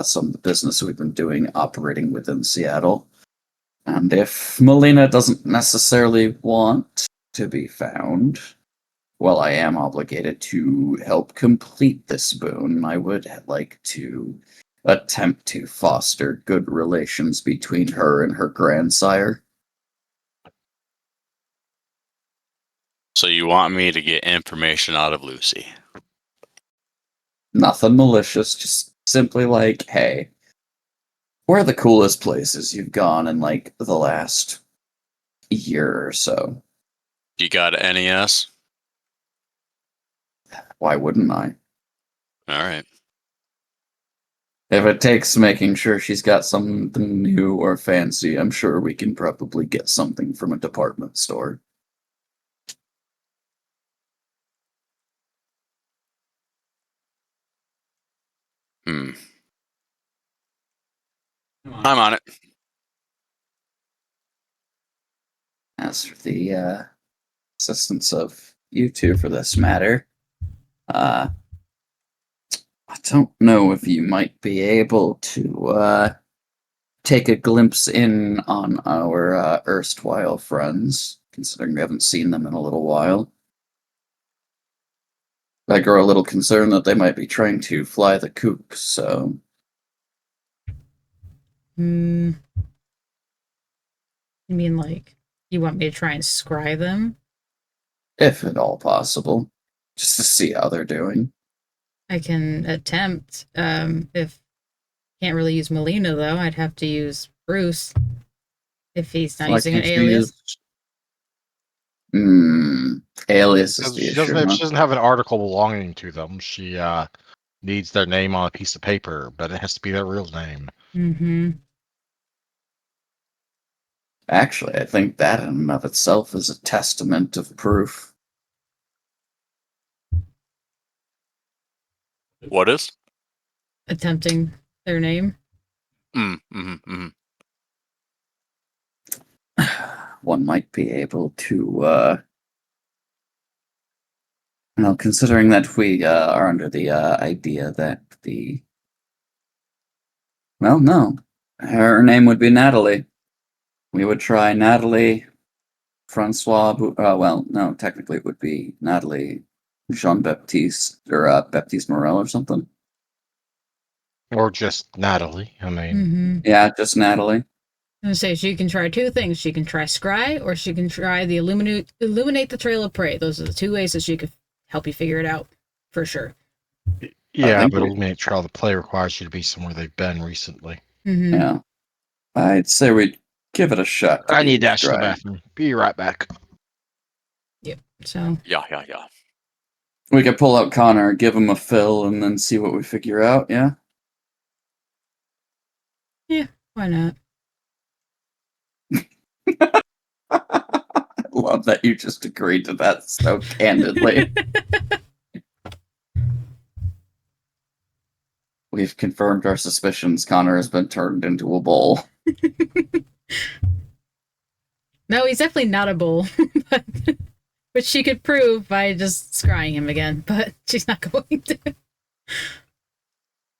some of the business we've been doing operating within Seattle. And if Melina doesn't necessarily want to be found, well, I am obligated to help complete this boon. I would like to attempt to foster good relations between her and her grandsire. So you want me to get information out of Lucy? Nothing malicious, just simply like, hey, where are the coolest places you've gone in like the last year or so. You got an NES? Why wouldn't I? All right. If it takes making sure she's got something new or fancy, I'm sure we can probably get something from a department store. Hmm. I'm on it. As for the assistance of you two for this matter, I don't know if you might be able to take a glimpse in on our erstwhile friends, considering we haven't seen them in a little while. I grow a little concerned that they might be trying to fly the coop, so Hmm. You mean like you want me to try and scry them? if at all possible, just to see how they're doing. I can attempt. If can't really use Melina though, I'd have to use Bruce if he's not Why using an can't you alias. use- alias is Because the she issue, doesn't, if huh? she doesn't have an article belonging to them, she needs their name on a piece of paper, but it has to be their real name. Mm-hmm. Actually, I think that in and of itself is a testament of proof. What is? Attempting their name. One might be able to, well, considering that we are under the idea that well, no, her name would be Natalie. We would try Natalie Francois. Well, no, technically it would be Natalie Jean Baptiste or Baptiste Morel or something. Or just Natalie. I mean, Mm-hmm. Yeah, just Natalie. I'm gonna say she can try two things. She can try scry, or she can try the illuminate the trail of prey. Those are the two ways that she could help you figure it out, for sure. yeah, think but we- Illuminate Trail, the play requires you to be somewhere they've been recently. Mm-hmm. Yeah, I'd say we'd give it a shot. I need to dash to the Scry. bathroom. Be right back. Yep. So Yeah. We could pull out Connor, give him a fill, and then see what we figure out. Yeah. why not? I love that you just agreed to that so candidly. We've confirmed our suspicions. Connor has been turned into a bull. No, he's definitely not a bull, but, which she could prove by just scrying him again, but she's not going to.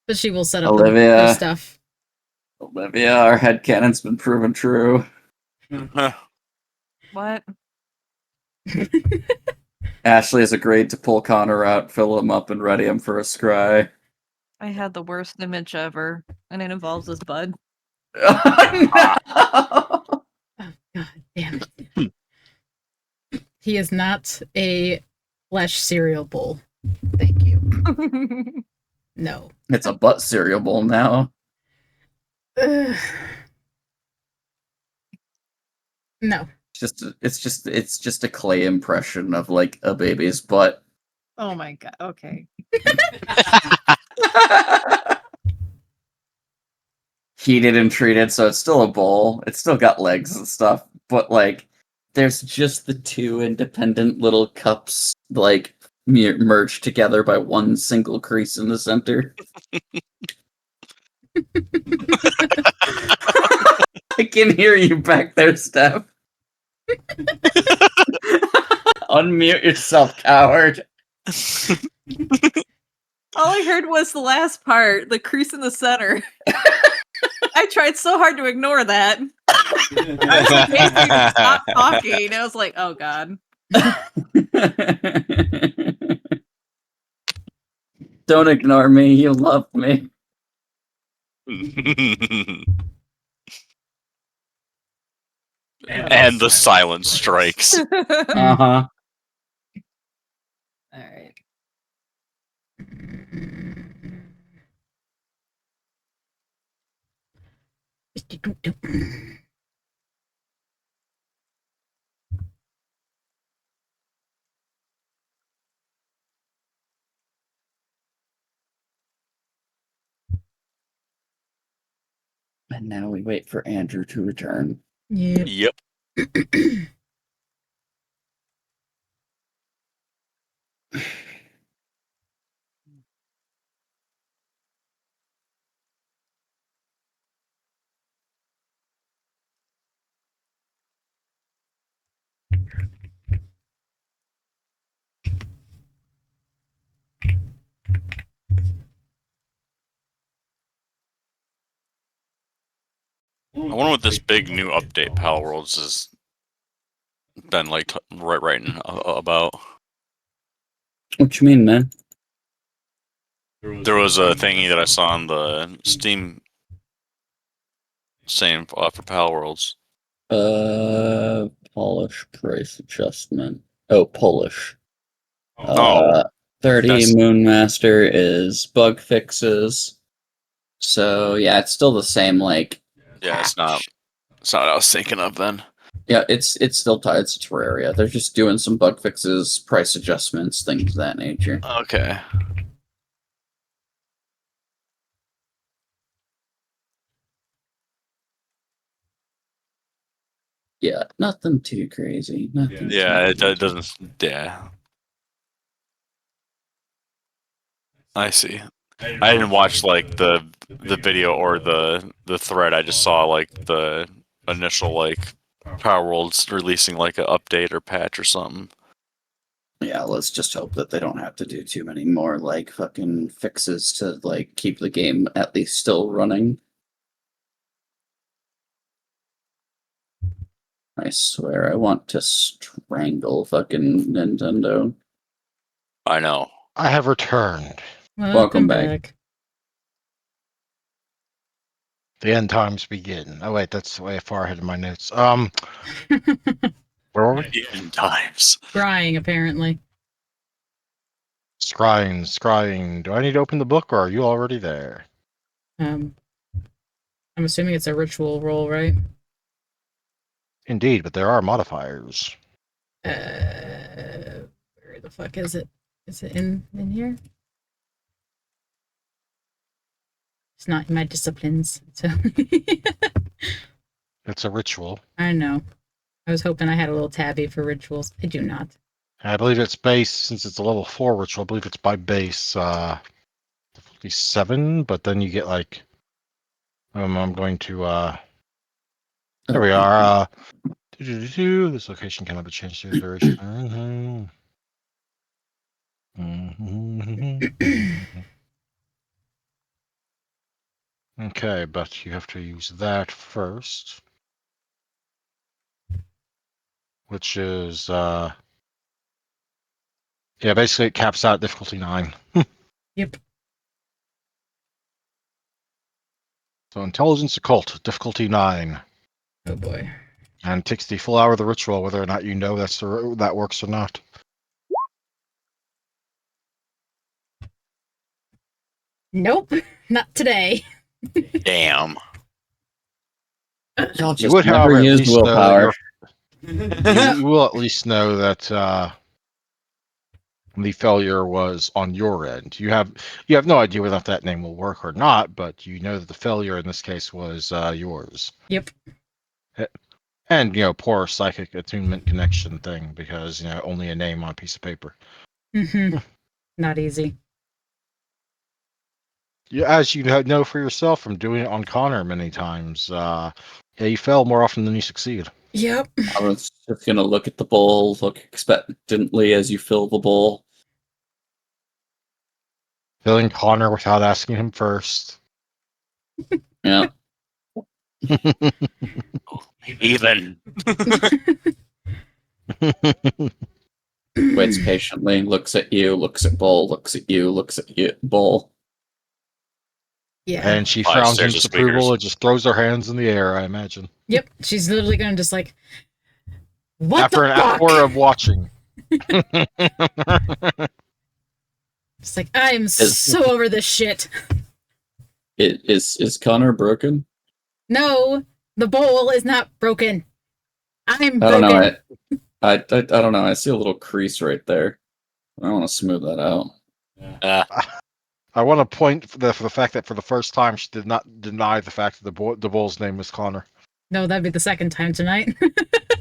But she will set up Olivia. her stuff. Olivia, our headcanon's been proven true. What? Ashley has agreed to pull Connor out, fill him up, and ready him for a scry. I had the worst image ever, and it involves this bud. Oh, no! Oh, God damn it. He is not a flesh cereal bowl. Thank you. No. It's a butt cereal bowl now. Ugh. No. It's just a clay impression of like a baby's butt. Oh my god. Okay. Heated and treated, so it's still a bowl. It's still got legs and stuff, but like there's just the two independent little cups like merged together by one single crease in the center. I can hear you back there, Steph. Unmute yourself, coward. All I heard was the last part, the crease in the center. I tried so hard to ignore that. I was like, basically to stop talking. I was like, oh god. Don't ignore me. You love me. And the silence strikes. Uh huh. All right. And now we wait for Andrew to return. Yep. Yep. I wonder what this big new update, Pal Worlds, has been like writing about. What you mean, man? There was a thingy that I saw on the Steam saying for Pal Worlds. Polish price adjustment. Oh, Polish. Oh, 30 that's- Moonmaster is bug fixes. So yeah, it's still the same like Yeah, it's not. patch. It's not what I was thinking of then. Yeah, it's still it's Terraria. They're just doing some bug fixes, price adjustments, things of that nature. Okay. Yeah, nothing too crazy. Nothing. Yeah, too it crazy. doesn't. Yeah. I see. I didn't watch like the video or the thread. I just saw like the initial like Power Worlds releasing like an update or patch or something. Yeah, let's just hope that they don't have to do too many more like fucking fixes to like keep the game at least still running. I swear I want to strangle fucking Nintendo. I know. I have returned. Welcome back. The end times begin. Oh wait, that's way far ahead of my notes. Where were we? In times. Crying, apparently. Scrying. Do I need to open the book, or are you already there? I'm assuming it's a ritual roll, right? Indeed, but there are modifiers. Where the fuck is it? Is it in here? It's not in my disciplines, so It's a ritual. I know. I was hoping I had a little tabby for rituals. I do not. I believe it's base, since it's a level 4 ritual, I believe it's by base 7, but then you get like I'm going to there we are. This location cannot be changed to the duration. Okay, but you have to use that first. Which is yeah, basically it caps out difficulty 9. Yep. So intelligence occult, difficulty 9. Oh boy. And it takes the full hour of the ritual, whether or not you know that works or not. Nope, not today. Damn. Y'all You just would, never however, at use least know that willpower. you will at least know that the failure was on your end. You have no idea whether that name will work or not, but you know that the failure in this case was yours. Yep. And poor psychic attunement connection thing, because only a name on a piece of paper. Mm-hmm. Not easy. Yeah, as you know for yourself from doing it on Connor many times, yeah, you fail more often than you succeed. Yep. I was just gonna look at the bowl, look expectantly as you fill the bowl. Filling Connor without asking him first. Yeah. Even. Waits patiently, looks at you, looks at bowl, looks at you, looks at you, bowl. Yeah. And she Five frowns in stairs of disapproval speakers. and just throws her hands in the air, I imagine. Yep. She's literally gonna just like, what After the an fuck? hour of watching. It's like, I am so over this shit. Is Connor broken? No, the bowl is not broken. I'm I don't broken. know. I don't know. I see a little crease right there. I want to smooth that out. I want to point for the fact that for the first time she did not deny the fact that the bull's name was Connor. No, that'd be the second time tonight.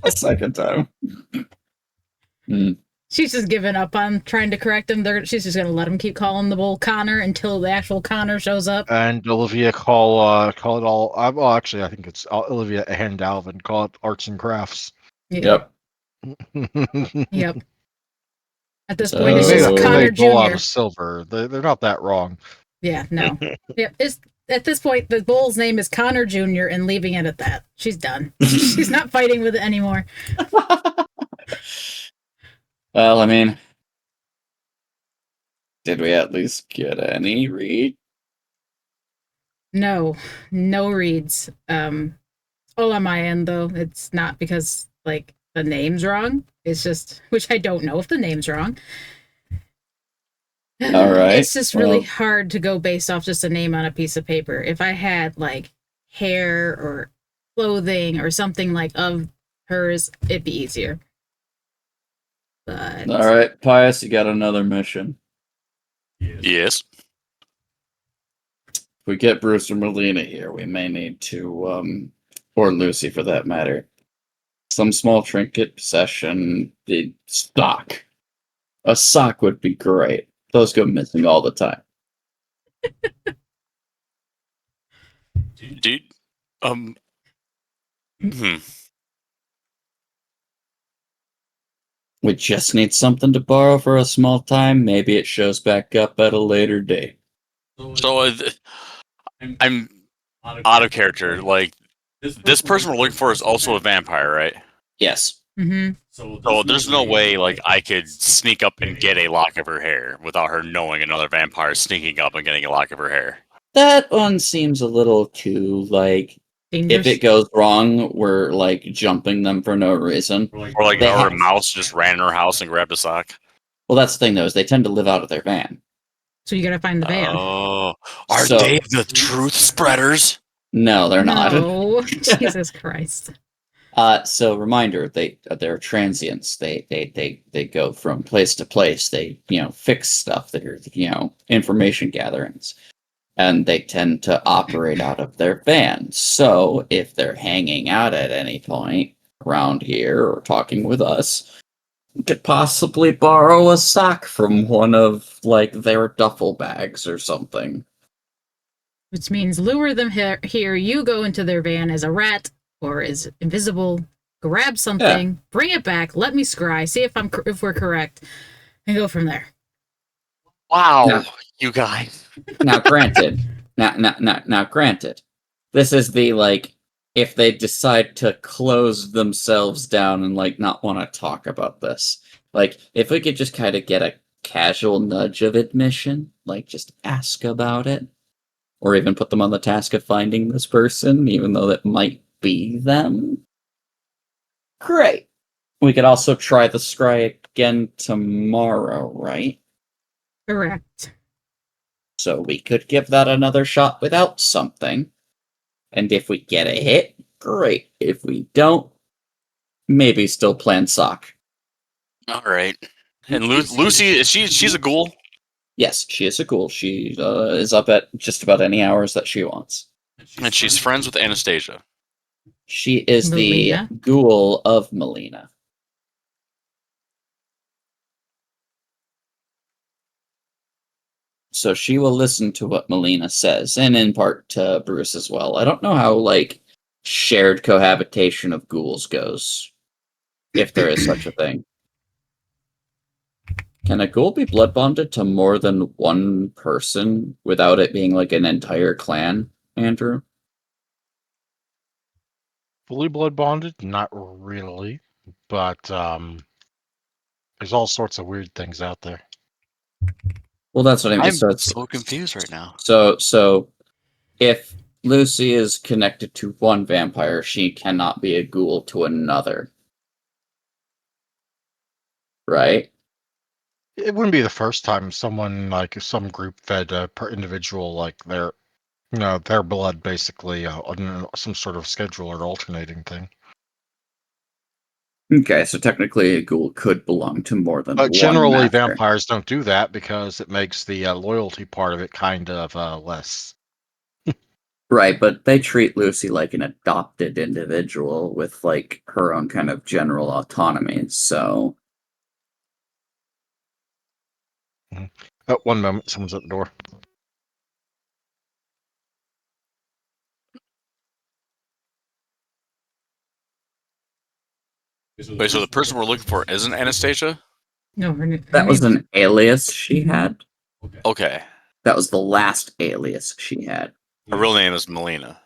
A second time. She's just given up on trying to correct him. She's just gonna let him keep calling the bull Connor until the actual Connor shows up. And Olivia call it all. Well, actually, I think it's Olivia and Alvin call it arts and crafts. Yep. Yep. At this So- point, it's They just made Connor a bull out Jr. of silver. They're not that wrong. Yeah, no. Yep. At this point, the bull's name is Connor Jr. and leaving it at that. She's done. She's not fighting with it anymore. Well, I mean, did we at least get any read? No reads. All on my end though. It's not because like the name's wrong. It's just, which I don't know if the name's wrong. All right. It's just really well, hard to go based off just a name on a piece of paper. If I had like hair or clothing or something like of hers, it'd be easier. But all right, Pius, you got another mission. Yes. If we get Bruce and Melina here, we may need to, or Lucy for that matter, some small trinket possession, the sock. A sock would be great. Those go missing all the time. Dude. Hmm. We just need something to borrow for a small time. Maybe it shows back up at a later date. So I'm out of character. Like this person we're looking for is also a vampire, right? Yes. mm-hmm. So there's no way like I could sneak up and get a lock of her hair without her knowing another vampire sneaking up and getting a lock of her hair. That one seems a little too, like, Dangerous. if it goes wrong, we're, like, jumping them for no reason. Or They a have- mouse just ran in her house and grabbed a sock. Well, that's the thing, though, is they tend to live out of their van. So you gotta find the van. Oh, are So- they the truth spreaders? No, they're not. No, Jesus Christ. So reminder, they're transients. They go from place to place. They fix stuff. They're information gatherings, and they tend to operate out of their van. So if they're hanging out at any point around here or talking with us, we could possibly borrow a sock from one of like their duffel bags or something. Which means lure them here. You go into their van as a rat or as invisible. Grab something, bring it back. Let me scry. See if we're correct, and go from there. Wow, Yeah. you guys. Now, granted, now, granted, this is the like if they decide to close themselves down and like not want to talk about this. Like, if we could just kind of get a casual nudge of admission, like just ask about it, or even put them on the task of finding this person, even though that might be them. Great. We could also try the scry again tomorrow, right? Correct. So we could give that another shot without something. And if we get a hit, great. If we don't, maybe still plan sock. All right. And Lucy, she's a ghoul? Yes, she is a ghoul. She is up at just about any hours that she wants. And she's friends with Anastasia. She is Melina? the ghoul of Melina. So she will listen to what Melina says, and in part to Bruce as well. I don't know how, like, shared cohabitation of ghouls goes, if there is such a thing. Can a ghoul be blood bonded to more than one person without it being like an entire clan, Andrew? Fully blood bonded? Not really, but there's all sorts of weird things out there. Well, that's what I mean. I'm So it's so confused right now. So if Lucy is connected to one vampire, she cannot be a ghoul to another. Right? It wouldn't be the first time someone like some group fed a per individual like their their blood basically on some sort of schedule or alternating thing. Okay, so technically a ghoul could belong to more than But one generally, master. vampires don't do that because it makes the loyalty part of it kind of less. Right, but they treat Lucy like an adopted individual with like her own kind of general autonomy. So Oh, one moment, someone's at the door. Wait, so the person we're looking for isn't Anastasia? No, her that was name's an alias she had. Okay. That was the last alias she had. Her real name is Melina.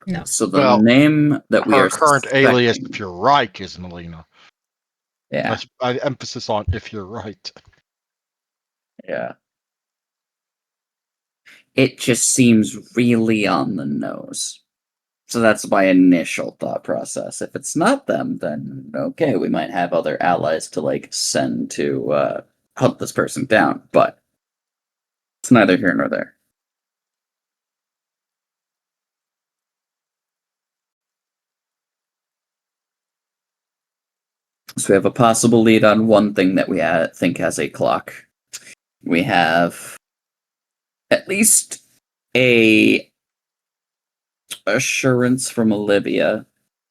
no. So the Well, name that we Her are current alias, suspecting- if you're right, is Melina. yeah, I emphasis on if you're right. yeah. It just seems really on the nose. So that's my initial thought process. If it's not them, then okay, we might have other allies to like send to hunt this person down, but it's neither here nor there. So we have a possible lead on one thing that we think has a clock. We have at least a assurance from Olivia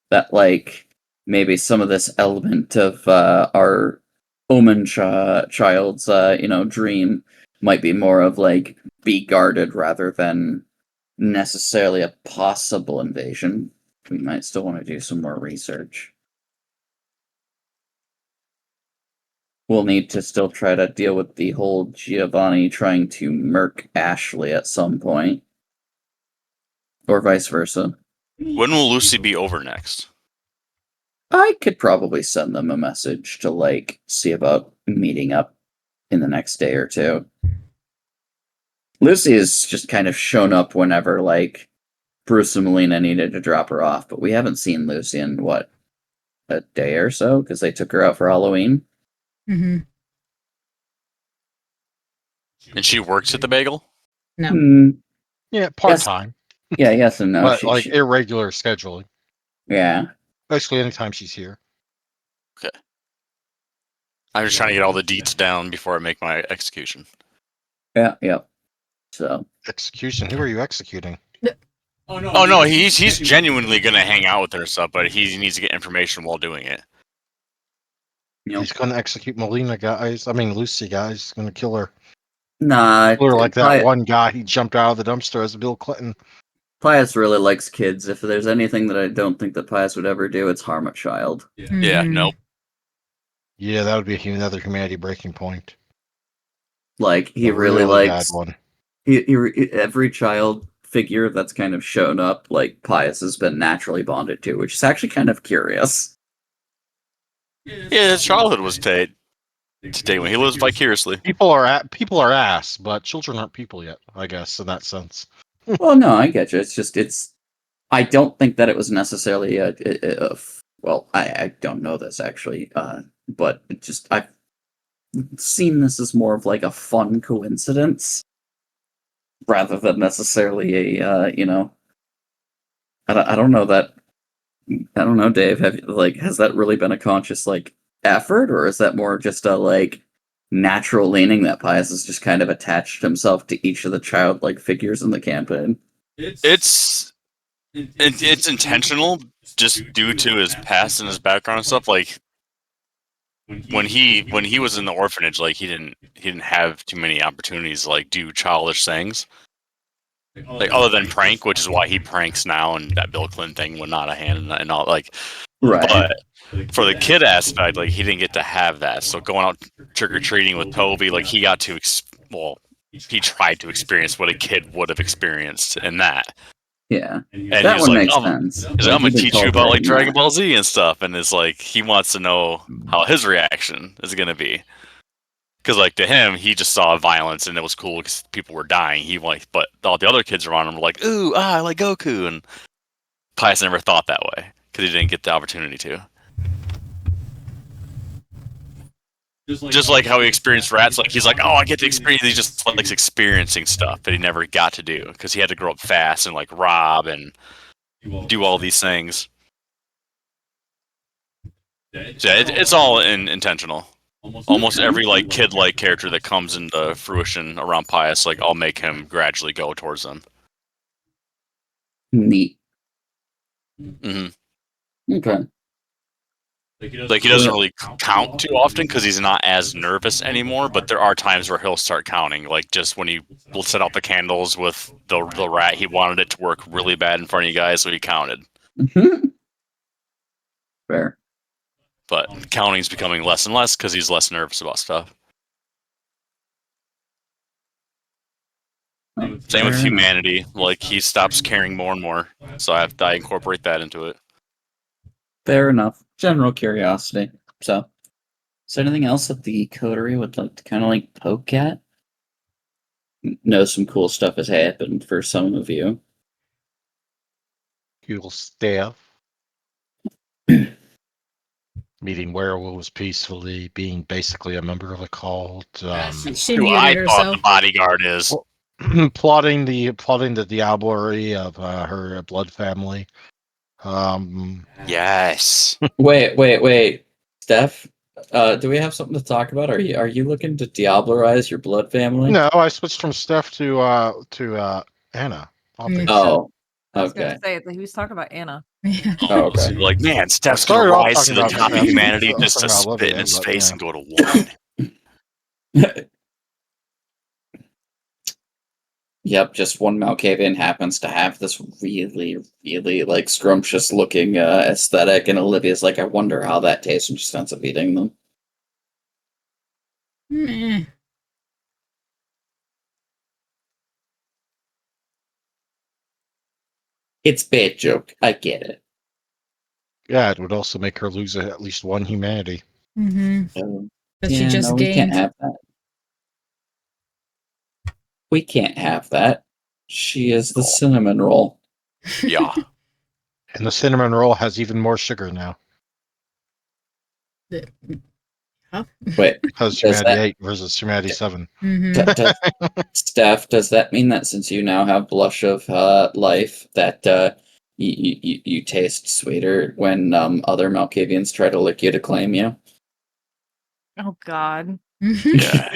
that like maybe some of this element of our omen child's dream might be more of like be guarded rather than necessarily a possible invasion. We might still want to do some more research. We'll need to still try to deal with the whole Giovanni trying to murk Ashley at some point. Or vice versa. When will Lucy be over next? I could probably send them a message to like see about meeting up in the next day or two. Lucy has just kind of shown up whenever like Bruce and Melina needed to drop her off, but we haven't seen Lucy in what, a day or so because they took her out for Halloween. Mm-hmm. And she works at the bagel? No. Hmm, Yeah, part time, yeah, yes and no. but like irregular scheduling. Yeah. Basically, anytime she's here. I'm just trying to get all the deets down before I make my execution. Yeah. So Execution. Who are you executing? Oh no, he's genuinely gonna hang out with her and stuff, but he needs to get information while doing it. He's going to execute Melina, guys. I mean, Lucy, guys. He's going to kill her. nah, Kill her like that one guy he jumped out of the dumpster as Bill Clinton. Pius really likes kids. If there's anything that I don't think that Pius would ever do, it's harm a child. Yeah, Mhm. nope. Yeah, that would be another humanity breaking point. Like he A really bad likes one. every child figure that's kind of shown up. Like Pius has been naturally bonded to, which is actually kind of curious. Yeah, his childhood was to date when he lives vicariously. People are ass, but children aren't people yet. I guess in that sense. Well, no, I get you. It's. I don't think that it was necessarily well, I don't know this actually, but it just I've seen this as more of like a fun coincidence rather than necessarily a I don't know that. I don't know, Dave. Has that really been a conscious like effort, or is that more just a like natural leaning that Pius has just kind of attached himself to each of the childlike figures in the campaign? It's intentional, just due to his past and his background and stuff. Like when he was in the orphanage, like he didn't have too many opportunities to like do childish things. Like other than prank, which is why he pranks now, and that Bill Clinton thing went out of hand and all. Like, Right. but for the kid aspect, like he didn't get to have that. So going out trick or treating with Toby, like he got to he tried to experience what a kid would have experienced in that. Yeah. And That he's one like, makes I'm sense. gonna He did teach you about cultivate like Dragon that. Ball Z and stuff, and it's like he wants to know how his reaction is gonna be. Because like to him, he just saw violence and it was cool because people were dying. But all the other kids around him were like, "Ooh, I like Goku," and Pius never thought that way because he didn't get the opportunity to. Just like how he experienced rats, like he's like, "Oh, I get to experience." He just likes experiencing stuff that he never got to do because he had to grow up fast and like rob and do all these things. Yeah, it's all intentional. Almost every like kid-like character that comes into fruition around Pius, like I'll make him gradually go towards them. Neat. hmm Okay. Like he doesn't really count too often because he's not as nervous anymore. But there are times where he'll start counting, like just when he will set out the candles with the rat. He wanted it to work really bad in front of you guys, so he counted. Fair. But counting's becoming less and less because he's less nervous about stuff. Same with humanity. Like he stops caring more and more, so I incorporate that into it. Fair enough. General curiosity. So, is there anything else that the coterie would like to kind of like poke at? Know some cool stuff has happened for some of you. Cool staff. Meeting werewolves peacefully, being basically a member of a cult. She Who I muted thought herself. the bodyguard is. plotting the diablerie of her blood family. Yes. Wait. Steph, do we have something to talk about? Are you looking to diablerize your blood family? No, I switched from Steph to Anna. Obviously. Oh, I was okay. gonna say that he was talking about Anna. Yeah. Oh, okay. So like, man, Steph's I started gonna off rise to talking the about top of Steph. humanity I was just to talking about spit in Olivia, his but, face yeah. and go to 1. Yep, just one Malkavian happens to have this really, really like scrumptious looking aesthetic, and Olivia's like, I wonder how that tastes, and she ends up eating them. Meh. It's bad joke. I get it. Yeah, it would also make her lose at least one humanity. Mm-hmm. That she Yeah, just no, we can't gained. have that. We can't have that. She is the cinnamon roll. Yeah. And the cinnamon roll has even more sugar now. Wait, Because Does humanity that- 8 versus humanity 7. Mm-hmm. Steph, does that mean that since you now have blush of life, that you taste sweeter when other Malkavians try to lick you to claim you? Oh God, Yeah.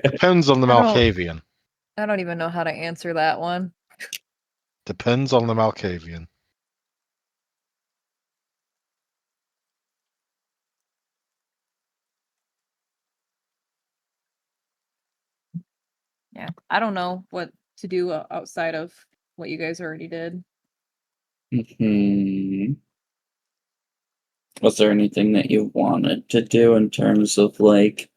Depends on the I don't- Malkavian. I don't even know how to answer that one. Depends on the Malkavian. Yeah, I don't know what to do outside of what you guys already did. Hmm. Was there anything that you wanted to do in terms of like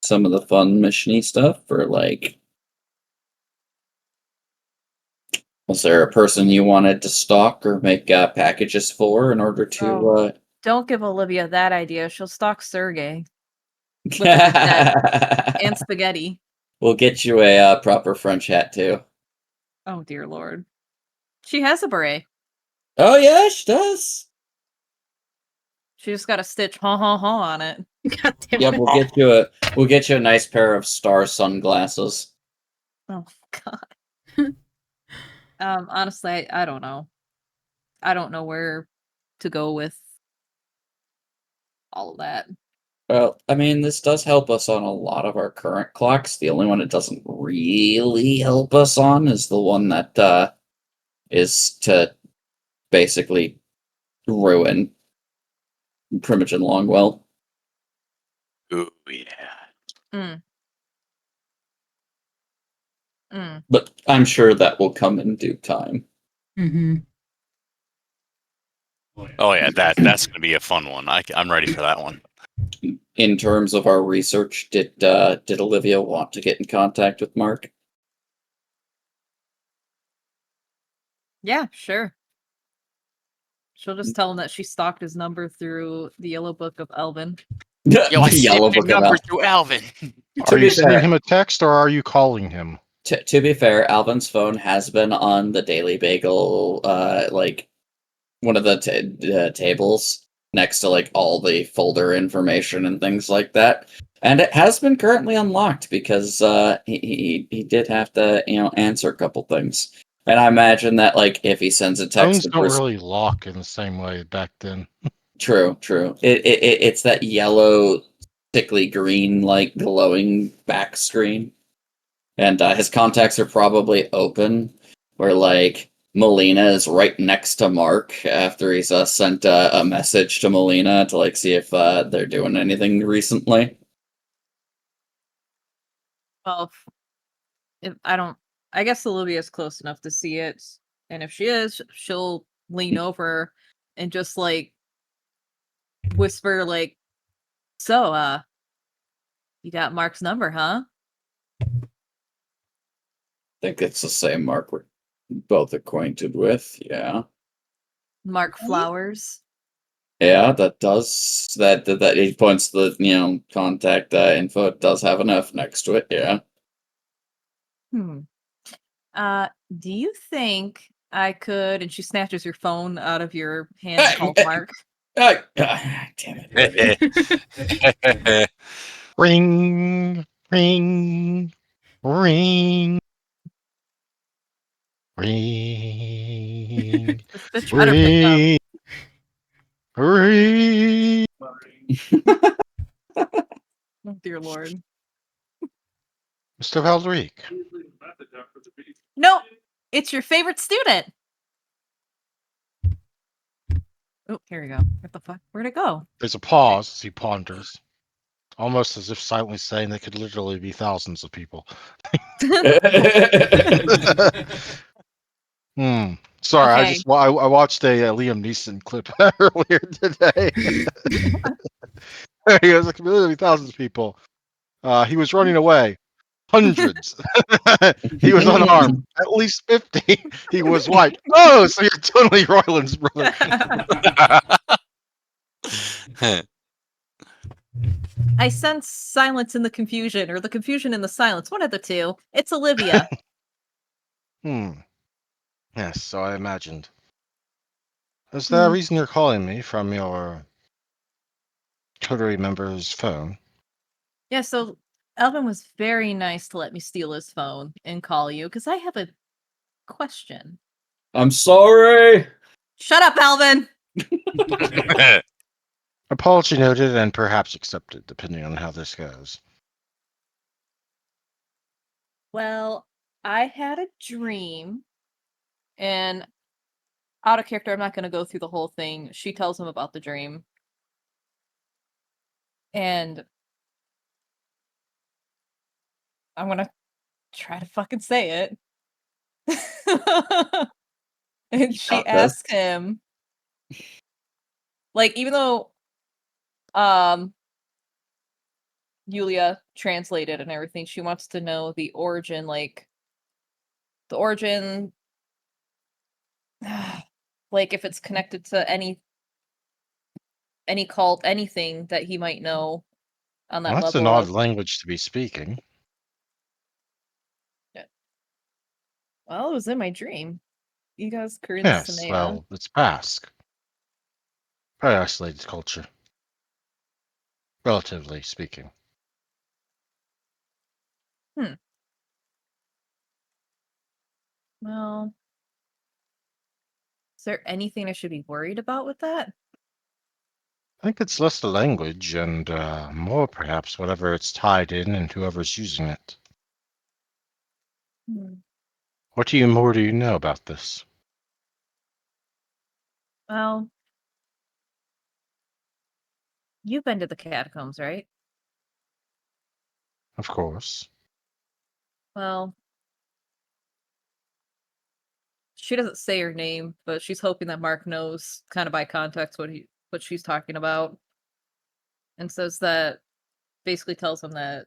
some of the fun missiony stuff, or like was there a person you wanted to stalk or make packages for in order to? Oh. Don't give Olivia that idea. She'll stalk Sergey and Spaghetti. We'll get you a proper French hat too. Oh dear Lord, she has a beret. Oh yeah, she does. She just got a stitch ha ha ha on it. God damn Yeah, it. we'll get you a nice pair of star sunglasses. Oh God. Honestly, I don't know. I don't know where to go with all of that. Well, I mean, this does help us on a lot of our current clocks. The only one it doesn't really help us on is the one that is to basically ruin Primogen Longwell. Ooh, yeah. But I'm sure that will come in due time. Mm-hmm. Oh yeah, that's gonna be a fun one. I'm ready for that one. In terms of our research, did Olivia want to get in contact with Mark? Yeah, sure. She'll just tell him that she stalked his number through the Yellow Book of Elvin. Yo, I The saved Yellow your Book of number Al- through Alvin. Are be you sending fair- him a text or are you calling him? To be fair, Alvin's phone has been on the Daily Bagel, like one of the tables next to like all the folder information and things like that, and it has been currently unlocked because he did have to answer a couple things, and I imagine that like if he sends a text Phones to don't Bruce, really lock in the same way back then. True, true. It's that yellow, sickly green, like glowing back screen, and his contacts are probably open, where like Melina is right next to Mark after he's sent a message to Melina to like see if they're doing anything recently. Well, if I don't, I guess Olivia's close enough to see it, and if she is, she'll lean over and just like whisper, like, "So, you got Mark's number, huh?" Think it's the same Mark we're both acquainted with. Yeah, Mark Flowers. yeah, that does that. He points to the contact info. It does have an F next to it. Yeah. Hmm. Do you think I could? And she snatches your phone out of your hand and calls Mark. Damn it, Livy. Ring, ring, ring, ring, This bitch better pick up. ring, ring. Oh, dear Lord. Mr. Valdric. No, it's your favorite student. Oh, here we go. What the fuck? Where'd it go? There's a pause as he ponders, almost as if silently saying there could literally be thousands of people. Sorry, Okay. I watched a Liam Neeson clip earlier today. He goes, like, literally thousands of people. He was running away. Hundreds. He was unarmed. At least 50. He was white. Oh, so you're totally Royland's brother. I sense silence in the confusion, or the confusion in the silence. One of the two. It's Olivia. Yes, so I imagined. Is there a Hmm. reason you're calling me from your coterie member's phone? Yeah, so Elvin was very nice to let me steal his phone and call you, because I have a question. I'm sorry. Shut up, Alvin! Apology noted and perhaps accepted, depending on how this goes. Well, I had a dream, and out of character, I'm not going to go through the whole thing. She tells him about the dream. And I'm going to try to fucking say it. And she Got this. asks him, like, even though Yulia translated and everything, she wants to know the origin, like the origin, like if it's connected to any cult, anything that he might know on that Well, that's an level odd of. language to be speaking. Well, it was in my dream. You guys Yes, well, it's Basque. Very isolated culture. Relatively speaking. Well, is there anything I should be worried about with that? I think it's less the language and more perhaps whatever it's tied in and whoever's using it. Hmm. What more do you know about this? Well, you've been to the catacombs, right? Of course. Well, she doesn't say her name, but she's hoping that Mark knows kind of by context what she's talking about. And says that basically tells him that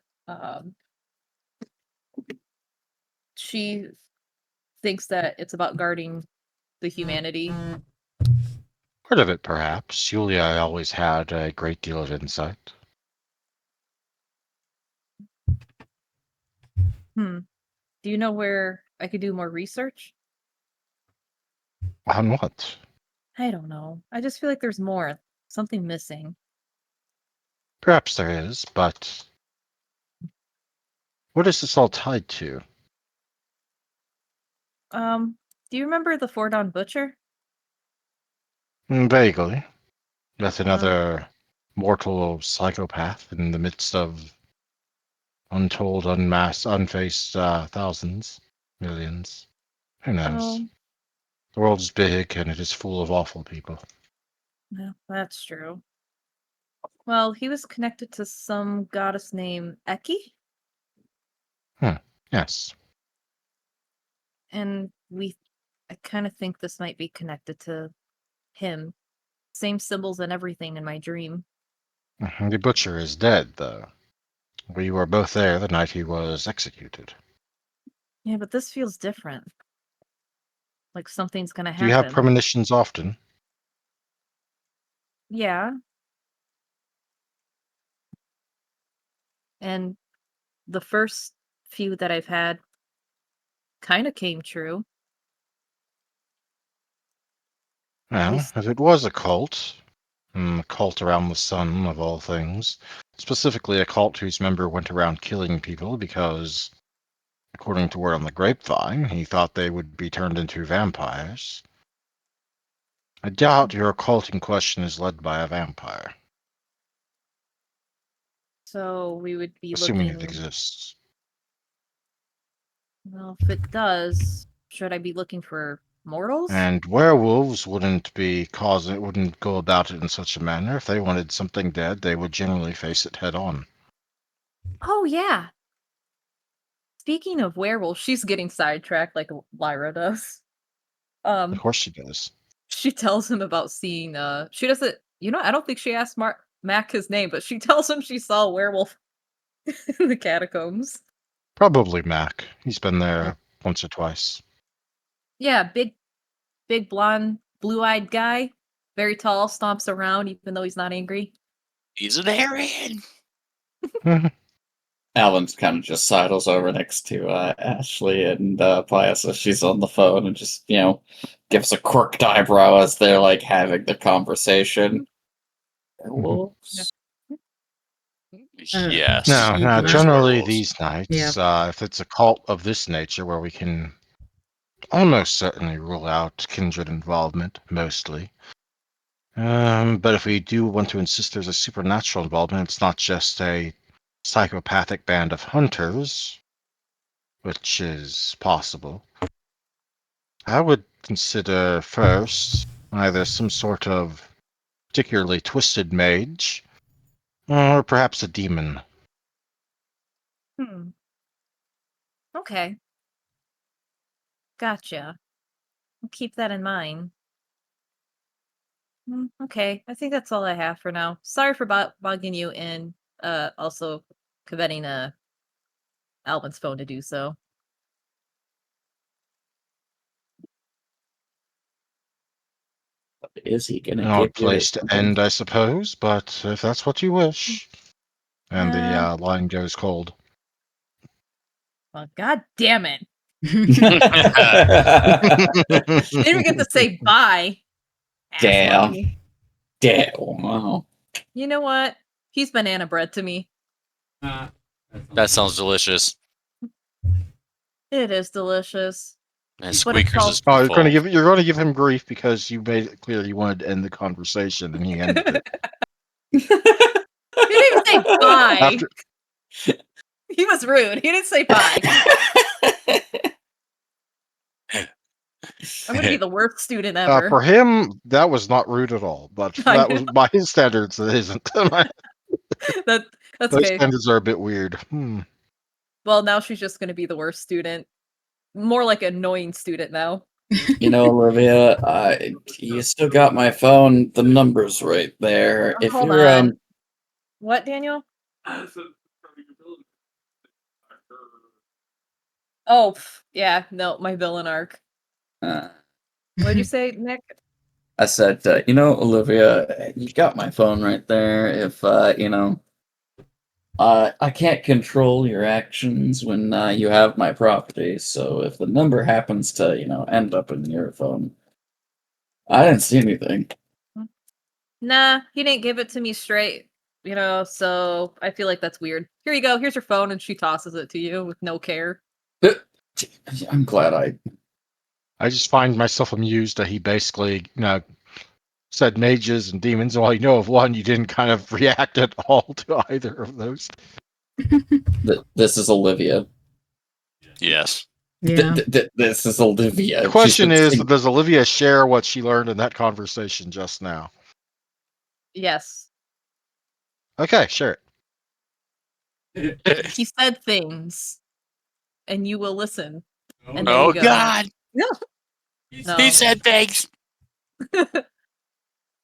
she thinks that it's about guarding the humanity. Part of it, perhaps. Julia always had a great deal of insight. Do you know where I could do more research? On what? I don't know. I just feel like there's more. Something missing. Perhaps there is, but what is this all tied to? Do you remember the Fordon Butcher? Vaguely. That's another mortal psychopath in the midst of untold, unmasked, unfaced thousands, millions. Who knows? Oh, The world is big and it is full of awful people. no, that's true. Well, he was connected to some goddess named Eki, Yes. and I kind of think this might be connected to him. Same symbols and everything in my dream. The butcher is dead, though. We were both there the night he was executed. Yeah, but this feels different. Like something's gonna Do you have happen. premonitions often? Yeah. And the first few that I've had kind of came true. Well, least- if it was a cult around the sun of all things, specifically a cult whose member went around killing people because, according to word on the grapevine, he thought they would be turned into vampires. I doubt your cult in question is led by a vampire, So we would be assuming it looking. exists. Well, if it does, should I be looking for mortals? And werewolves wouldn't go about it in such a manner. If they wanted something dead, they would generally face it head on. Oh yeah. Speaking of werewolves, she's getting sidetracked like Lyra does. Of course she does. She tells him about seeing she doesn't I don't think she asked Mac his name, but she tells him she saw a werewolf in the catacombs. Probably Mac. He's been there once or twice. Yeah, big blonde, blue-eyed guy, very tall, stomps around even though he's not angry. He's an Aryan. Alan kind of just sidles over next to Ashley and Pius as she's on the phone and just, gives a quirked eyebrow as they're like having the conversation. Werewolves? Yes. No, Yeah. generally Werewolves. these nights, Yeah. if it's a cult of this nature where we can almost certainly rule out kindred involvement, mostly. But if we do want to insist there's a supernatural involvement, it's not just a psychopathic band of hunters, which is possible. I would consider first either some sort of particularly twisted mage, or perhaps a demon. Hmm. Okay. Gotcha. I'll keep that in mind. Okay, I think that's all I have for now. Sorry for bugging you and also preventing Alvin's phone to do so. Is he gonna An give odd you place to something? end, I suppose, but if that's what you wish. And the line goes cold. Well, god damn it. Damn. Didn't even get to say bye. Ass monkey. Damn. Wow. You know what? He's banana bread to me. That sounds delicious. It is delicious. And But it's Squeakers all- is Oh, full. you're going to give him grief because you made it clear you wanted to end the conversation, and he ended it. He didn't even say bye. After, He was rude. He didn't say bye. I'm gonna be the worst student ever. for him, that was not rude at all. But I that was know. by his standards, it isn't. That's Those okay. standards are a bit weird. Well, now she's just gonna be the worst student. More like annoying student now. Olivia, you still got my phone. The number's right there. If Hold you're on. What, Daniel? Oh, yeah. No, my villain arc. What'd you say, Nick? I said, Olivia, you got my phone right there. If I can't control your actions when you have my property. So if the number happens to, end up in your phone, I didn't see anything. Nah, he didn't give it to me straight. So I feel like that's weird. Here you go. Here's your phone, and she tosses it to you with no care. I'm glad I just find myself amused that he basically, said mages and demons, and while you know of one, you didn't kind of react at all to either of those. This is Olivia. Yes. Yeah. This is Olivia. The question is, does Olivia share what she learned in that conversation just now? Yes. Okay, share it. He said things, and you will listen. And there Oh you go. God! No. He said things.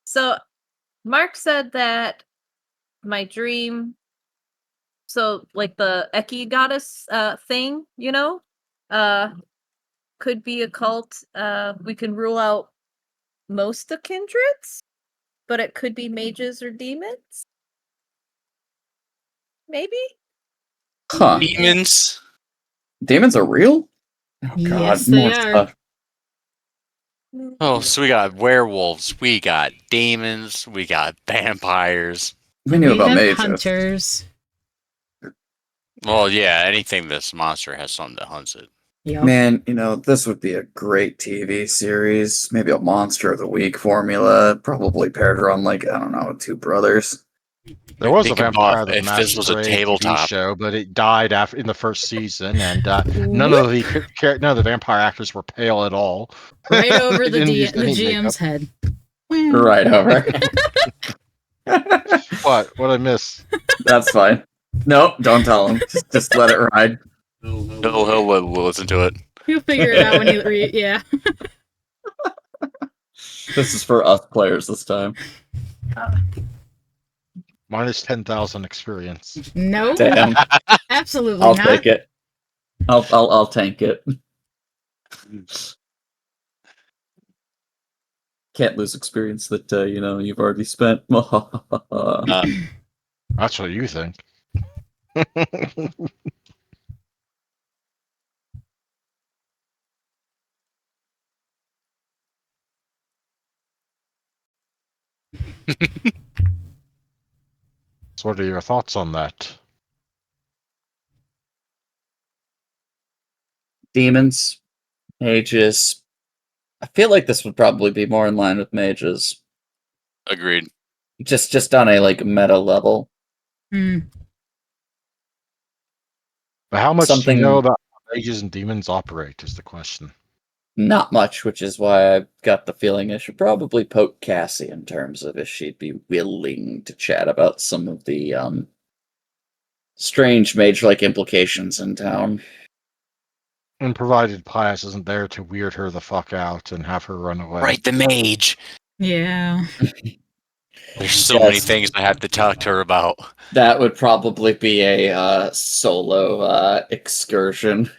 So, Mark said that my dream. So, like the Eki goddess thing, could be a cult. We can rule out most of kindreds, but it could be mages or demons. Maybe. Huh. Demons. Demons are real? Oh, Yes, God, they more are. stuff. Oh, so we got werewolves, we got demons, we got vampires. We knew about have mages. hunters. Well, yeah, anything this monster has something that hunts it. Yep. Man, this would be a great TV series. Maybe a Monster of the Week formula. Probably paired around, I don't know, two brothers. There was Think a Vampire about the if this was a Masquerade TV tabletop. show, but it died in the first season, and none of the vampire actors were pale at all. Right over They the didn't use any GM's makeup. head. Right over. What? What I miss? That's fine. Nope, don't tell him. Just let it ride. He'll listen to it. You'll figure it out when you read. Yeah. This is for us players this time. Minus 10,000 experience. No. Damn, Absolutely I'll not. take it. I'll tank it. Can't lose experience that you've already spent. That's what you think. So what are your thoughts on that? Demons, mages. I feel like this would probably be more in line with mages. Agreed. Just on a meta level. Hmm. But how much do Something- you know about how mages and demons operate is the question. Not much, which is why I've got the feeling I should probably poke Cassie in terms of if she'd be willing to chat about some of the strange mage-like implications in town. And provided Pius isn't there to weird her the fuck out and have her run away. Right, the mage. Yeah. There's so many things I have to talk to her about. That would probably be a solo excursion.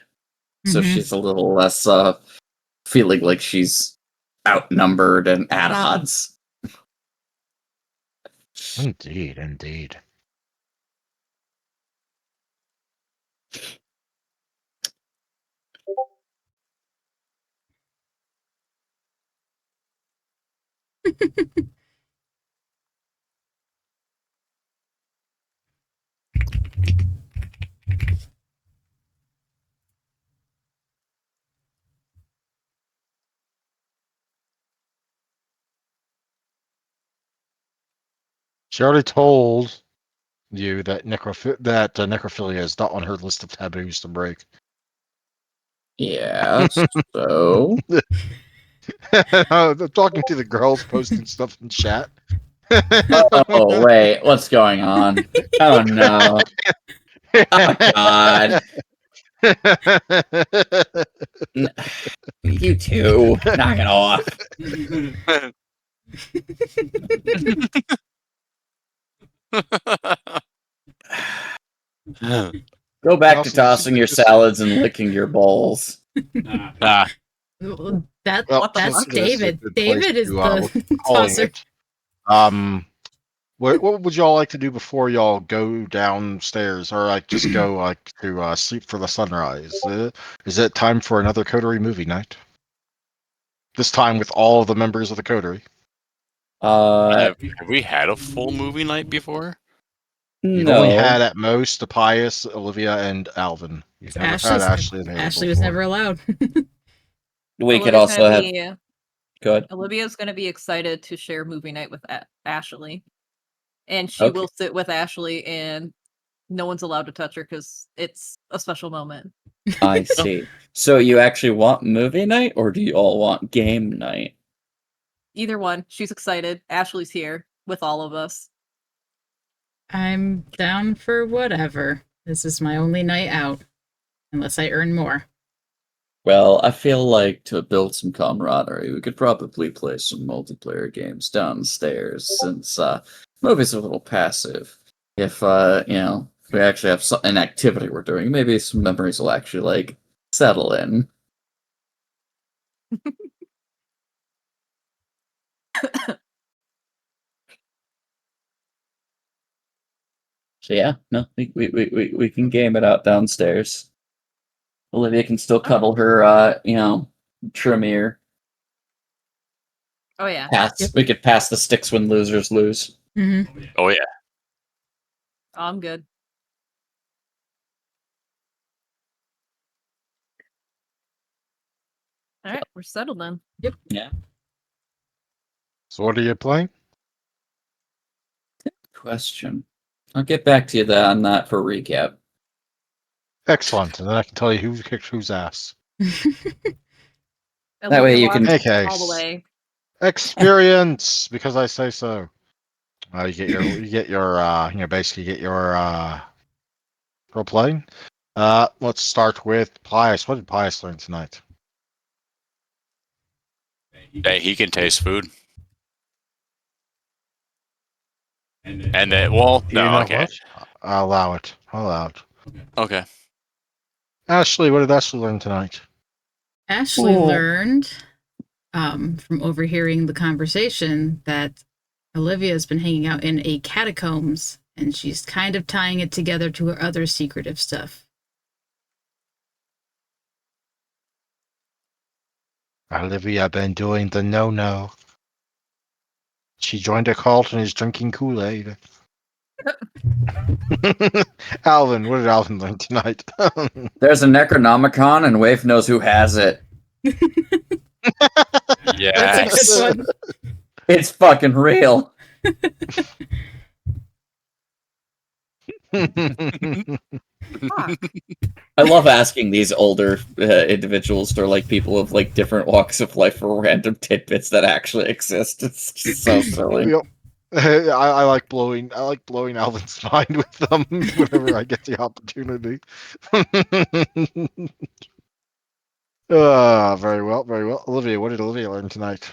So Mhm. she's a little less feeling like she's outnumbered and at odds. Indeed, indeed. She already told you that necrophilia is not on her list of taboos to break. Yeah, so... I'm talking to the girls posting stuff in chat. Oh, wait, what's going on? Oh, no. Oh, God. You too. Knock it off. Go back to Also, tossing your salads and licking your bowls. Ah, That's What the this fuck? is a David. good place David is to, the look at calling tosser. it. What would y'all like to do before y'all go downstairs, or just go to sleep for the sunrise? Is it time for another coterie movie night? This time with all of the members of the coterie. have we had a full movie night before? You've No. only had at most Pius, Olivia, and Alvin. You've never had Ashley available. Ashley was for. never allowed. We could Olivia's also gonna have be Good. Olivia's going to be excited to share movie night with Ashley. And she will sit with Ashley, and no one's allowed to touch her because it's a special moment. I see. So you actually want movie night, or do you all want game night? Either one. She's excited. Ashley's here with all of us. I'm down for whatever. This is my only night out, unless I earn more. Well, I feel like to build some camaraderie, we could probably play some multiplayer games downstairs, since movies are a little passive. If we actually have an activity we're doing, maybe some memories will actually like settle in. So yeah, no, we can game it out downstairs. Olivia can still cuddle her, Tremere. Oh, yeah. We could pass the sticks when losers lose. Mm-hmm. Oh yeah. I'm good. All right, we're settled then. Yeah. So what are you playing? Question. I'll get back to you on that for recap. Excellent, and then I can tell you who kicked whose ass. That way you can- Okay. all the way. Experience, because I say so. Basically get your role playing. Let's start with Pius. What did Pius learn tonight? Hey, he can taste food. And then, well, You no, know okay. what? I'll allow it. I'll allow it. Okay. Ashley, what did Ashley learn tonight? Ashley Oh. learned from overhearing the conversation that Olivia's been hanging out in a catacombs, and she's kind of tying it together to her other secretive stuff. Olivia been doing the no-no. She joined a cult and is drinking Kool-Aid. Alvin, what did Alvin learn tonight? There's a Necronomicon, and Waif knows who has it. Yeah. That's a good one. It's fucking real. I love asking these older individuals or like people of like different walks of life for random tidbits that actually exist. It's just so silly. Yep. I like blowing Alvin's mind with them whenever I get the opportunity. Very well, very well. Olivia, what did Olivia learn tonight?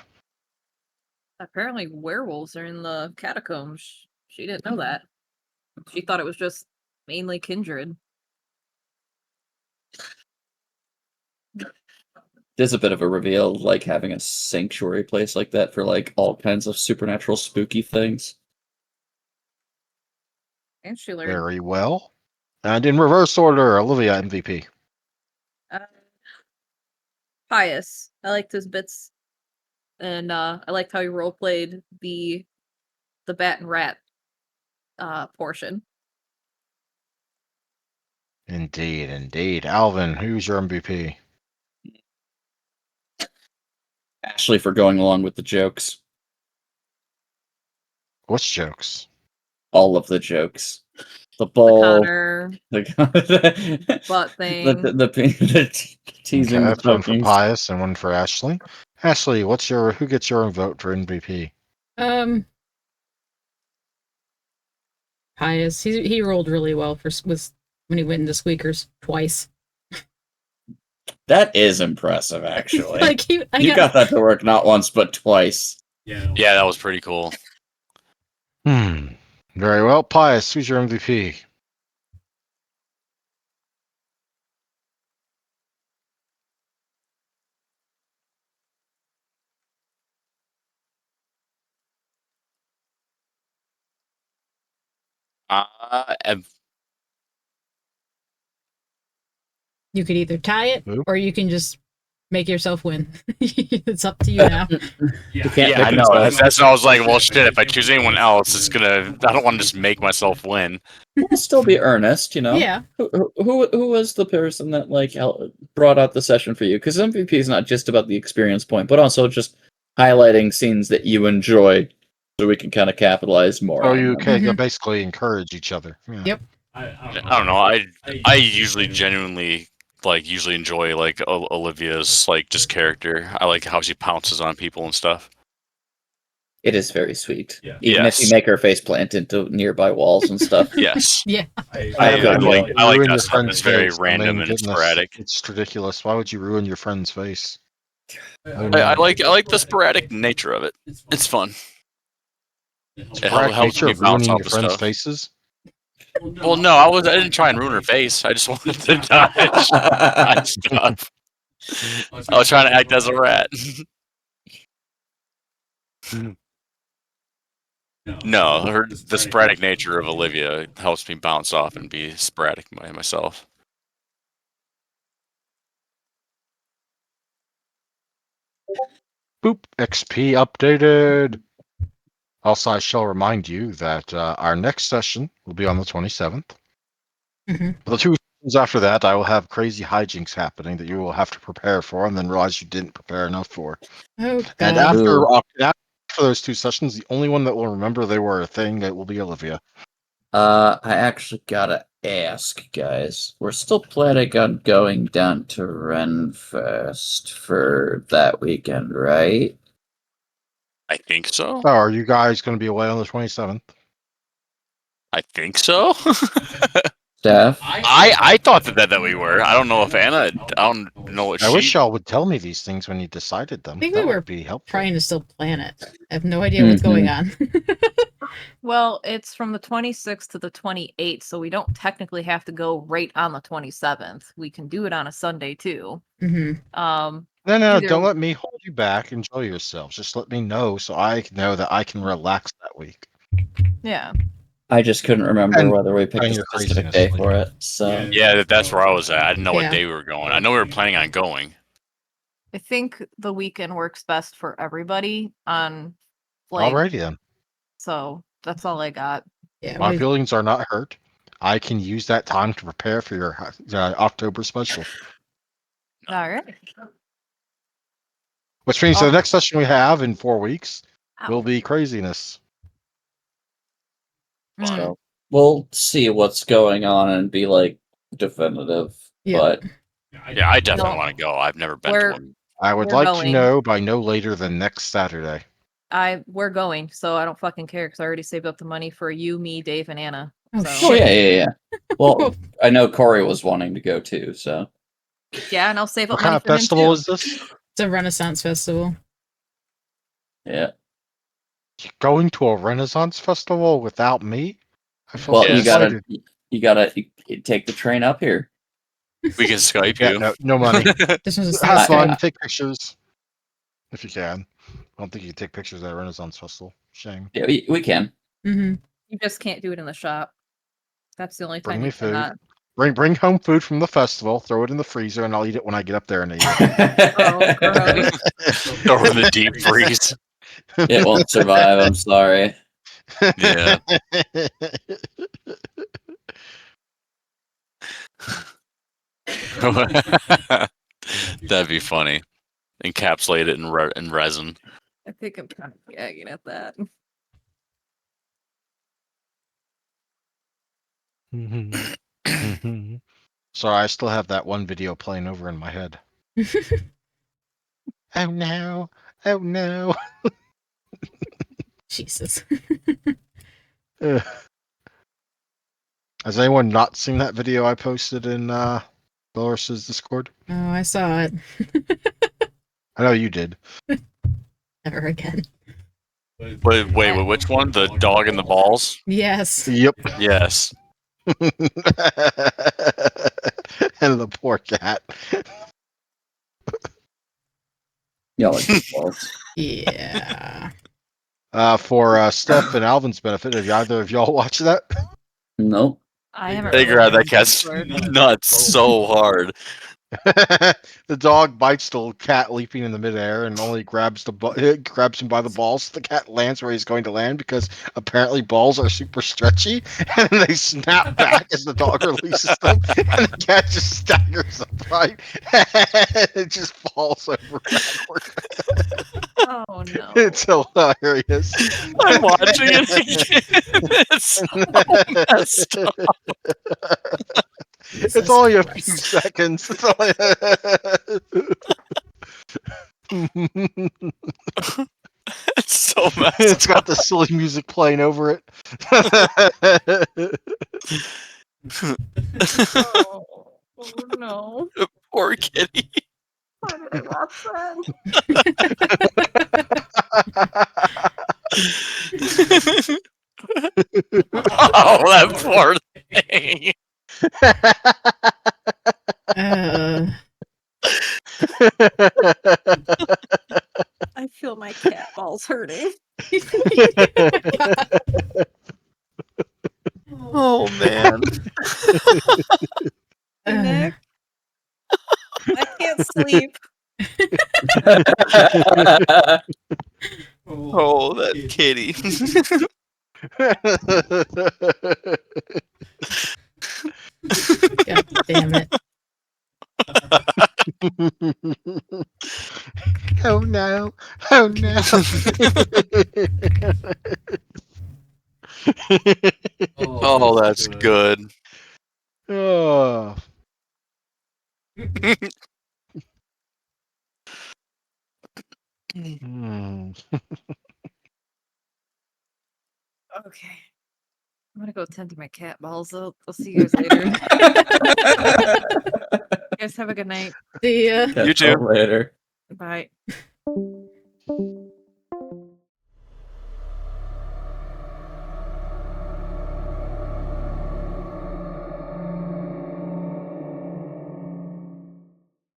Apparently, werewolves are in the catacombs. She didn't know that. She thought it was just mainly kindred. There's a bit of a reveal, like having a sanctuary place like that for like all kinds of supernatural spooky things. And she learned Very well. And in reverse order, Olivia MVP. Pius. I liked his bits, and I liked how he role played the bat and rat portion. Indeed, indeed. Alvin, who's your MVP? Ashley for going along with the jokes. What's jokes? All of the jokes. The The bowl. Connor The butt thing. the teasing. Okay, the that's one for pokings. Pius and one for Ashley. Ashley, who gets your vote for MVP? Pius, he rolled really well when he went into squeakers twice. That is impressive, actually. Like you got that to work not once but twice. Yeah, that was pretty cool. Very well. Pius, who's your MVP? And You could either tie it Oop. or you can just make yourself win. It's up to you now. You can't yeah, I pick know. and choose. That's what I was like. Well, shit. If I choose anyone else, it's gonna. I don't want to just make myself win. We'll still be earnest, you know. Yeah. Who was the person that like brought out the session for you? Because MVP is not just about the experience point, but also just highlighting scenes that you enjoy, so we can kind of capitalize more. Oh, on you them. can Mhm. basically encourage each other. Yeah. Yep. I don't know. I usually genuinely usually enjoy like Olivia's like just character. I like how she pounces on people and stuff. It is very sweet. Even if you Yes. make her face plant into nearby walls and stuff. Yes. Yeah. I I couldn't like wait. I like Ruin that your stuff. friend's It's very face. random and goodness, sporadic. it's ridiculous. Why would you ruin your friend's face? Oh, I no. like the sporadic nature of it. It's fun. It Sporadic helps nature me of bounce ruining off your of friends' stuff. faces. Well, no, I didn't try and ruin her face. I just wanted to dodge stuff. I was trying to act as a rat. No, the sporadic nature of Olivia helps me bounce off and be sporadic by myself. Boop. XP updated. Also, I shall remind you that our next session will be on the 27th. Mhm. The 2 sessions after that, I will have crazy hijinks happening that you will have to prepare for, and then realize you didn't prepare enough for. Oh And god. after those 2 sessions, the only one that will remember they were a thing that will be Olivia. I actually gotta ask, guys. We're still planning on going down to Renfest for that weekend, right? I think so. Oh, are you guys going to be away on the 27th? I think so. Steph? I thought that we were. I don't know if Anna. I don't know what I wish she. y'all would tell me these things when you decided them. I think That we were would be helpful. trying to still plan it. I have no idea what's going on. Well, it's from the 26th to the 28th, so we don't technically have to go right on the 27th. We can do it on a Sunday too. Hmm. Um, No, either- don't let me hold you back. Enjoy yourselves. Just let me know so I can know that I can relax that week. yeah. I just couldn't remember And- whether we picked and a your specific craziness, day like- for it. So Yeah, that's where I was at. I didn't know Yeah. what day we were going. I know we were planning on going. I think the weekend works best for everybody on like Alrighty then. so that's all I got. Yeah. My we- feelings are not hurt. I can use that time to prepare for your October special. All right. Which means Oh. the next session we have in 4 weeks Ow. will be craziness. Mm. So we'll see what's going on and be like definitive. Yeah. But Yeah, I definitely No. want to go. I've never been We're- to one. I would We're like to going. know by no later than next Saturday. We're going, so I don't fucking care because I already saved up the money for you, me, Dave, and Anna. Oh, So oh shit. yeah. Well, I know Corey was wanting to go too, so yeah, and I'll save What up kind money of for him festival too. is this? It's a Renaissance festival. yeah. You're going to a Renaissance festival without me? I feel Well, so you gotta slighted. you take the train up here. We can Skype Yeah, you. no money. This was a Have sales fun. guide. Take pictures if you can. I don't think you can take pictures at a Renaissance festival. Shame. Yeah, we can. Hmm. You just can't do it in the shop. That's the only Bring time me you food. cannot. Bring home food from the festival. Throw it in the freezer, and I'll eat it when I get up there and eat Oh, gross. Throw in the deep freeze. It won't survive. I'm sorry. Yeah. That'd be funny. Encapsulate it in resin. I think I'm kind of gagging at that. Sorry, I still have that one video playing over in my head. Oh no! Oh no! Jesus. Ugh. Has anyone not seen that video I posted in Belarus's Discord? Oh, I saw it. I know you did. Never again. Wait, which one? The dog and the balls? Yes. Yep. Yes. And the poor cat. Y'all are good balls. Yeah. For Steph and Alvin's benefit, have either of y'all watched that? Nope. I haven't. They really grab that watched cat's Discord. nuts so hard. The dog bites the cat leaping in the midair and only grabs it grabs him by the balls. The cat lands where he's going to land because apparently balls are super stretchy, and they snap back as the dog releases them, and the cat just staggers upright, and it just falls over backward. Oh no. It's hilarious. I'm watching it again. It's so messed up. It's Jesus only a few Christ. seconds. It's only... It's so messed It's got up. the silly music playing over it. Oh no. Poor kitty. Why did I watch that? Oh, that poor thing. I feel my cat balls hurting. Oh man. Nick, I can't sleep. Oh, that kitty. God damn it. Oh no. Oh no. Oh, that's good. Oh. Hmm. Okay. I'm gonna go tend to my cat balls. I'll see you guys later. You guys have a good night. See ya. You too. Later. Bye.